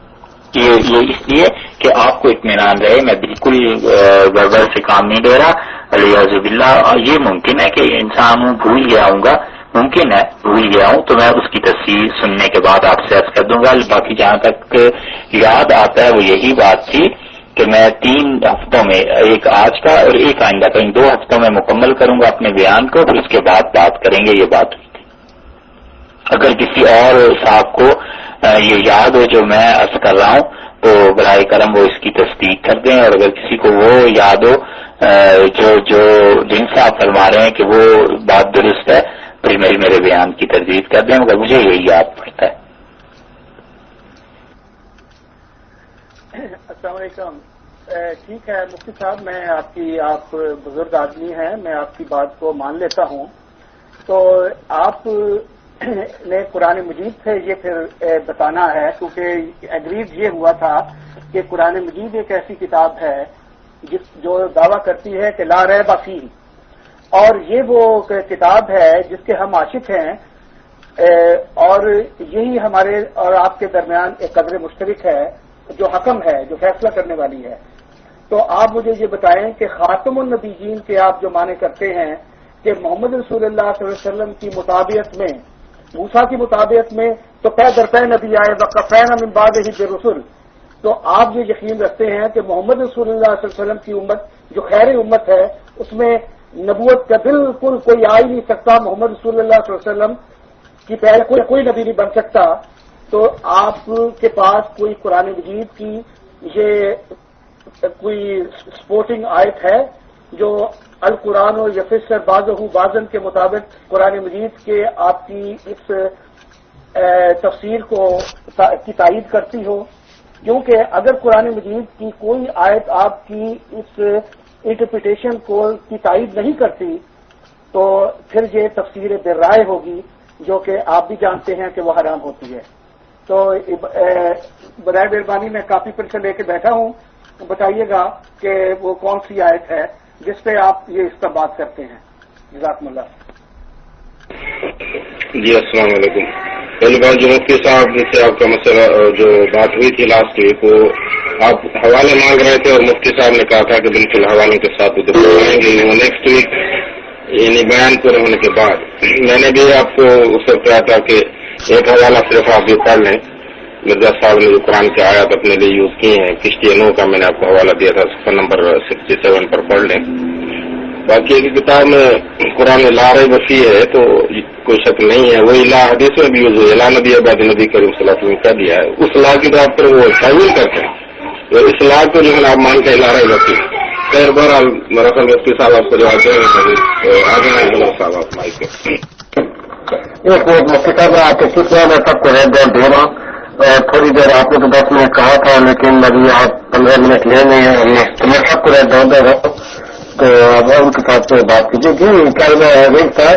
یہ اس لیے کہ آپ کو اطمینان رہے، میں بالکل گڑبڑ سے کام نہیں لے رہا. علیہ باللہ یہ ممکن ہے کہ انسان بھول گیا ہوں گا، ممکن ہے بھول گیا ہوں، تو میں اس کی تفصیل سننے کے بعد آپ سے عرض کر دوں گا. باقی جہاں تک یاد آتا ہے وہ یہی بات تھی کہ میں 3 ہفتوں میں، ایک آج کا اور ایک آئندہ کا، ان 2 ہفتوں میں مکمل کروں گا اپنے بیان کو، پھر اس کے بعد بات کریں گے. یہ بات ہوئی تھی. اگر کسی اور صاحب کو یہ یاد ہو جو میں عرض کر رہا ہوں تو براہ کرم وہ اس کی تصدیق کر دیں، اور اگر کسی کو وہ یاد ہو جو جن سے آپ فرما رہے ہیں کہ وہ بات درست ہے، پھر میرے بیان کی تردید کر دیں، مگر مجھے یہی یاد پڑتا ہے. السلام علیکم. ٹھیک ہے مفتی صاحب، آپ بزرگ آدمی ہیں، میں آپ کی بات کو مان لیتا ہوں. تو آپ نے قرآن مجید سے یہ پھر بتانا ہے، کیونکہ ایگریڈ یہ ہوا تھا کہ قرآن مجید ایک ایسی کتاب ہے جو دعویٰ کرتی ہے کہ لا ریب فیہ، اور یہ وہ کتاب ہے جس کے ہم عاشق ہیں، اور یہی ہمارے اور آپ کے درمیان ایک قدر مشترک ہے جو حکم ہے، جو فیصلہ کرنے والی ہے۔ تو آپ مجھے یہ بتائیں کہ خاتم النبیین کے آپ جو معنی کرتے ہیں کہ محمد رسول اللہ صلی اللہ علیہ وسلم کی مطابعت میں، موسیٰ کی مطابعت میں تو پے در پے نبی آئے وقفین من بعدہ برسل، تو آپ یہ یقین رکھتے ہیں کہ محمد رسول اللہ صلی اللہ علیہ وسلم کی امت جو خیر امت ہے اس میں نبوت کا بالکل کوئی آ ہی نہیں سکتا، محمد رسول اللہ صلی اللہ علیہ وسلم کی پہلے کوئی نبی نہیں بن سکتا۔ تو آپ کے پاس کوئی قرآن مجید کی یہ کوئی سپورٹنگ آیت ہے جو القرآن و یفسر بعضہ بعضاً کے مطابق قرآن مجید کے آپ کی اس تفسیر کی تائید کرتی ہو؟ کیونکہ اگر قرآن مجید کی کوئی آیت آپ کی اس انٹرپریٹیشن کی تائید نہیں کرتی تو پھر یہ تفسیر بالرائے ہوگی، جو کہ آپ بھی جانتے ہیں کہ وہ حرام ہوتی ہے۔ تو برائے مہربانی میں کاپی پر سے لے کے بیٹھا ہوں، بتائیے گا کہ وہ کون سی آیت ہے جس پہ آپ یہ استنباط کرتے ہیں۔ جزاکم اللہ۔ جی السلام علیکم۔ پہلی بات جو مفتی صاحب سے آپ کا مسئلہ جو بات ہوئی تھی لاسٹ ویک، وہ آپ حوالے مانگ رہے تھے اور مفتی صاحب نے کہا تھا کہ بالکل حوالوں کے ساتھ ادھر آئیں گے وہ نیکسٹ ویک، یعنی بیان پورے ہونے کے بعد۔ میں نے بھی آپ کو اس وقت کہا تھا کہ ایک حوالہ صرف آپ یہ پڑھ لیں، مرزا صاحب نے جو قرآن کی آیات اپنے لیے یوز کی ہیں، کشتی نوح کا میں نے آپ کو حوالہ دیا تھا، صفحہ نمبر 67 پر پڑھ لیں۔ باقی ایک کتاب میں قرآن لا ریب فیہ ہے تو کوئی شک نہیں ہے، وہی لا حدیث میں بھی یوز ہوئی، لا نبی بعد نبی کریم صلی اللہ علیہ وسلم کہہ دیا ہے، اس لا کی تو آپ پر وہ تعویل کرتے ہیں، تو اس لا کو جو ہے آپ مان کے لا ریب فیہ۔ خیر بہرحال میرا خیال مفتی صاحب آپ کو جواب دیں گے، تو آگے آئیں صاحب آپ مائک پہ۔ ایک منٹ مفتی صاحب، میں آپ کے سلسلے میں سب کو ریڈ دے رہا ہوں، تھوڑی دیر آپ نے تو 10 منٹ کہا تھا لیکن ابھی آپ 15 منٹ لے نہیں ہیں، تو میں سب کو ریڈ دے رہا ہوں، تو اب ان کے ساتھ بات کیجیے۔ جی کل میں ایوریج تھا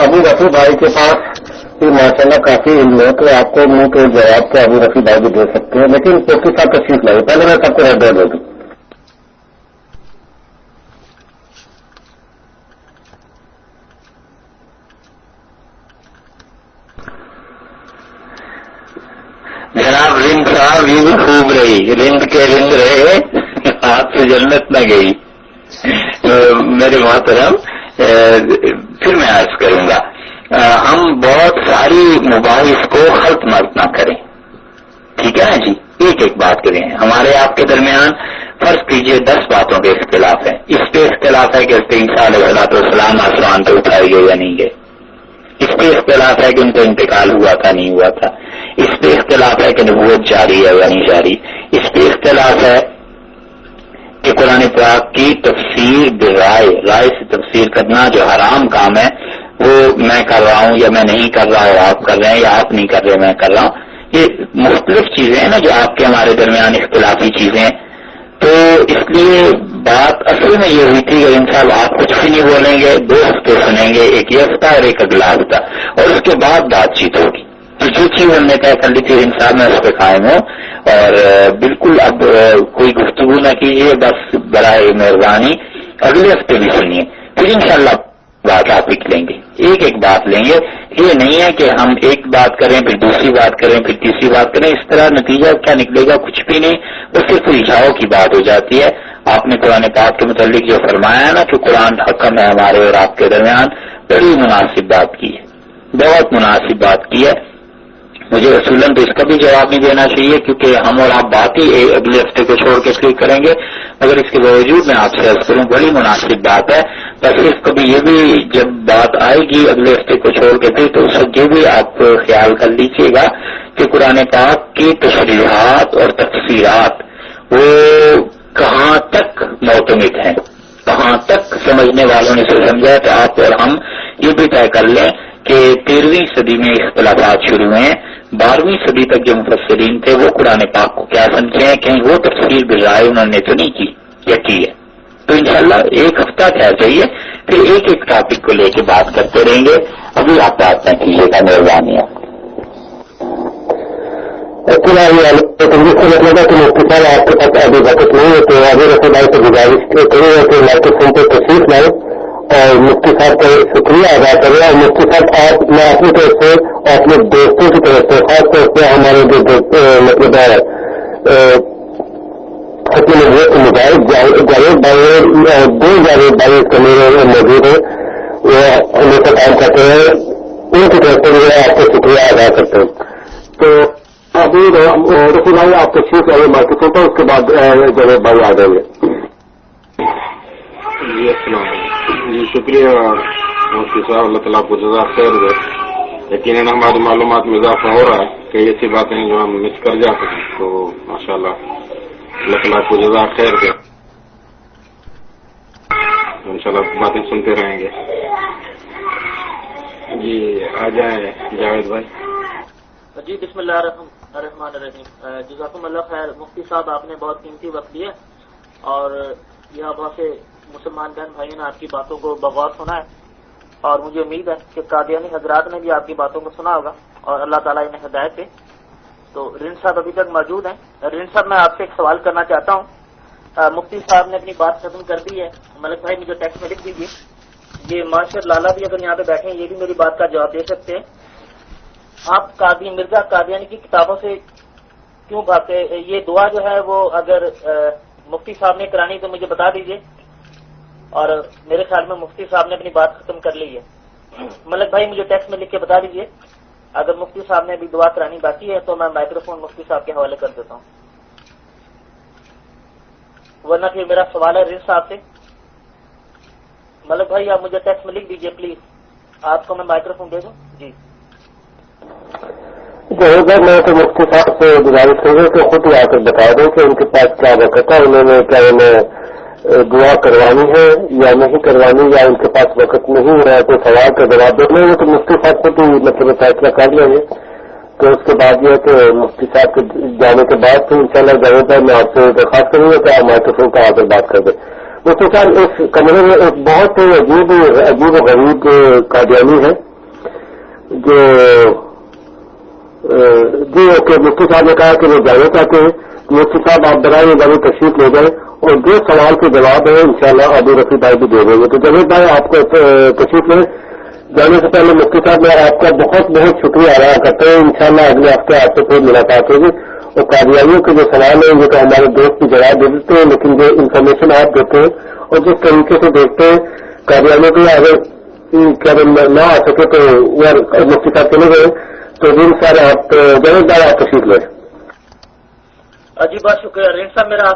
ابو رفیع بھائی کے پاس ماشاء اللہ کافی علم ہے، تو آپ کو منہ کے جواب تو ابو رفیع بھائی بھی دے سکتے ہیں، لیکن مفتی صاحب تشریف لائے، پہلے میں سب کو ریڈ دے دوں۔ جناب رند صاحب یہ بھی خوب رہی، رند کے رند رہے، ہاتھ سے جنت نہ گئی۔ میرے محترم پھر میں عرض کروں گا، ہم بہت ساری مباحث کو خلط ملط نہ کریں، ٹھیک ہے نا جی، ایک ایک بات کریں۔ ہمارے آپ کے درمیان فرض کیجئے 10 باتوں کے اختلاف ہے، اس پہ اختلاف ہے کہ عیسیٰ علیہ السلام آسمان پہ اٹھائے گئے یا نہیں گئے، اس پہ اختلاف ہے کہ ان کا انتقال ہوا تھا نہیں ہوا تھا، اس پہ اختلاف ہے کہ نبوت جاری ہے یا نہیں جاری، اس پہ اختلاف ہے کہ قرآن پاک کی تفسیر برائے، رائے سے تفسیر کرنا جو حرام کام ہے وہ میں کر رہا ہوں یا میں نہیں کر رہا اور آپ کر رہے ہیں، یا آپ نہیں کر رہے میں کر رہا ہوں، یہ مختلف چیزیں ہیں نا جو آپ کے ہمارے درمیان اختلافی چیزیں ہیں۔ تو اس لیے بات اصل میں یہ ہوئی تھی کہ انشاء اللہ آپ کچھ بھی نہیں بولیں گے، 2 ہفتے سنیں گے، ایک یہ ہفتہ اور ایک اگلا ہفتہ، اور اس کے بعد بات چیت ہوگی۔ تو جو چیز ہم نے طے کر لی تھی انسان میں اس پہ قائم ہوں، اور بالکل اب کوئی گفتگو نہ کیجیے، بس برائے مہربانی اگلے ہفتے بھی سنیے، پھر انشاءاللہ بات آپ لکھ لیں گے، ایک ایک بات لیں گے۔ یہ نہیں ہے کہ ہم ایک بات کریں پھر دوسری بات کریں پھر تیسری بات کریں، اس طرح نتیجہ کیا نکلے گا کچھ بھی نہیں، وہ صرف الجھاؤ کی بات ہو جاتی ہے۔ آپ نے قرآن پاک کے متعلق جو فرمایا ہے نا کہ قرآن حکم ہے ہمارے اور آپ کے درمیان، بڑی مناسب بات کی ہے، بہت مناسب بات کی ہے۔ مجھے رسولن تو اس کا بھی جواب نہیں دینا چاہیے کیونکہ ہم اور آپ بات ہی اگلے ہفتے کو چھوڑ کے شروع کریں گے، مگر اس کے باوجود میں آپ سے عرض کروں بڑی مناسب بات ہے۔ بس صرف کبھی یہ بھی جب بات آئے گی اگلے ہفتے کو چھوڑ کے پھر تو اس وقت یہ بھی آپ خیال کر لیجیے گا کہ قرآن پاک کی تشریحات اور تفسیرات وہ کہاں تک معتمد ہیں، کہاں تک سمجھنے والوں نے سے سمجھا ہے۔ تو آپ اور ہم یہ بھی طے کر لیں کہ 13ویں صدی میں اختلافات شروع ہوئے ہیں، 12ویں صدی تک جو مفسرین تھے وہ قرآن پاک کو کیا سمجھے ہیں، کہیں وہ تفسیر بالرائے انہوں نے تو نہیں کی یا کی ہے۔ تو انشاءاللہ ایک ہفتہ ٹھہر جائیے، پھر ایک ایک ٹاپک کو لے کے بات کرتے رہیں گے۔ ابھی آپ بات نہ کیجیے گا، مہربانی ہے۔ مطلب ہے کہ مفتی صاحب آپ کے پاس ابھی وقت نہیں ہے تو ابھی رسول بھائی سے گزارش کریں گے کہ مائکروفون پہ تشریف لائیں اور مفتی صاحب کا شکریہ ادا کریں. اور مفتی صاحب میں اپنی طرف سے اور اپنے دوستوں کی طرف سے خاص طور سے ہمارے جو مطلب اپنے مجاہد جاوید بھائی اور 2 جاوید بھائی اس کا میرے موجود ہیں, وہ ہمیشہ کام کرتے ہیں, ان کی طرف سے میں آپ کو شکریہ ادا کرتا ہوں. تو ابھی رسول بھائی آپ تشریف لائیے مارکیٹ ہوتا ہے, اس کے بعد جاوید بھائی آ جائیں گے. جی السلام علیکم. جی شکریہ مفتی صاحب, اللہ تعالیٰ کو جزاک خیر دے. یقیناً ہماری معلومات میں اضافہ ہو رہا ہے, کئی ایسی باتیں ہیں جو ہم مس کر جاتے ہیں, تو ماشاء اللہ اللہ تعالیٰ کو جزاک خیر دے. ان شاء اللہ باتیں سنتے رہیں گے. جی آ جائیں جاوید بھائی. جی بسم اللہ الرحمن الرحیم. جزاکم اللہ خیر. مفتی صاحب آپ نے بہت قیمتی وقت دیا اور یہاں بہت سے مسلمان بہن بھائیوں نے آپ کی باتوں کو بغور سنا ہے, اور مجھے امید ہے کہ قادیانی حضرات نے بھی آپ کی باتوں کو سنا ہوگا اور اللہ تعالیٰ انہیں ہدایت دے. تو رین صاحب ابھی تک موجود ہیں. رین صاحب میں آپ سے ایک سوال کرنا چاہتا ہوں. مفتی صاحب نے اپنی بات ختم کر دی ہے. ملک بھائی مجھے ٹیکسٹ میں لکھ دیجیے. یہ معاشر لالا بھی اگر یہاں پہ بیٹھے ہیں یہ بھی میری بات کا جواب دے سکتے ہیں. آپ قاضی مرزا قادیانی کی کتابوں سے کیوں بھاگتے؟ یہ دعا جو ہے وہ اگر مفتی صاحب نے کرانی تو مجھے بتا دیجیے, اور میرے خیال میں مفتی صاحب نے اپنی بات ختم کر لی ہے. ملک بھائی مجھے ٹیکسٹ میں لکھ کے بتا دیجیے اگر مفتی صاحب نے ابھی دعا کرانی باقی ہے تو میں مائکروفون مفتی صاحب کے حوالے کر دیتا ہوں, ورنہ پھر میرا سوال ہے رز صاحب سے. ملک بھائی آپ مجھے ٹیکسٹ میں لکھ دیجیے پلیز, آپ کو میں مائکروفون دے دوں. جی میں تو مفتی صاحب سے گزارش کروں کہ خود ہی آ کر بتا دیں کہ ان کے پاس کیا وقت ہے, انہوں نے کیا انہیں دعا کروانی ہے یا نہیں کروانی, یا ان کے پاس وقت نہیں ہے تو سوال کا جواب دینا ہے. تو مفتی صاحب خود ہی مطلب فیصلہ کر لیں گے. تو اس کے بعد یہ کہ مفتی صاحب کے جانے کے بعد تو انشاءاللہ جاوید بھائی میں آپ سے درخواست کروں گا کہ آپ مائکروفون کا آ کر بات کر دیں. مفتی صاحب اس کمرے میں ایک بہت عجیب و غریب قادیانی ہے جو جی اوکے. مفتی صاحب نے کہا کہ وہ جانا چاہتے ہیں. مفتی صاحب آپ برائے جانے تشریف لے جائیں اور جو سوال کے جواب ہے انشاءاللہ ابو رفیع بھائی بھی دے دیں گے. تو جاوید بھائی آپ کو تشریف لیں. جانے سے پہلے مفتی صاحب میں آپ کا بہت بہت شکریہ ادا کرتے ہیں. انشاءاللہ اگلے ہفتے آپ سے پھر ملاقات ہوگی. اور قادیانیوں کے جو سوال ہیں یہ تو ہمارے دوست بھی جواب دے دیتے ہیں, لیکن جو انفارمیشن آپ دیتے ہیں اور جس طریقے سے دیکھتے ہیں قادیانیوں کے اگر نہ آ سکے تو مفتی صاحب چلے گئے تو دن سر آپ جاوید بھائی آپ تشریف لیں. جی بہت شکریہ رین صاحب. میرا